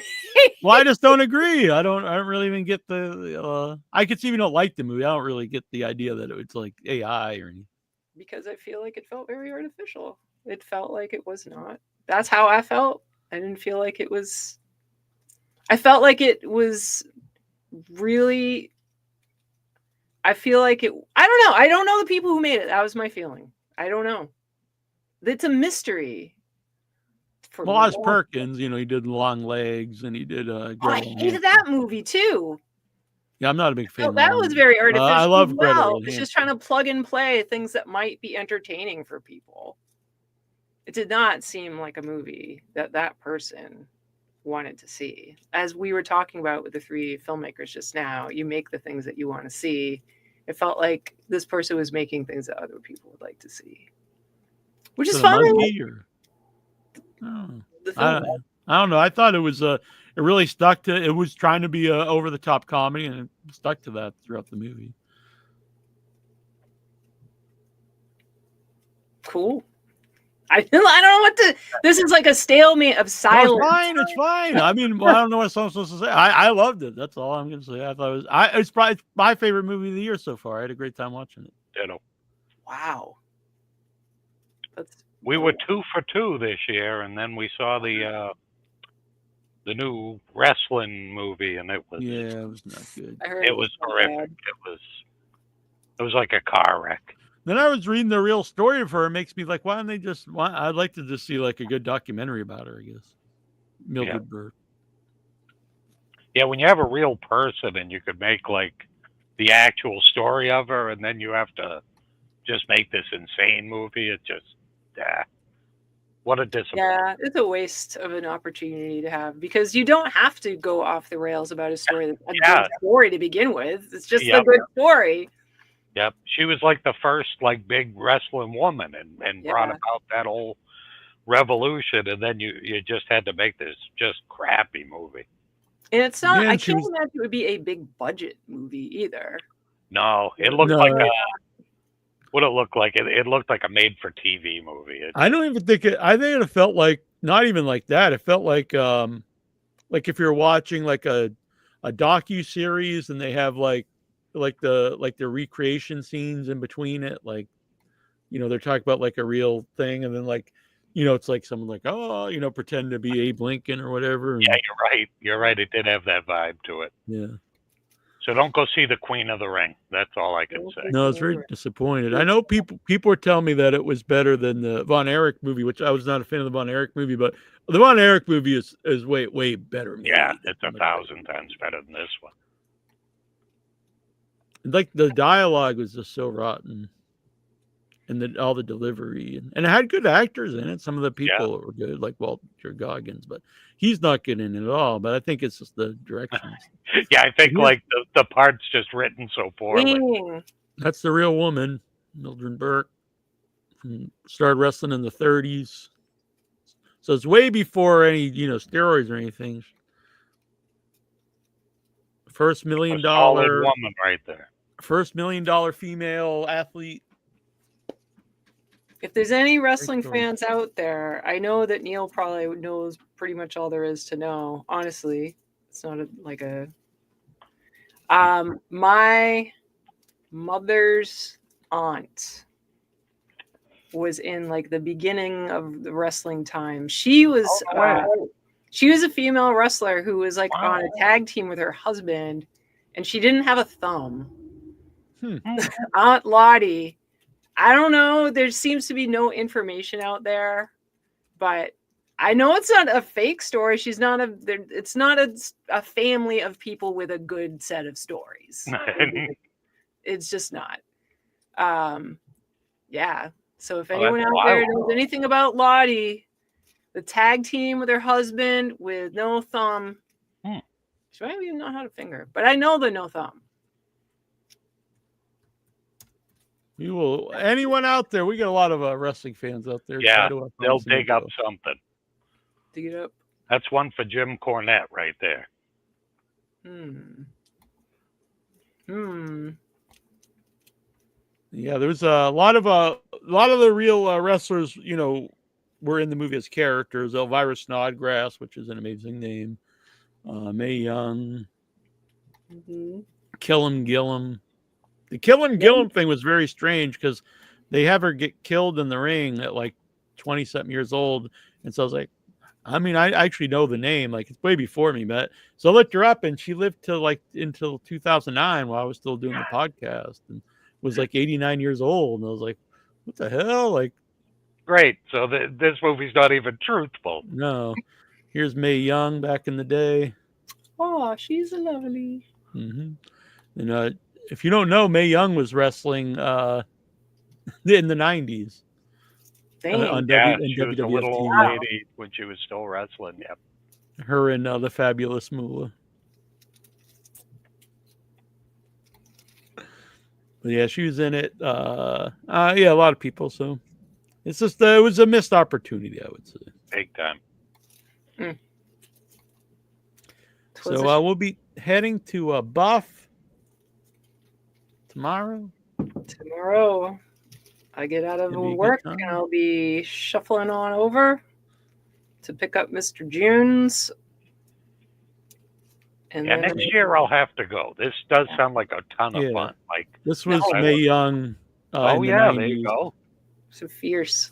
Well, I just don't agree. I don't really even get the. I could see you don't like the movie. I don't really get the idea that it's like AI or anything. Because I feel like it felt very artificial. It felt like it was not. That's how I felt. I didn't feel like it was. I felt like it was really I feel like it. I don't know. I don't know the people who made it. That was my feeling. I don't know. It's a mystery. Well, Oz Perkins, you know, he did Long Legs and he did. I hated that movie too. Yeah, I'm not a big fan. No, that was very artificial. I love Gretel. Well, it's just trying to plug and play things that might be entertaining for people. It did not seem like a movie that person wanted to see. As we were talking about with the three filmmakers just now, you make the things that you want to see. It felt like this person was making things that other people would like to see, which is fine. I don't know. I thought it was it really stuck to. It was trying to be a over the top comedy, and it stuck to that throughout the movie. Cool. I don't know what to. This is like a stalemate of silence. No, it's fine. It's fine. I mean, I don't know what I'm supposed to say. I loved it. That's all I'm going to say. I thought it was. It's probably my favorite movie of the year so far. I had a great time watching it. Ditto. Wow. We were 2 for 2 this year, and then we saw the new wrestling movie, and it was it was not good. I heard it was horrific. It was like a car wreck. Then I was reading the real story of her. It makes me like, why don't they just? I'd like to just see like a good documentary about her. I guess Mildred Burke. Yeah, when you have a real person and you could make like the actual story of her, and then you have to just make this insane movie, it just what a disappointment. Yeah, it's a waste of an opportunity to have, because you don't have to go off the rails about a story that's a good story to begin with. It's just a good story. Yep, she was like the first like big wrestling woman, and brought about that whole revolution, and then you just had to make this just crappy movie. And it's not. I can't imagine it would be a big budget movie either. No, it looked like what it looked like. It looked like a made-for-TV movie. I don't even think it. I think it felt like not even like that. It felt like if you're watching like a docu-series and they have like the recreation scenes in between it, like, you know, they're talking about like a real thing, and then like, you know, it's like someone like, oh, you know, pretend to be Abe Lincoln or whatever. Yeah, you're right. You're right. It did have that vibe to it. Yeah. So don't go see The Queen of the Ring. That's all I can say. No, I was very disappointed. I know people were telling me that it was better than the Von Erich movie, which I was not a fan of the Von Erich movie, but the Von Erich movie is way better. Yeah, it's 1,000 times better than this one. Like the dialogue was just so rotten, and all the delivery, and it had good actors in it. Some of the people were good, like Walter Goggins, but he's not good in it at all. But I think it's just the direction. Yeah, I think like the part's just written so poorly. That's the real woman, Mildred Burke. Started wrestling in the 30s, so it's way before any steroids or anything. First $1 million woman right there. First $1 million female athlete. If there's any wrestling fans out there, I know that Neil probably knows pretty much all there is to know. Honestly, it's not my mother's aunt was in like the beginning of the wrestling time. She was a female wrestler who was like on a tag team with her husband, and she didn't have a thumb. Aunt Lottie. I don't know. There seems to be no information out there, but I know it's not a fake story. She's not it's not a family of people with a good set of stories. It's just not. Yeah. So if anyone out there knows anything about Lottie, the tag team with her husband with no thumb, she might even know how to finger, but I know the no thumb. Anyone out there? We got a lot of wrestling fans out there. Yeah, they'll dig up something. Dig it up. That's one for Jim Cornette right there. Yeah, there's a lot of the real wrestlers, were in the movie as characters. Elvira Snodgrass, which is an amazing name. Mae Young. Killam Gillum. The Killam Gillum thing was very strange because they have her get killed in the ring at like 20-something years old. And so I was like, I mean, I actually know the name. Like, it's way before me, but so I looked her up, and she lived till like until 2009 while I was still doing the podcast, and was like 89 years old. And I was like, what the hell? Like, Great. So this movie's not even truthful. no. Here's Mae Young back in the day. Oh, she's lovely. And if you don't know, Mae Young was wrestling in the 90s. Dang. Yeah, in she was a WWF little old TV. lady when she was still wrestling. Yep. Her and the Fabulous Moolah. But yeah, she was in it. Yeah, a lot of people. So it's just it was a missed opportunity, I would say. Big time. So we'll be heading to Buff tomorrow. Tomorrow, I get out of It'll be a good work time. and I'll be shuffling on over to pick up Mr. Jones. And Yeah, then next year I'll have to go. This does sound like a ton of Yeah. fun. Like This was I Mae would- Young. Oh in the yeah, 90s. there you go. so fierce.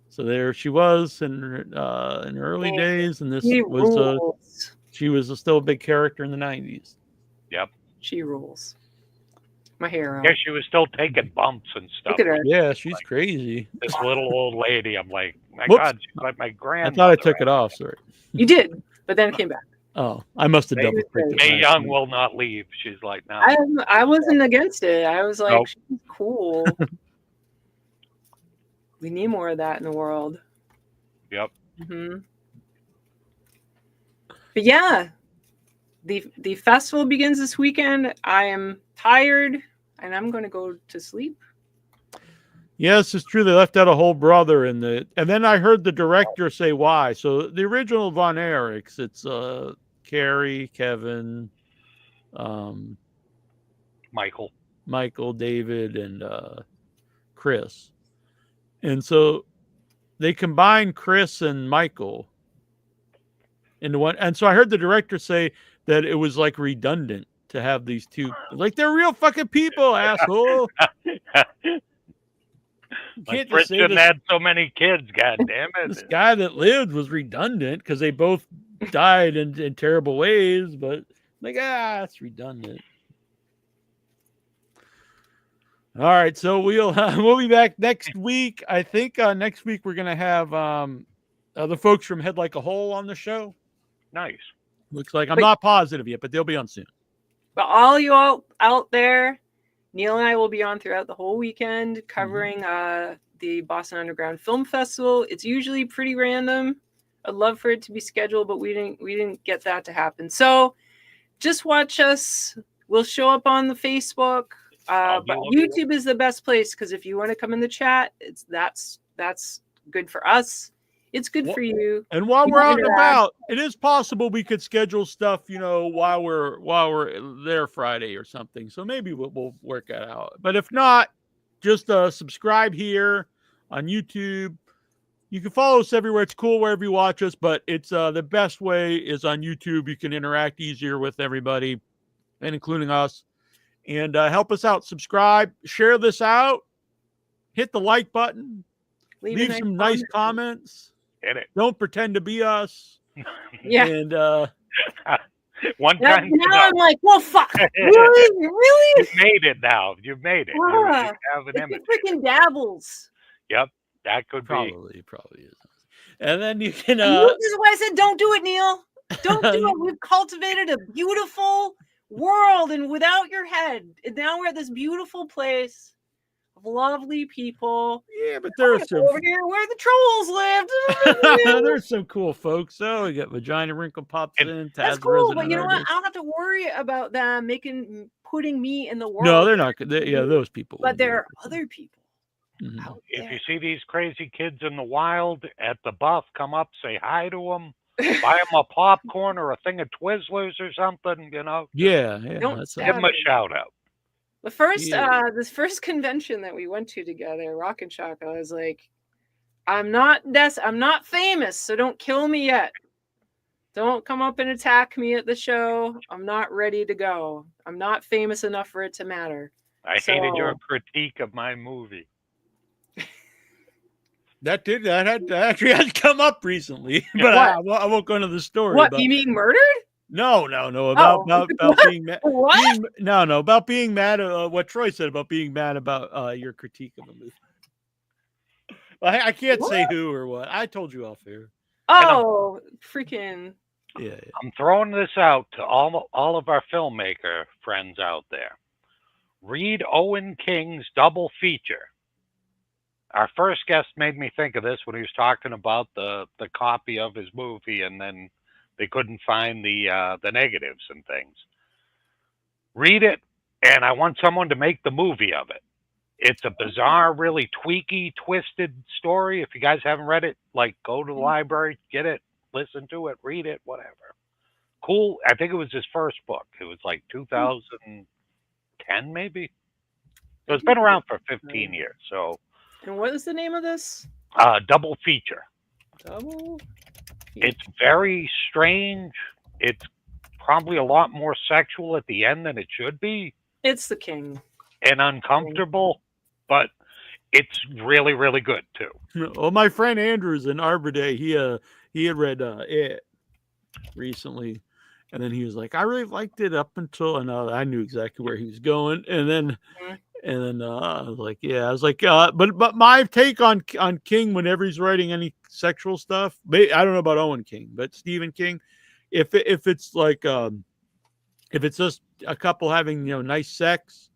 So there she was in her early Yeah, days, and this she was rules. she was still a big character in the 90s. Yep. She rules. My hero. Yeah, she was still taking bumps and stuff. Look at her. Yeah, she's crazy. This little old lady. I'm like, my Whoops. God, she's like my I grandmother. thought I took it off. Sorry. You did, but then it came back. Oh, I must have Mae- double clicked. Mae Young will not leave. She's like, no. I wasn't against it. I was like, Nope. she's cool. We need more of that in the world. Yep. But yeah, the festival begins this weekend. I am tired, and I'm going to go to sleep. Yes, it's true. They left out a whole brother in the, and then I heard the director say why. So the original Von Erichs, it's Carrie, Kevin, Michael, David, and Chris, and so they combined Chris and Michael into one. And so I heard the director say that it was like redundant to have these two, like they're real fucking people, asshole. Like Fritz shouldn't had so many kids. God damn it! This guy that lived was redundant because they both died in terrible ways. But like, it's redundant. All right, so we'll be back next week. I think next week we're gonna have the folks from Head Like a Hole on the show. Nice. Looks like I'm not positive yet, but they'll be on soon. But all you all out there, Neil and I will be on throughout the whole weekend covering the Boston Underground Film Festival. It's usually pretty random. I'd love for it to be scheduled, but we didn't get that to happen. So just watch us. We'll show up on the Facebook. But YouTube is the best place because if you want to come in the chat, that's good for us. It's good for you. And while You we're can out and interact. about, it is possible we could schedule stuff, while we're there Friday or something. So maybe we'll work that out. But if not, just subscribe here on YouTube. You can follow us everywhere. It's cool wherever you watch us, but it's the best way is on YouTube. You can interact easier with everybody, and including us. And help us out. Subscribe, share this out, hit the like button, leave some nice comments. Hit it. Don't pretend to be us. Yeah. And one Now, time. I'm like, well, fuck. Really? You've made it now. You've made it. You have an image. Freaking dabbles. Yep. That could probably is. And then you can. This is why I said, don't do it, Neil. Don't do it. We've cultivated a beautiful world, and without your head, and now we're at this beautiful place of lovely people. Yeah, but there's some over here where the trolls lived. there's some cool folks. So we got Vagina Wrinkle pops in. That's Taz cool, Resident but you know what? Artist. I don't have to worry about them putting me in the world. No, they're not. Yeah, those people. But there are other people. Mm-hmm. If you see these crazy kids in the wild at the Buff, come up, say hi to them, buy them a popcorn or a thing of Twizzlers or something. Yeah. Don't That's give them a shout out. The first, this first convention that we went to together, Rock and Shock, I was like, I'm not famous, so don't kill me yet. Don't come up and attack me at the show. I'm not ready to go. I'm not famous enough for it to matter. I hated your critique of my movie. That actually had come up recently, but I won't go into the story. What, but you mean murdered? No. About being mad. What? About being mad. What Troy said about being mad about your critique of the movie. I can't say who or what. I told you off air. Oh, freaking! Yeah. I'm throwing this out to all of our filmmaker friends out there. Read Owen King's double feature. Our first guest made me think of this when he was talking about the copy of his movie, and then they couldn't find the negatives and things. Read it, and I want someone to make the movie of it. It's a bizarre, really tweaky, twisted story. If you guys haven't read it, like, go to the library, get it, listen to it, read it, whatever. Cool. I think it was his first book. It was like 2010, maybe. So it's been around for 15 years. So. And what is the name of this? Double feature. Double. It's very strange. It's probably a lot more sexual at the end than it should be. It's the King. And uncomfortable, but it's really, really good too. Well, my friend Andrew's in Arbor Day. He had read it recently, and then he was like, "I really liked it up until," and I knew exactly where he was going, and then I was like, "Yeah," I was like, but my take on King whenever he's writing any sexual stuff, I don't know about Owen King, but Stephen King, if it's like if it's just a couple having nice sex.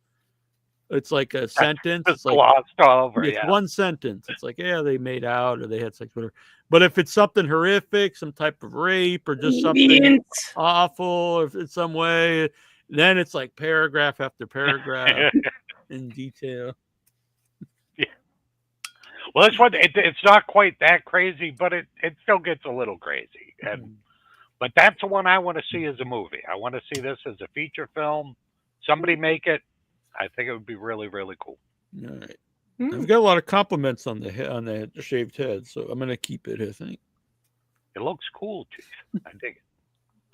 It's like a sentence. It's like glossed over. It's one sentence. It's like, yeah, they made out or they had sex, whatever. But if it's something horrific, some type of rape or just something awful, or if it's some way, then it's like paragraph after paragraph in detail. Yeah. Well, this one, it's not quite that crazy, but it still gets a little crazy. But that's the one I want to see as a movie. I want to see this as a feature film. Somebody make it. I think it would be really, really cool. All right. I've got a lot of compliments on the shaved head, so I'm gonna keep it, I think. It looks cool, Chief. I dig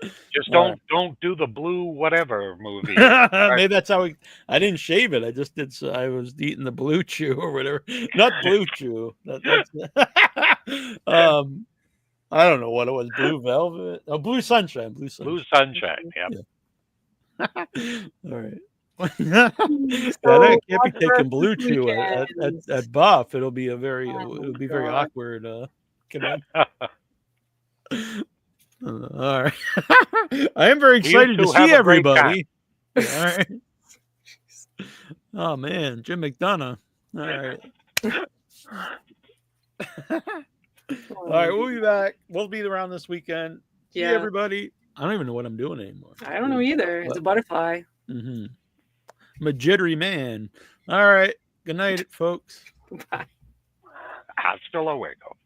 it. Just don't do the blue whatever movie. Maybe that's how I didn't shave it. I just did. I was eating the blue chew or whatever. Not blue chew. That's I don't know what it was. Blue velvet. Oh, blue sunshine. Blue sunshine. Yep. All right. I can't be taking blue chew at Buff. It'll be very awkward. All right. I am very excited to see everybody. All right. Oh man, Jim McDonough. All right. All right, we'll be back. We'll be around this weekend. See everybody. I don't even know what I'm doing anymore. I don't know either. It's a butterfly. Mm-hmm. I'm a jittery man. All right. Good night, folks. Bye. Hasta luego.